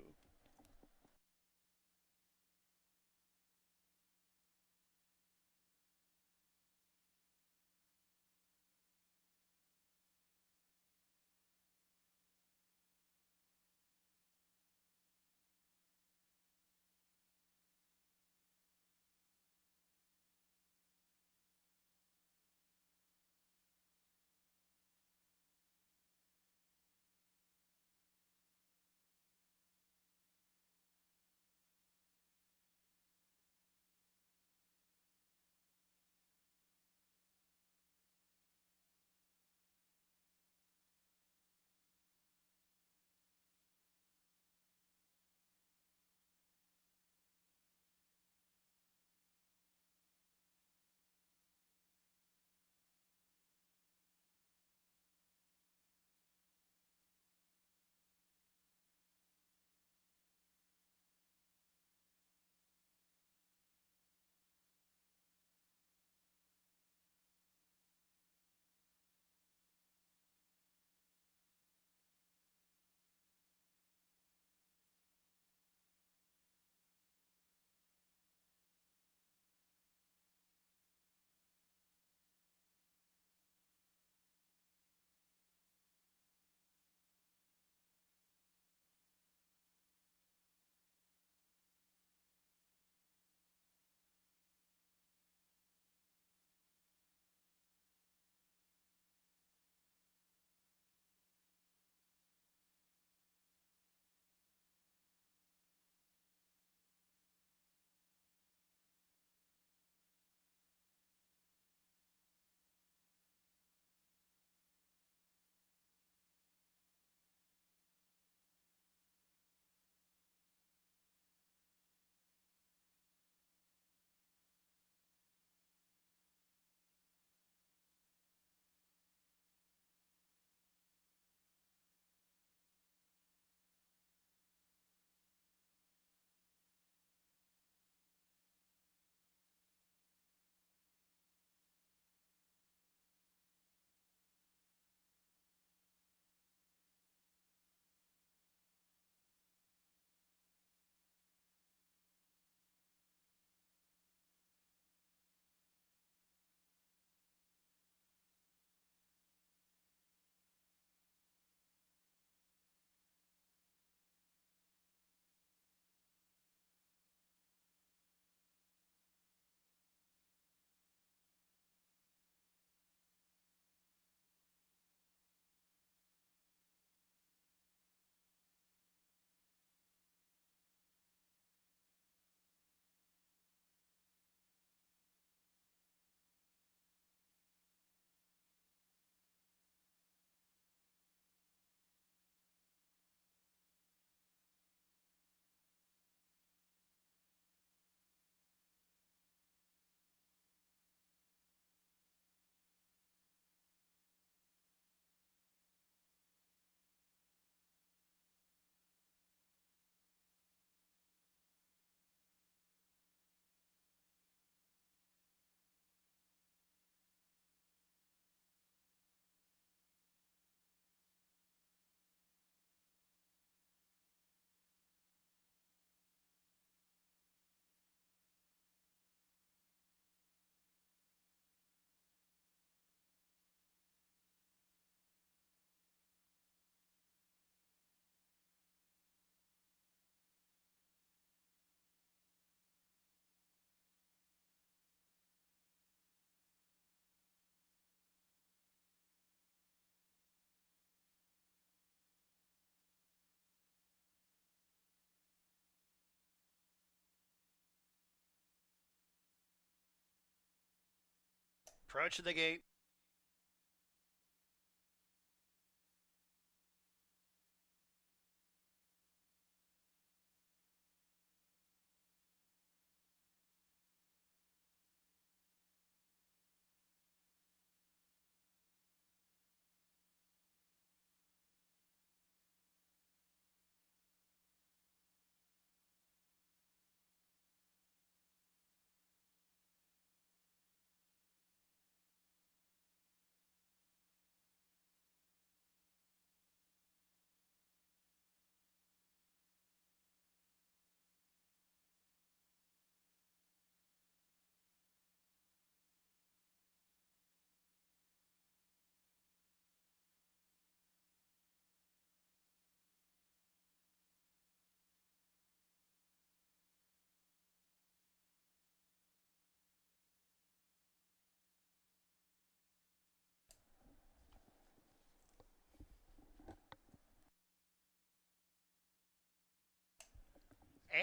Approaching the gate.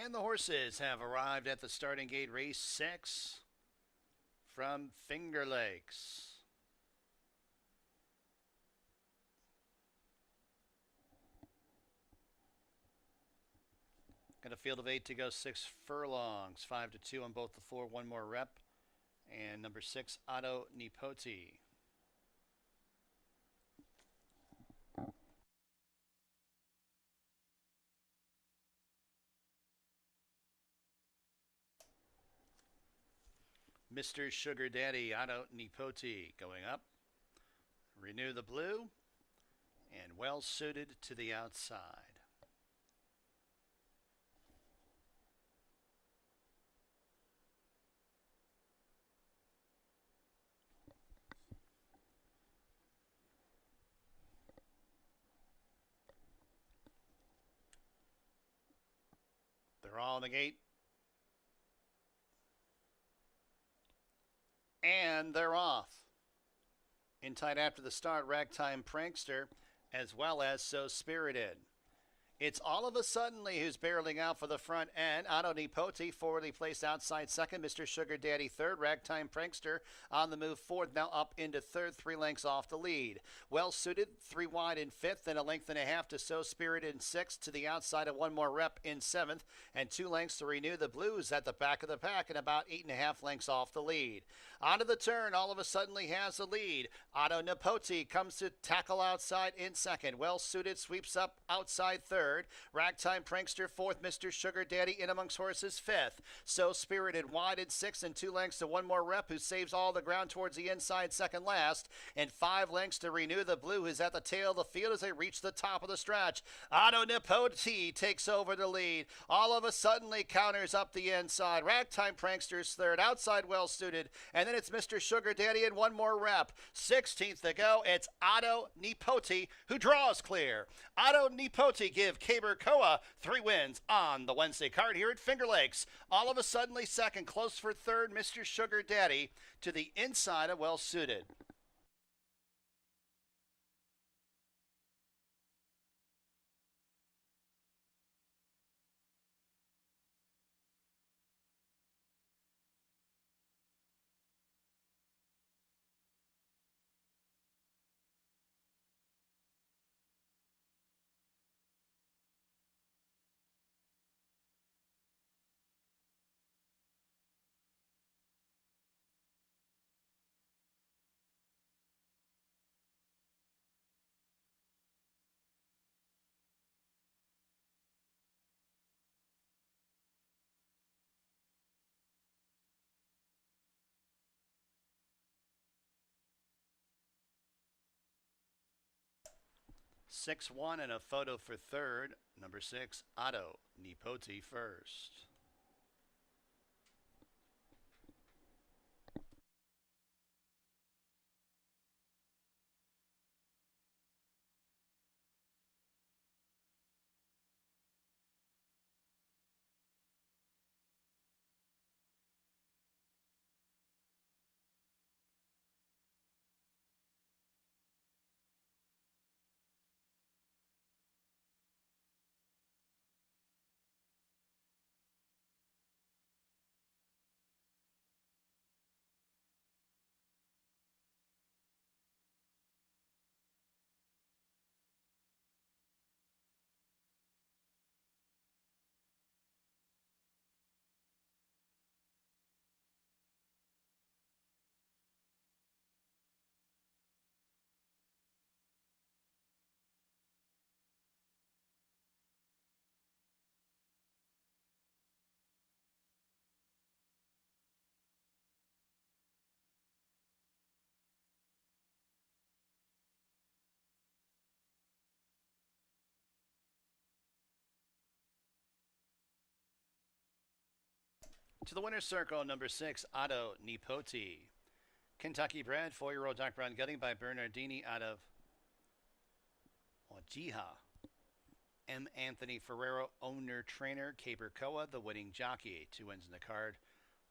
And the horses have arrived at the starting gate, race 6 from Finger Lakes. Got a field of 8 to go, 6 furlongs, 5 to 2 on both the 4, 1 more rep. And number 6, Otto Nipoti. Mr. Sugar Daddy, Otto Nipoti going up. Renew the Blue, and well suited to the outside. They're all in the gate. And they're off. In tight after the start, Ragtime Prankster, as well as So Spirited. It's All of a Suddenly who's barreling out for the front end. Otto Nipoti forwardly placed outside second. Mr. Sugar Daddy third. Ragtime Prankster on the move fourth. Now up into third, 3 lengths off the lead. Well suited, 3 wide in fifth, and a length and a half to So Spirited in sixth. To the outside of 1 more rep in seventh, and 2 lengths to Renew the Blues at the back of the pack, and about 8.5 lengths off the lead. Onto the turn, All of a Suddenly has the lead. Otto Nipoti comes to tackle outside in second. Well suited, sweeps up outside third. Ragtime Prankster fourth. Mr. Sugar Daddy in amongst horses fifth. So Spirited wide in sixth, and 2 lengths to 1 more rep, who saves all the ground towards the inside second last, and 5 lengths to Renew the Blue, who's at the tail of the field as they reach the top of the stretch. Otto Nipoti takes over the lead. All of a Suddenly counters up the inside. Ragtime Prankster's third, outside well suited, and then it's Mr. Sugar Daddy in 1 more rep. 16th to go. It's Otto Nipoti who draws clear. Otto Nipoti give Caber Koa 3 wins on the Wednesday card here at Finger Lakes. All of a Suddenly second, close for third, Mr. Sugar Daddy to the inside of well suited. Six one and a photo for third. Number 6, Otto Nipoti first. To the winner's circle, number 6, Otto Nipoti. Kentucky bred, 4-year-old dark brown gutting by Bernardini out of Ojiha. M. Anthony Ferrero, owner-trainer, Cabercoa, the winning jockey. 2 wins in the card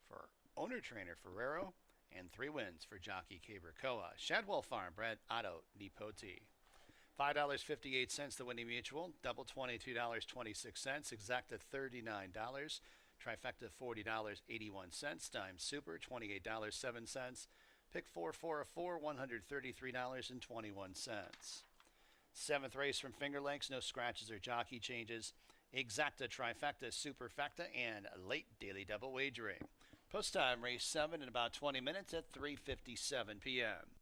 for owner-trainer Ferrero, and 3 wins for jockey Cabercoa. Shadwell Farm, bred Otto Nipoti. $5.58 the winning mutual, double $22.26, exacta $39, trifecta $40.81, dime super $28.07, pick 4 of 4 $133.21. 7th race from Finger Lakes, no scratches or jockey changes. Exacta, trifecta, superfecta, and late daily double wagering. Post time, race 7 in about 20 minutes at 3:57 p.m.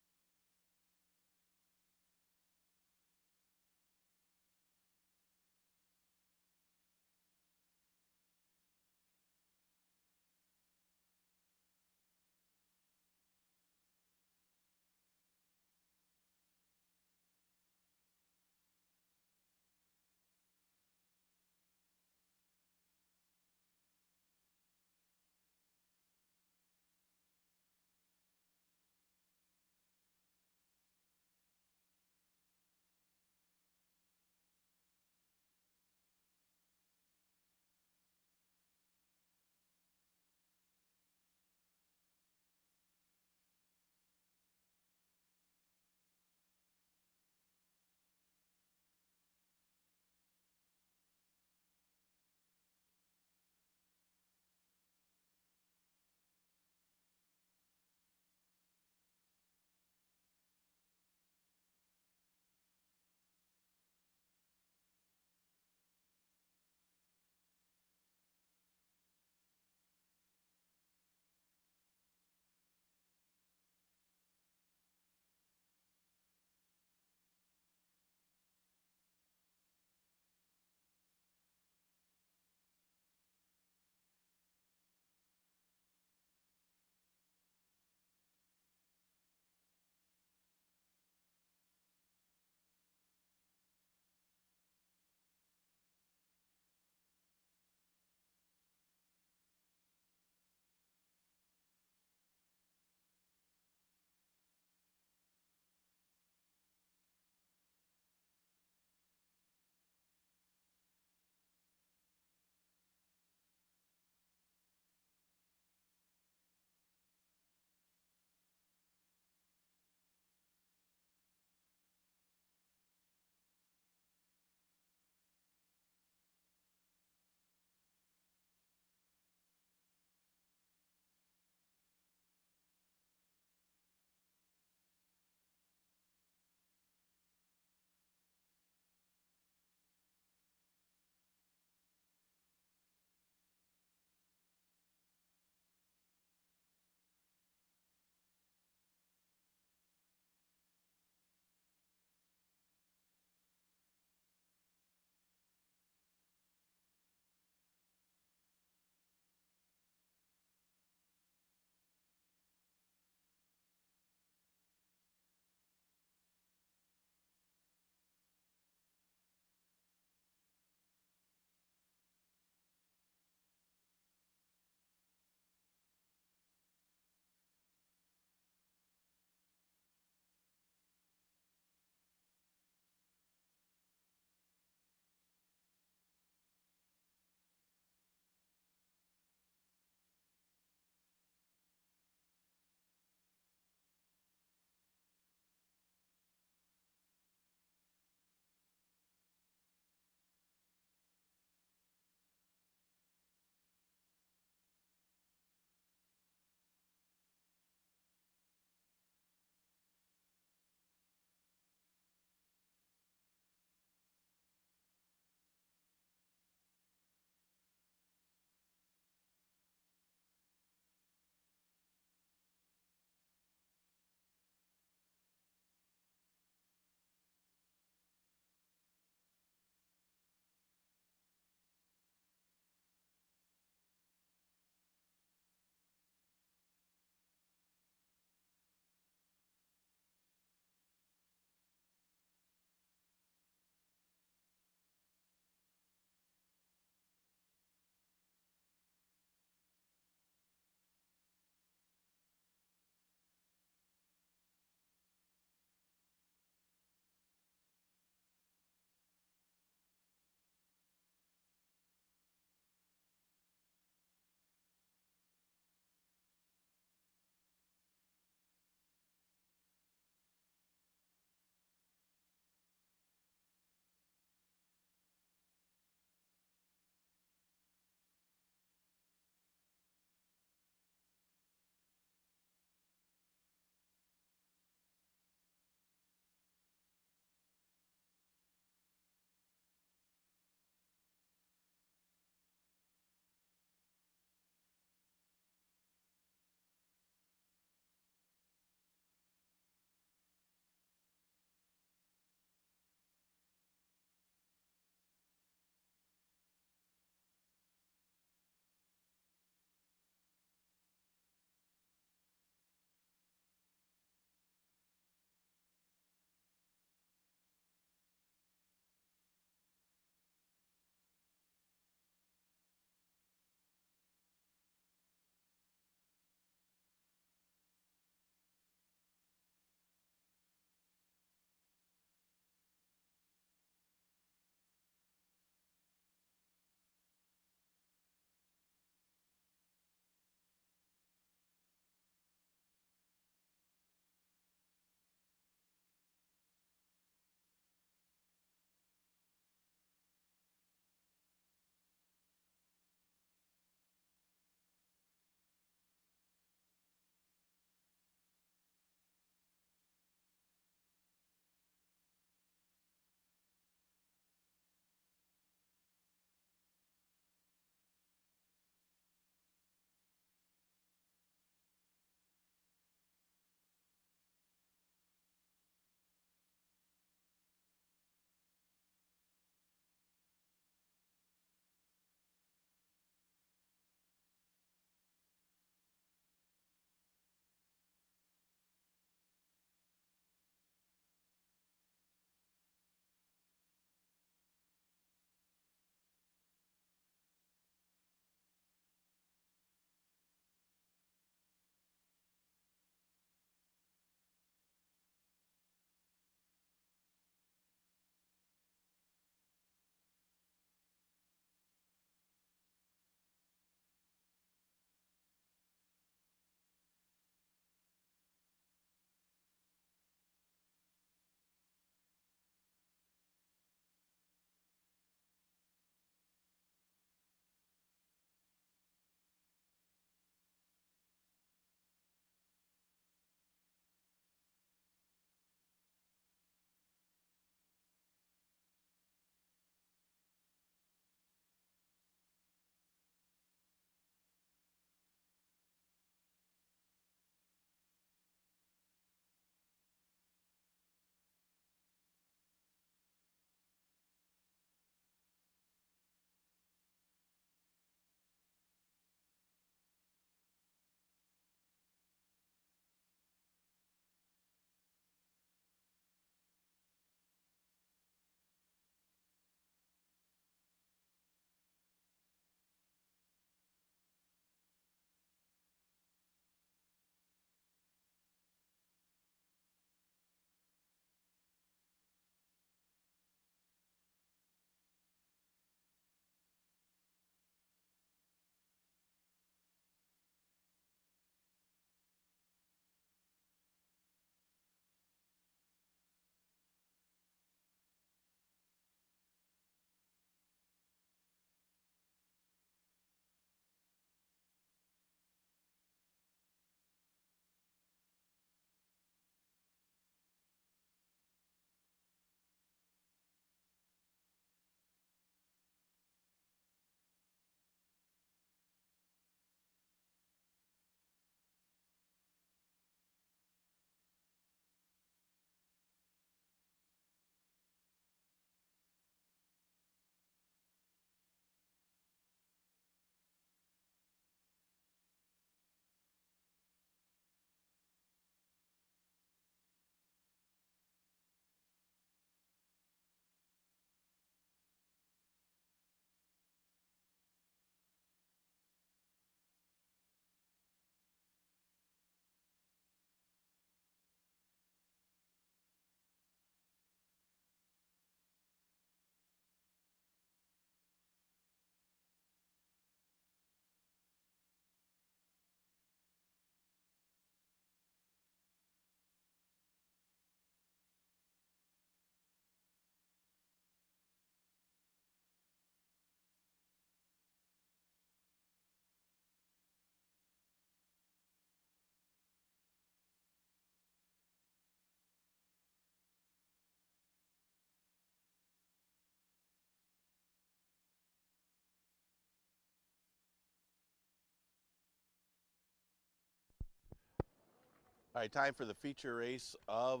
All right, time for the feature race of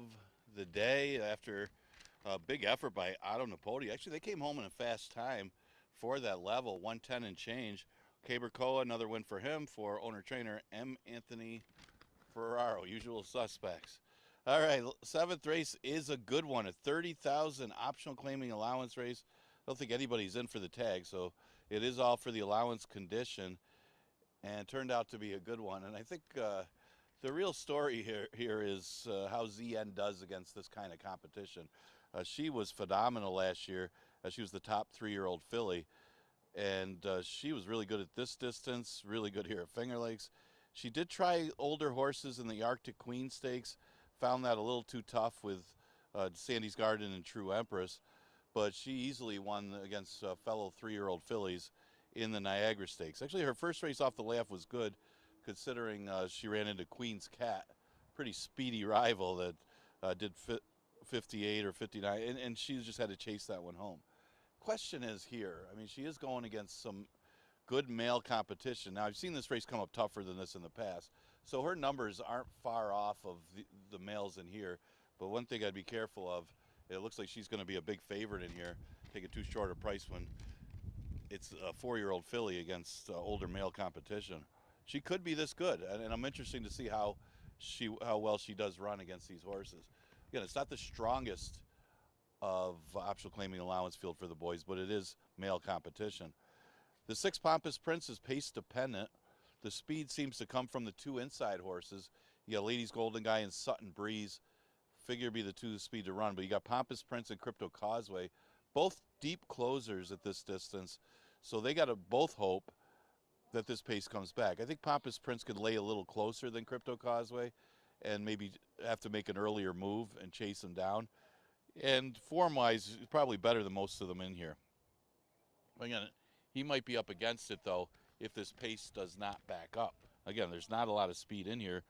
the day. After a big effort by Otto Napodi. Actually, they came home in a fast time for that level, 110 and change. Cabercoa, another win for him, for owner-trainer M. Anthony Ferraro, usual suspects. All right, seventh race is a good one, a 30,000 optional claiming allowance race. I don't think anybody's in for the tag, so it is all for the allowance condition, and turned out to be a good one. And I think the real story here is how ZN does against this kind of competition. She was phenomenal last year. She was the top 3-year-old filly, and she was really good at this distance, really good here at Finger Lakes. She did try older horses in the Arctic Queen Stakes, found that a little too tough with Sandy's Garden and True Empress, but she easily won against fellow 3-year-old fillies in the Niagara Stakes. Actually, her first race off the laugh was good, considering she ran into Queen's Cat, pretty speedy rival that did 58 or 59, and she just had to chase that one home. Question is here, I mean, she is going against some good male competition. Now, I've seen this race come up tougher than this in the past, so her numbers aren't far off of the males in here, but one thing I'd be careful of, it looks like she's going to be a big favorite in here, take a too short a price when it's a 4-year-old filly against older male competition. She could be this good, and I'm interested to see how well she does run against these horses. Again, it's not the strongest of optional claiming allowance field for the boys, but it is male competition. The 6 Pompous Prince is pace dependent. The speed seems to come from the 2 inside horses. You got Ladies Golden Guy and Sutton Breeze. Figure be the 2 speed to run, but you got Pompous Prince and Crypto Causeway, both deep closers at this distance, so they got to both hope that this pace comes back. I think Pompous Prince could lay a little closer than Crypto Causeway and maybe have to make an earlier move and chase him down. And form-wise, he's probably better than most of them in here. Again, he might be up against it, though, if this pace does not back up. Again, there's not a lot of speed in here.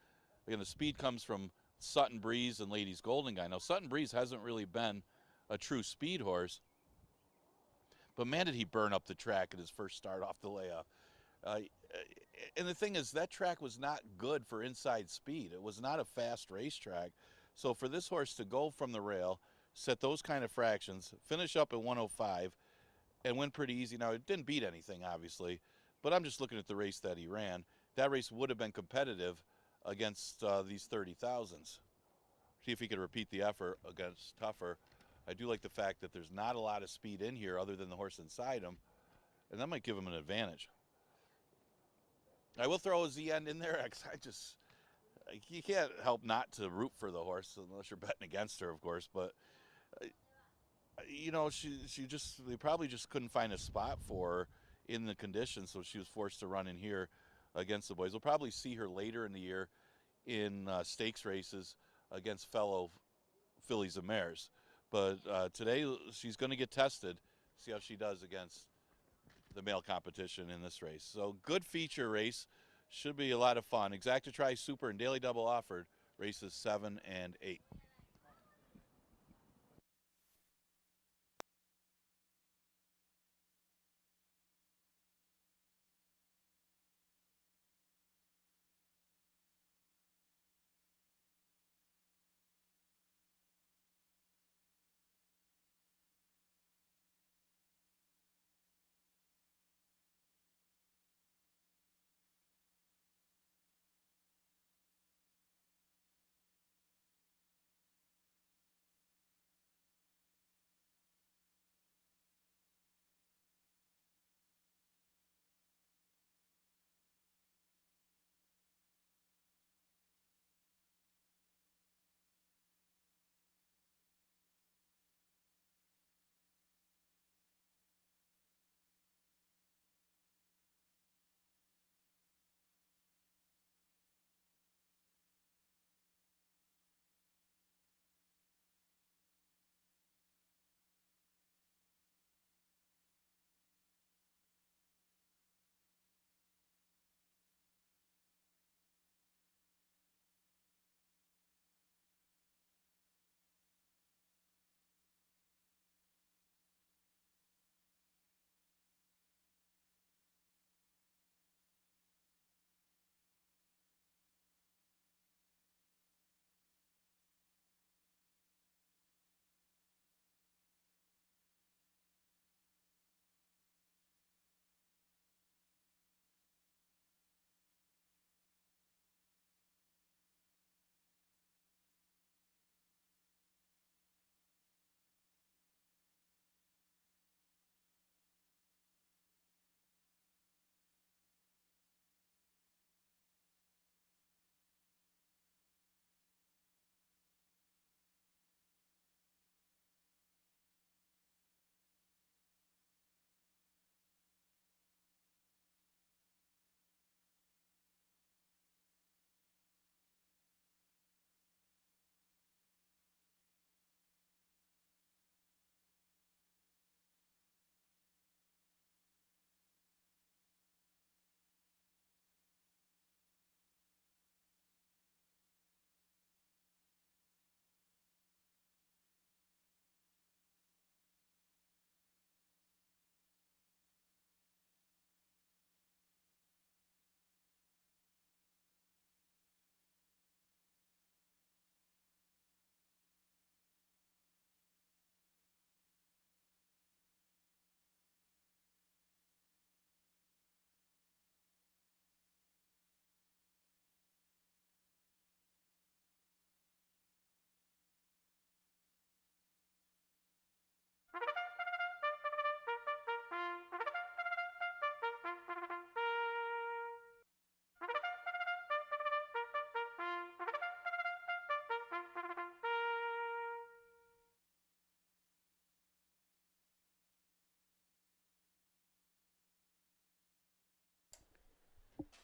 Again, the speed comes from Sutton Breeze and Ladies Golden Guy. Now, Sutton Breeze hasn't really been a true speed horse, but man, did he burn up the track at his first start off the layoff. And the thing is, that track was not good for inside speed. It was not a fast racetrack. So for this horse to go from the rail, set those kind of fractions, finish up at 105, and win pretty easy. Now, it didn't beat anything, obviously, but I'm just looking at the race that he ran. That race would have been competitive against these 30,000s. See if he could repeat the effort against tougher. I do like the fact that there's not a lot of speed in here other than the horse inside him, and that might give him an advantage. I will throw a ZN in there. You can't help not to root for the horse unless you're betting against her, of course. But you know, they probably just couldn't find a spot for her in the conditions, so she was forced to run in here against the boys. We'll probably see her later in the year in stakes races against fellow fillies and mares. But today she's going to get tested, see how she does against the male competition in this race. So good feature race, should be a lot of fun. Exacta Tri Super and Daily Double offered races 7 and 8.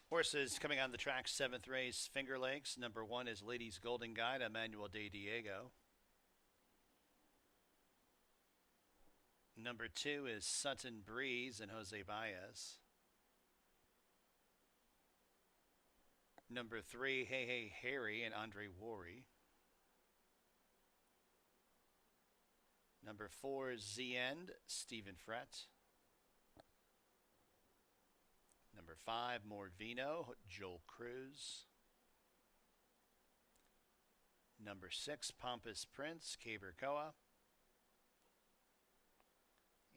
Horses coming on the track, 7th race, Finger Lakes. Number 1 is Ladies Golden Guide, Emmanuel de Diego. Number 2 is Sutton Breeze and Jose Baez. Number 3, Hey Hey Harry and Andre Worry. Number 4 is Z End, Stephen Frett. Number 5, Morvino, Joel Cruz. Number 6, Pompous Prince, Cabercoa.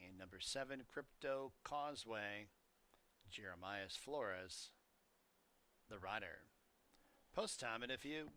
And number 7, Crypto Causeway, Jeremias Flores, the rider. Post time in a few.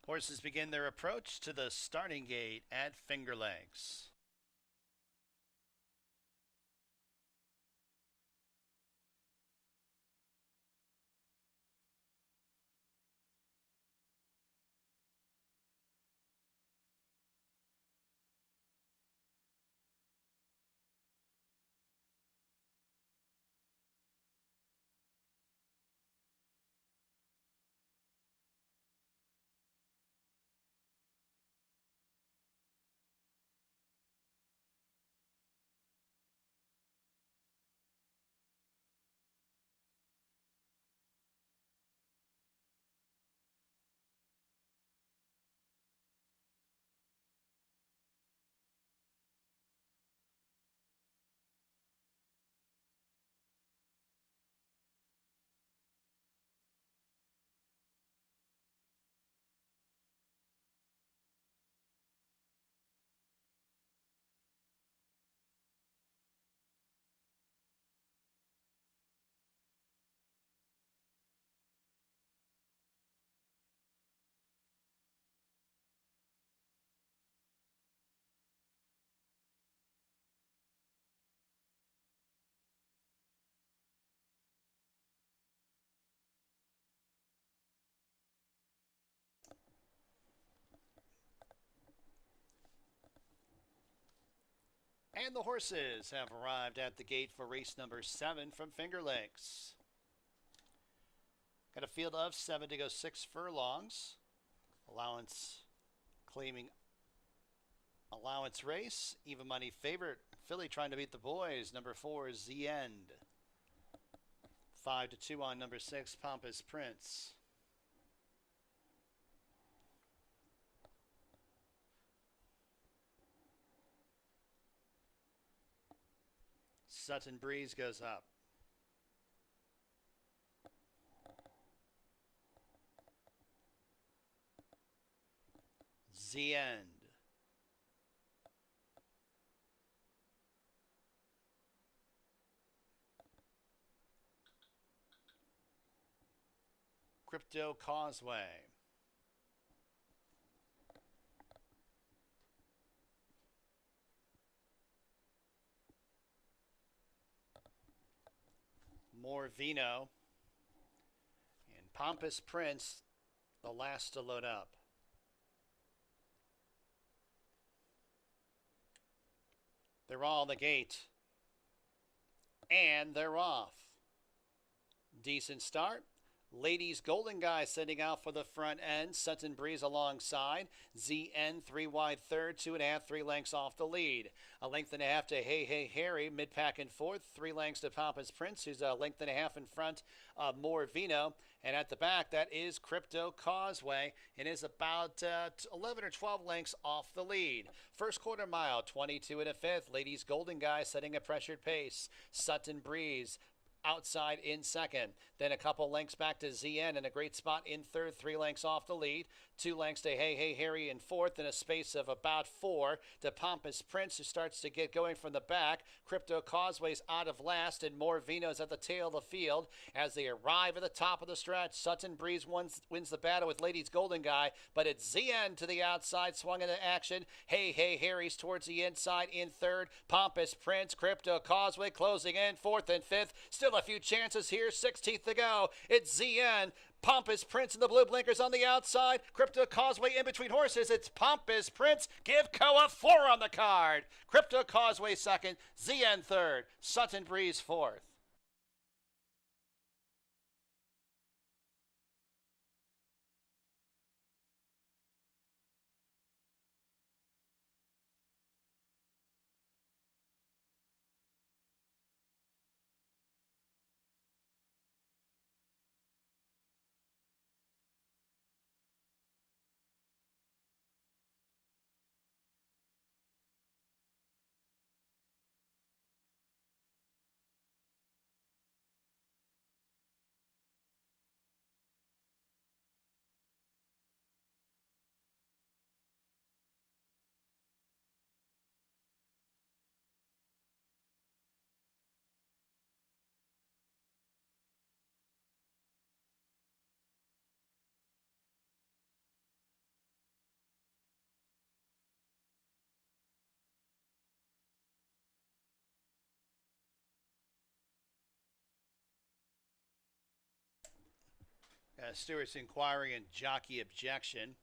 Horses begin their approach to the starting gate at Finger Lakes. And the horses have arrived at the gate for race number 7 from Finger Lakes. Got a field of 7 to go 6 furlongs. Allowance claiming allowance race. Even money favorite. Filly trying to beat the boys. Number 4 is The End. 5 to 2 on number 6, Pompous Prince. Sutton Breeze goes up. The End. Crypto Causeway. More Vino. And Pompous Prince, the last to load up. They're all on the gate. And they're off. Decent start. Ladies Golden Guy sending out for the front end. Sutton Breeze alongside. ZN 3 wide third, 2.5, 3 lengths off the lead. A length and a half to Hey Hey Harry, mid-pack in fourth. 3 lengths to Pompous Prince, who's a length and a half in front of More Vino. And at the back, that is Crypto Causeway. It is about 11 or 12 lengths off the lead. First quarter mile, 22 1/5. Ladies Golden Guy setting a pressured pace. Sutton Breeze outside in second. Then a couple lengths back to ZN in a great spot in third, 3 lengths off the lead. 2 lengths to Hey Hey Harry in fourth, and a space of about 4 to Pompous Prince, who starts to get going from the back. Crypto Causeway's out of last, and More Vino's at the tail of the field as they arrive at the top of the stretch. Sutton Breeze wins the battle with Ladies Golden Guy, but it's ZN to the outside, swung into action. Hey Hey Harry's towards the inside in third. Pompous Prince, Crypto Causeway closing in fourth and fifth. Still a few chances here, 16th to go. It's ZN. Pompous Prince and the blue blinkers on the outside. Crypto Causeway in between horses. It's Pompous Prince. Give Koa 4 on the card. Crypto Causeway second. ZN third. Sutton Breeze fourth. Stewart's Inquiry and Jockey Objection.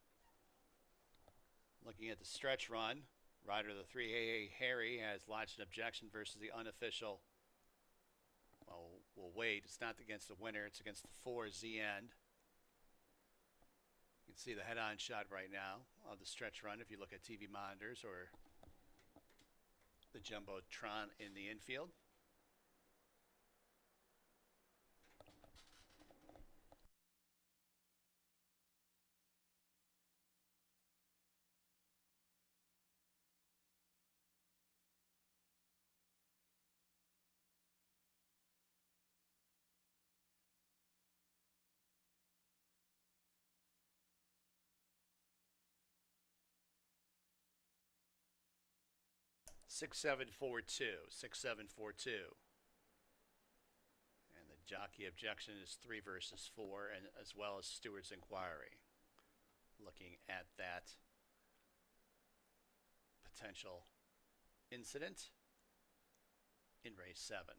Looking at the stretch run, rider of the 3 Hey Harry has lodged an objection versus the unofficial. Well, we'll wait. It's not against the winner. It's against the 4 ZN. You can see the head-on shot right now of the stretch run if you look at TV monitors or the Jumbotron in the infield. Six seven 6742. And the jockey objection is 3 versus 4, and as well as Stewart's Inquiry. Looking at that potential incident in race 7.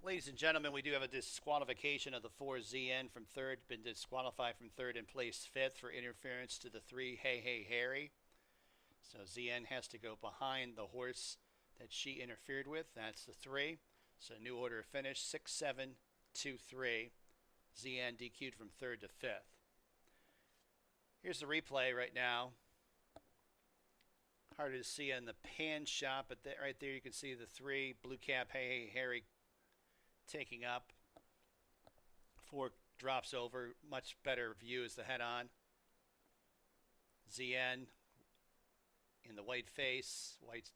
Ladies and gentlemen, we do have a disqualification of the 4 ZN from third. Been disqualified from third and placed fifth for interference to the 3 Hey Harry. So ZN has to go behind the horse that she interfered with. That's the 3. So new order of finish 6-7-2-3. ZN DQ'd from third to fifth. Here's the replay right now. Harder to see on the pan shot, but right there you can see the 3 blue cap Hey Harry taking up. 4 drops over. Much better view is the head on. ZN in the white face, white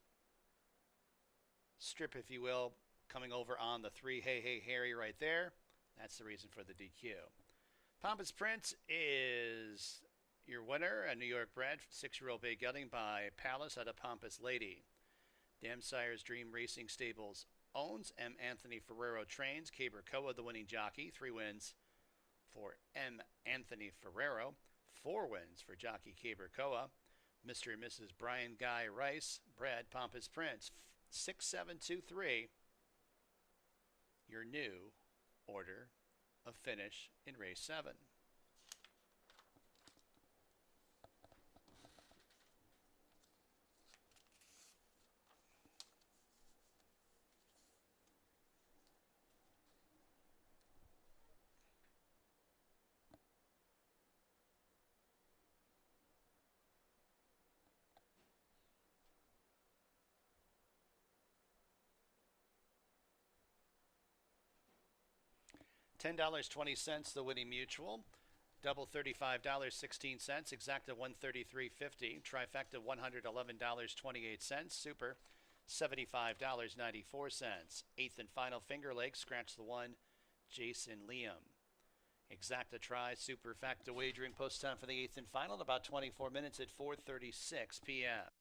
strip, if you will, coming over on the 3 Hey Harry right there. That's the reason for the DQ. Pompous Prince is your winner, a New York bred 6-year-old bay gelding by Palace out of Pompous Lady. Dam Sire's Dream Racing Stables owns. M. Anthony Ferrero trains. Caber Koa, the winning jockey. 3 wins for M. Anthony Ferrero. 4 wins for jockey Caber Koa. Mr. and Mrs. Brian Guy Rice, bred Pompous Prince. 6-7-2-3. your new order of finish in race 7. $10.20 the winning mutual. Double $35.16. Exacta $133.50. Trifecta $111.28. Super $75.94. Eighth and final Finger Lakes. Scratch the 1. Jason Liam. Exacta try superfecta wagering post time for the eighth and final in about 24 minutes at 4:36 p.m.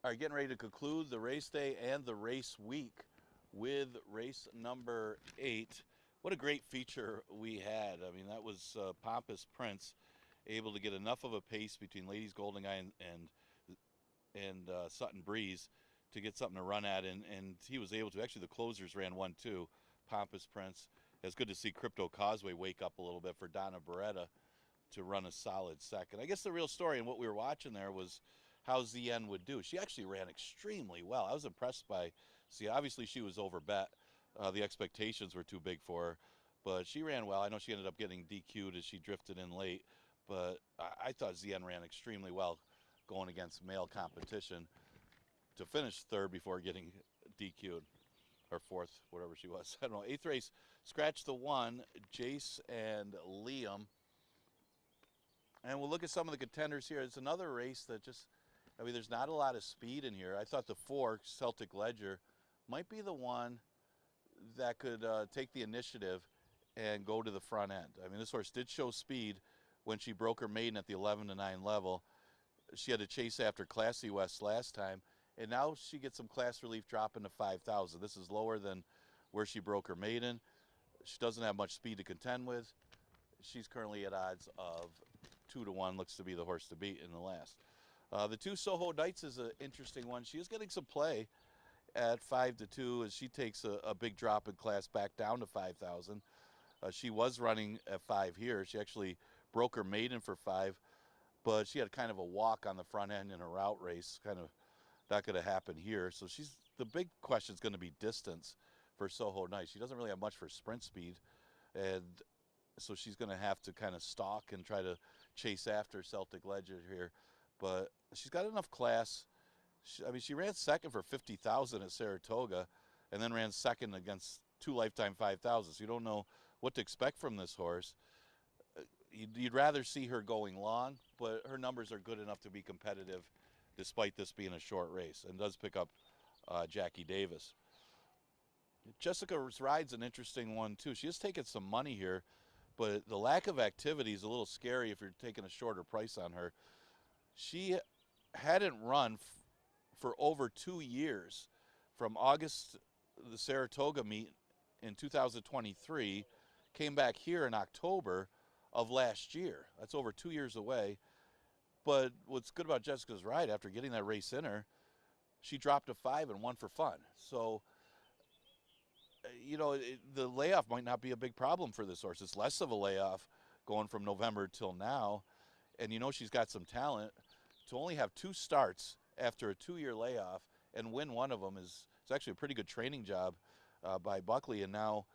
All right, getting ready to conclude the race day and the race week with race number 8. What a great feature we had. I mean, that was Pompous Prince able to get enough of a pace between Ladies Golden Eye and Sutton Breeze to get something to run at, and he was able to. Actually, the closers ran 1-2. Pompous Prince. It's good to see Crypto Causeway wake up a little bit for Donna Beretta to run a solid second. I guess the real story and what we were watching there was how ZN would do. She actually ran extremely well. I was impressed by ZN. Obviously, she was overbet. The expectations were too big for her, but she ran well. I know she ended up getting DQ'd as she drifted in late, but I thought ZN ran extremely well going against male competition to finish third before getting DQ'd, or fourth, whatever she was. I don't know. 8th race, scratch the 1, Jace and Liam. And we'll look at some of the contenders here. It's another race that just, I mean, there's not a lot of speed in here. I thought the 4, Celtic Ledger, might be the one that could take the initiative and go to the front end. I mean, this horse did show speed when she broke her maiden at the 11-9 level. She had to chase after Classy West last time, and now she gets some class relief dropping to 5,000. This is lower than where she broke her maiden. She doesn't have much speed to contend with. She's currently at odds of 2-1, looks to be the horse to beat in the last. The 2 Soho Knights is an interesting one. She is getting some play at 5-2 as she takes a big drop in class back down to 5,000. She was running at 5 here. She actually broke her maiden for 5, but she had kind of a walk on the front end in a route race. Kind of not going to happen here. So the big question is going to be distance for Soho Knights. She doesn't really have much for sprint speed, and so she's going to have to kind of stalk and try to chase after Celtic Ledger here. But she's got enough class. She ran second for 50,000 at Saratoga and then ran second against 2 lifetime 5,000. So you don't know what to expect from this horse. You'd rather see her going long, but her numbers are good enough to be competitive despite this being a short race, and does pick up Jackie Davis. Jessica's Ride's an interesting one, too. She has taken some money here, but the lack of activity is a little scary if you're taking a shorter price on her. She hadn't run for over 2 years, from August, the Saratoga meet in 2023, came back here in October of last year. That's over 2 years away. But what's good about Jessica's Ride, after getting that race in her, she dropped to 5 and won for fun. So, the layoff might not be a big problem for this horse. It's less of a layoff going from November till now. And she's got some talent. To only have 2 starts after a 2-year layoff and win one of them is actually a pretty good training job by Buckley. And now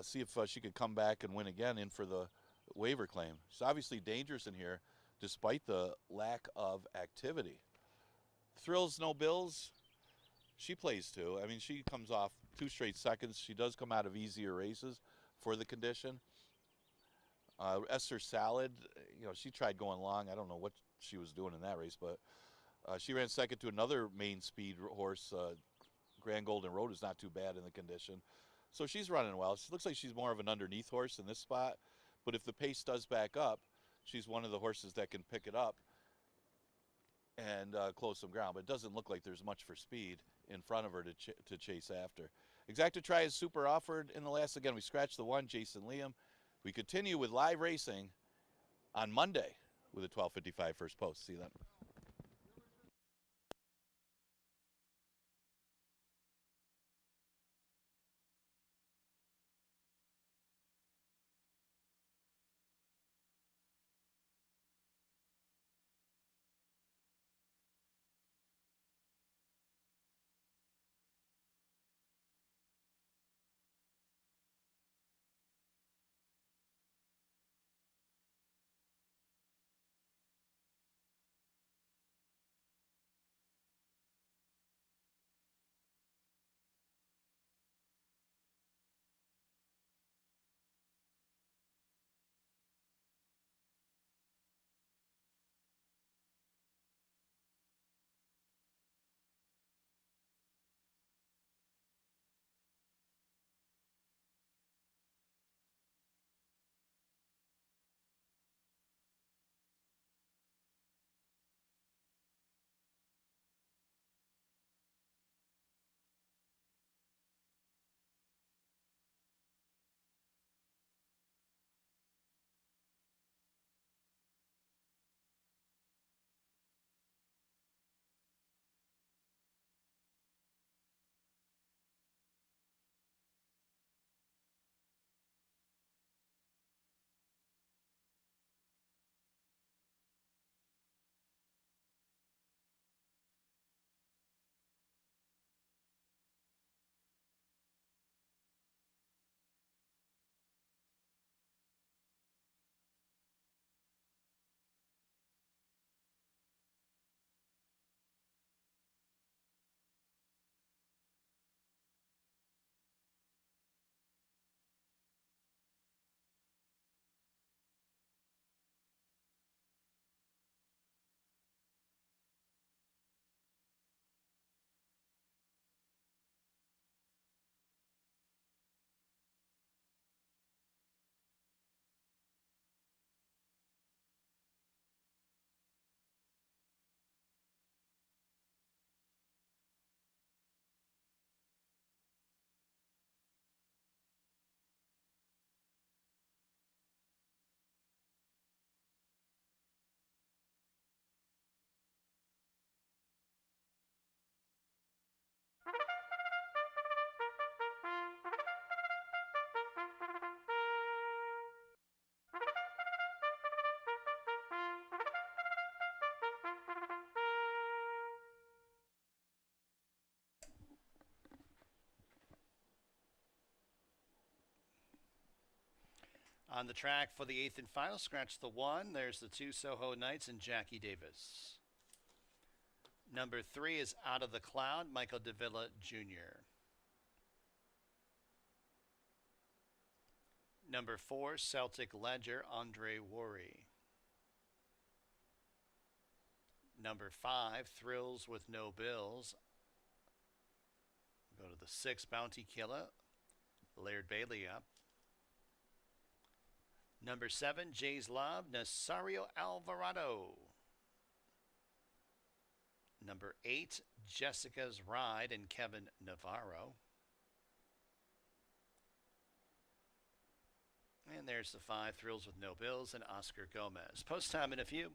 see if she could come back and win again in for the waiver claim. She's obviously dangerous in here despite the lack of activity. Thrills No Bills, she plays too. I mean, she comes off 2 straight seconds. She does come out of easier races for the condition. Esther Salad, she tried going long. I don't know what she was doing in that race, but she ran second to another main speed horse. Grand Golden Road is not too bad in the condition. So she's running well. She looks like she's more of an underneath horse in this spot, but if the pace does back up, she's one of the horses that can pick it up and close some ground. But it doesn't look like there's much for speed in front of her to chase after. Exacta Try is super offered in the last. Again, we scratched the 1, Jason Liam. We continue with live racing on Monday with a 12:55 first post. See you then. On the track for the 8th and final, scratch the 1. There's the 2 Soho Knights and Jackie Davis. Number 3 is Out of the Cloud, Michael Davila Jr. Number 4, Celtic Ledger, Andre Worry. Number 5, Thrills with No Bills. Go to the 6, Bounty Killer, Laird Bailey up. Number 7, Jay's Love, Nasario Alvarado. Number 8, Jessica's Ride, and Kevin Navarro. And there's the 5, Thrills with No Bills, and Oscar Gomez. Post time in a few.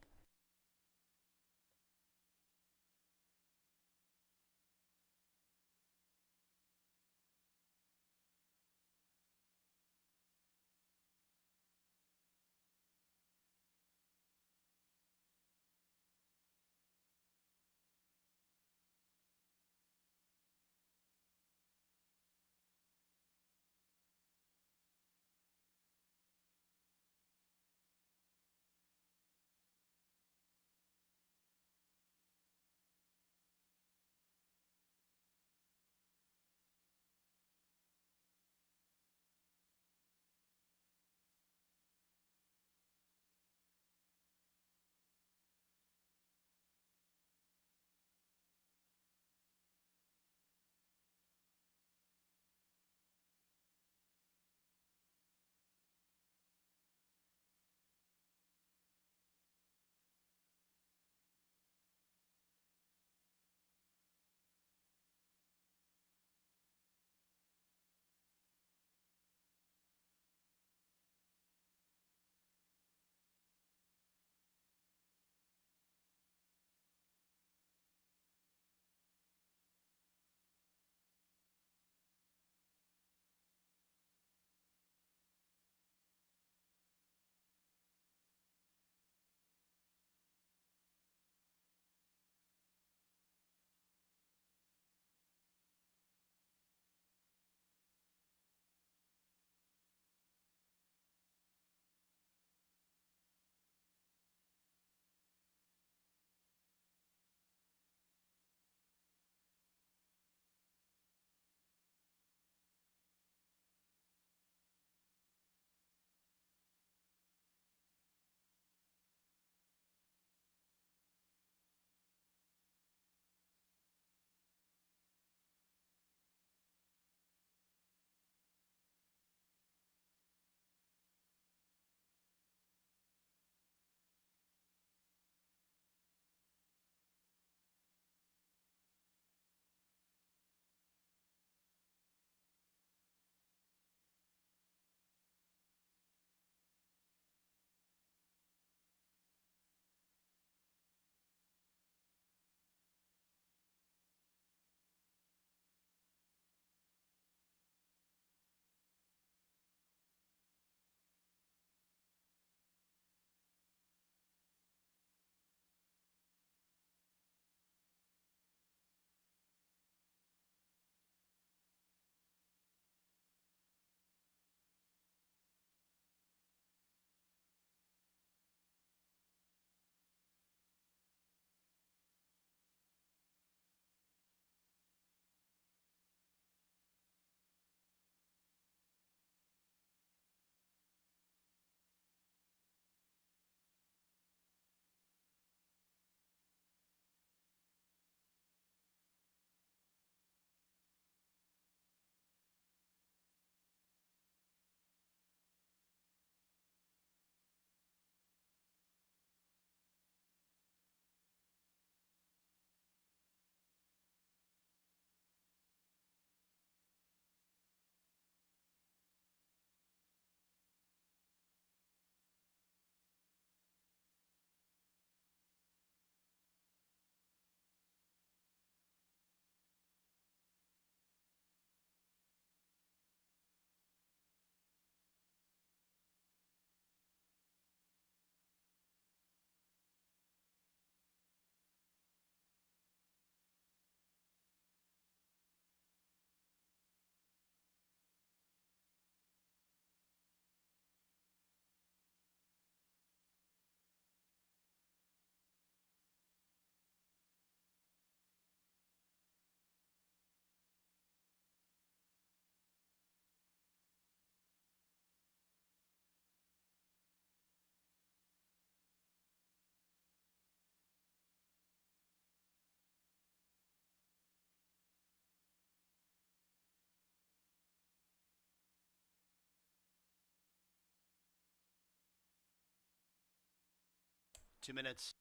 2 minutes.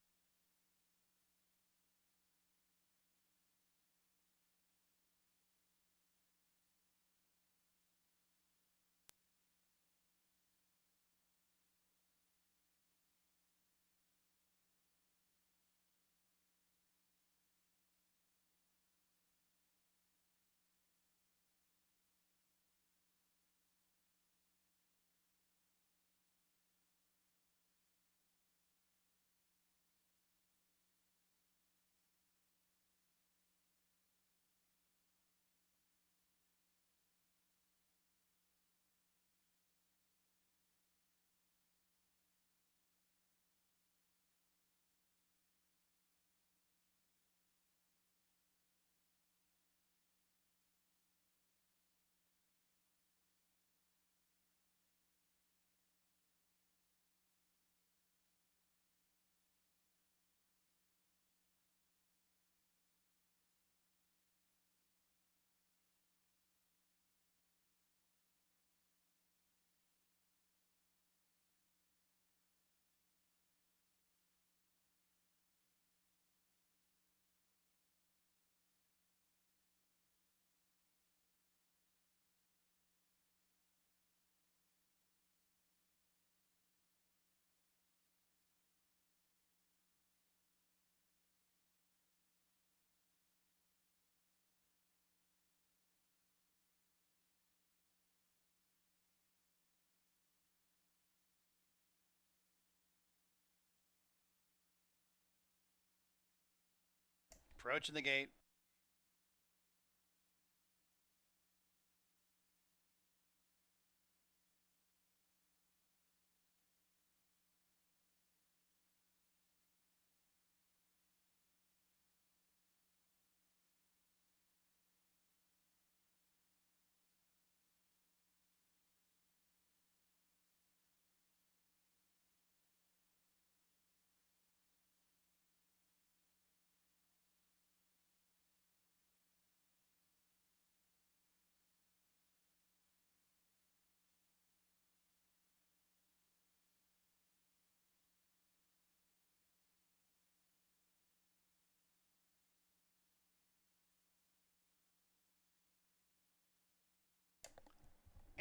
Approaching the gate.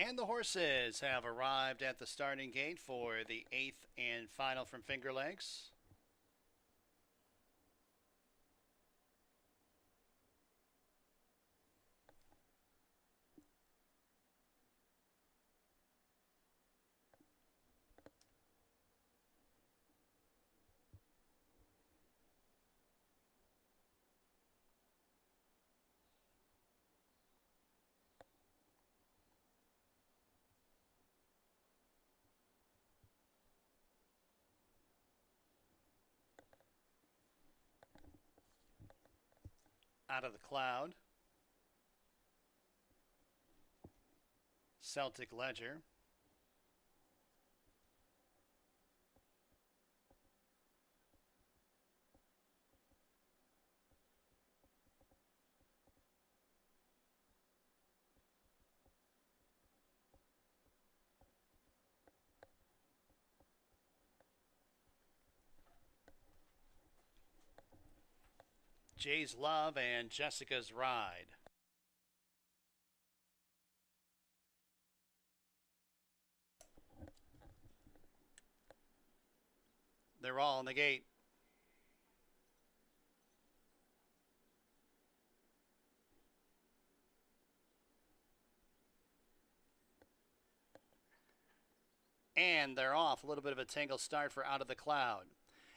And the horses have arrived at the starting gate for the 8th and final from Finger Lakes. Out of the cloud, Celtic Ledger. Jay's Love and Jessica's Ride. They're all in the gate. And they're off. A little bit of a tangle start for Out of the Cloud.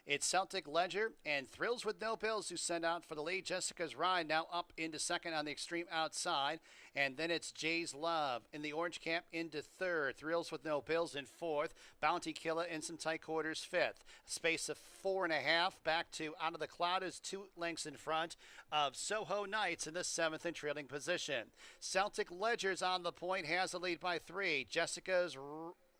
It's Celtic Ledger and Thrills with No Pills who send out for the lead. Jessica's Ride now up into second on the extreme outside. And then it's Jay's Love in the orange cap into third. Thrills with No Pills in fourth. Bounty Killer in some tight quarters fifth. A space of 4.5 back to Out of the Cloud is 2 lengths in front of Soho Knights in the 7th and trailing position. Celtic Ledger's on the point, has the lead by 3. Jessica's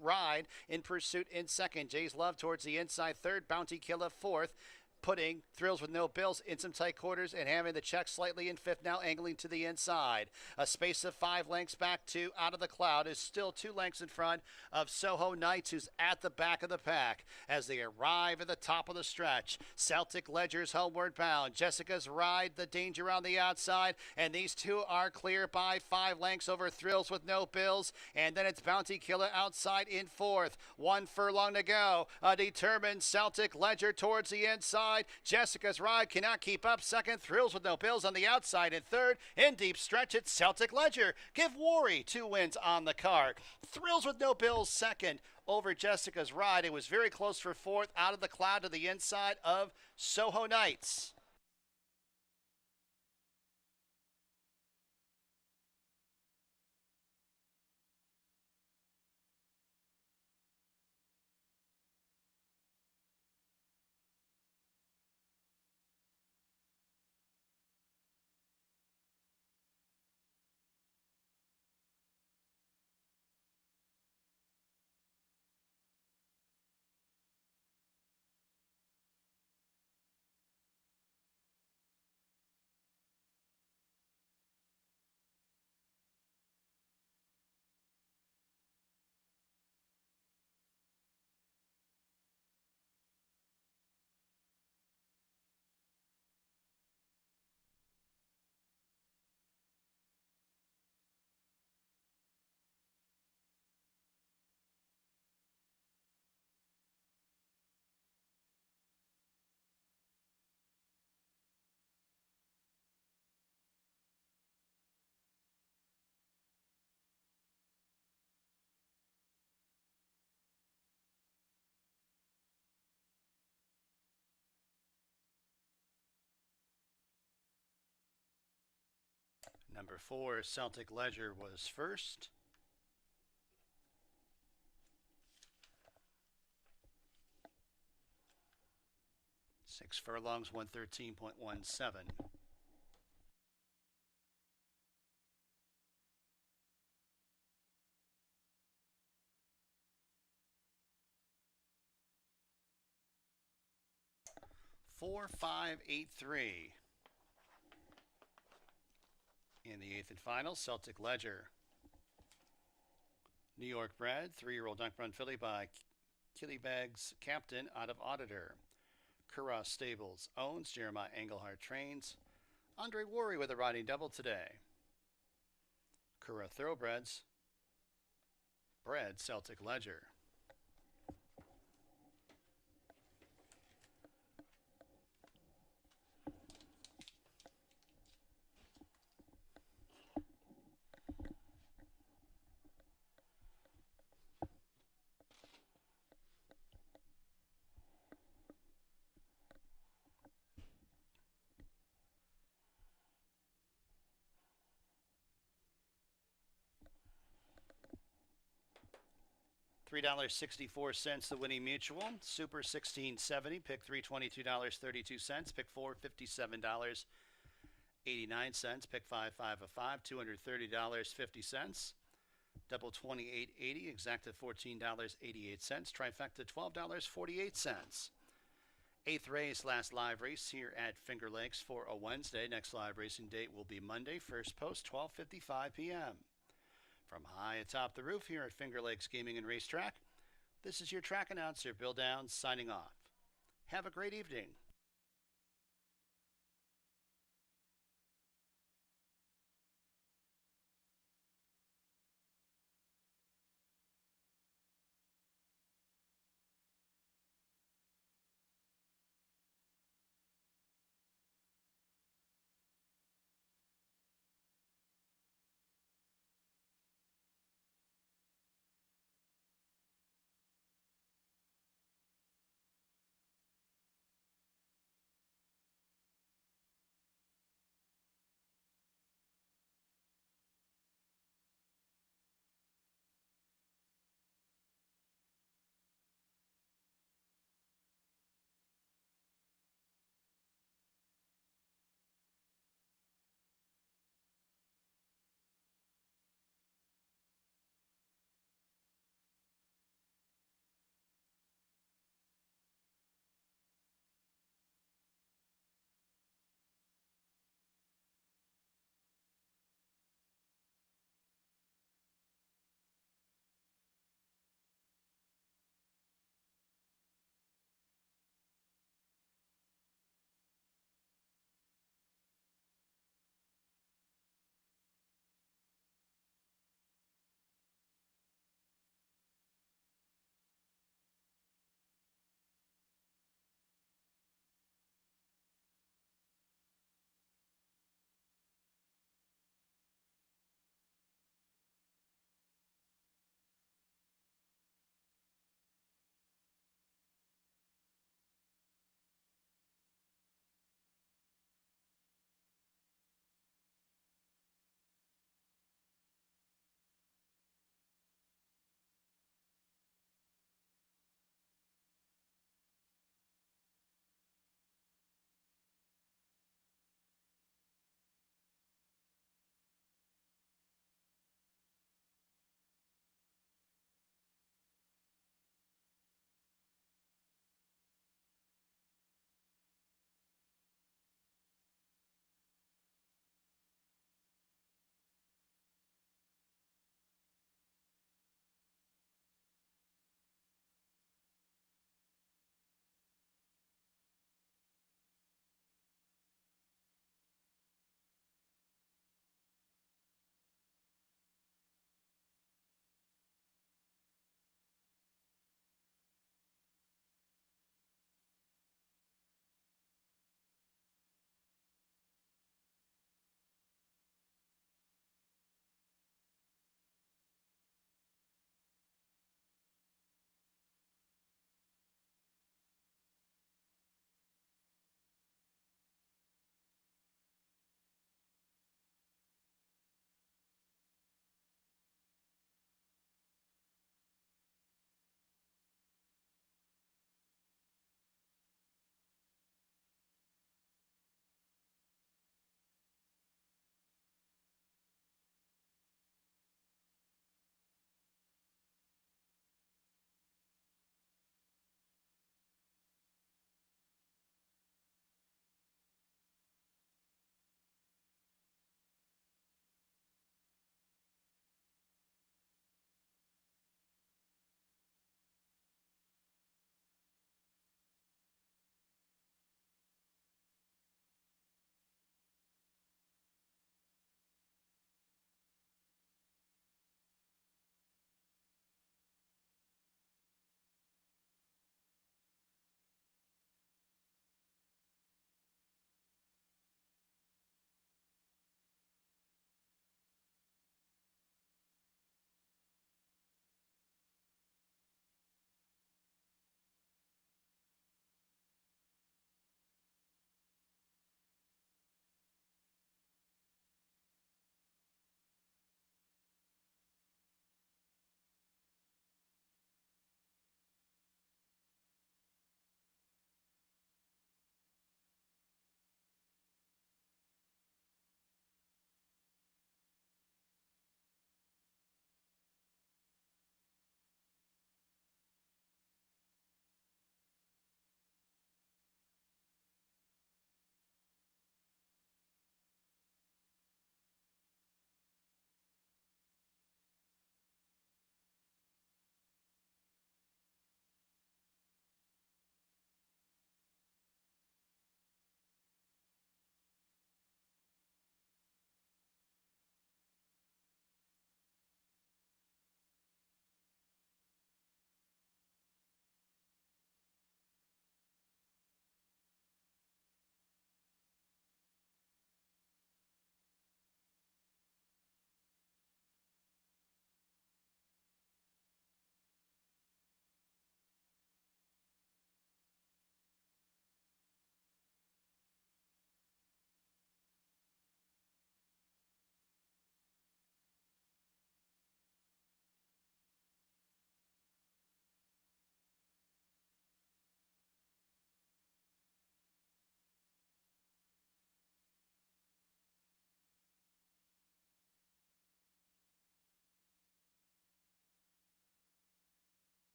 Ride in pursuit in second. Jay's Love towards the inside third. Bounty Killer fourth. putting Thrills with No Bills in some tight quarters and having the check slightly in fifth, now angling to the inside. A space of 5 lengths back to Out of the Cloud is still 2 lengths in front of Soho Knights, who's at the back of the pack as they arrive at the top of the stretch. Celtic Ledger's homeward bound. Jessica's Ride, the danger on the outside, and these two are clear by 5 lengths over Thrills with No Bills, and then it's Bounty Killer outside in fourth. 1 furlong to go. A determined Celtic Ledger towards the inside. Jessica's Ride cannot keep up second. Thrills with No Bills on the outside in third. In deep stretch, it's Celtic Ledger. Give Worry 2 wins on the card. Thrills with No Bills second over Jessica's Ride. It was very close for fourth. Out of the Cloud to the inside of Soho Knights. Number 4, Celtic Ledger was first. Six furlongs, 113.17. Four, 5, 8, 3. In the 8th and final, Celtic Ledger. New York bred, 3-year-old Dunk Run filly by Killybags Captain out of Auditor. Curragh Stables owns. Jeremiah Engelhardt trains. Andre Worry with a riding double today. Curragh Thoroughbreds bred Celtic Ledger. $3.64 the winning mutual. Super $16.70. Pick 3, $22.32. Pick 4, $57.89. Pick 5, 5 of 5, $230.50. Double $28.80. Exacta $14.88. Trifecta $12.48. 8th race, last live race here at Finger Lakes for a Wednesday. Next live racing date will be Monday. First post 12:55 p.m. From high atop the roof here at Finger Lakes Gaming and Racetrack, this is your track announcer, Bill Downs, signing off. Have a great evening.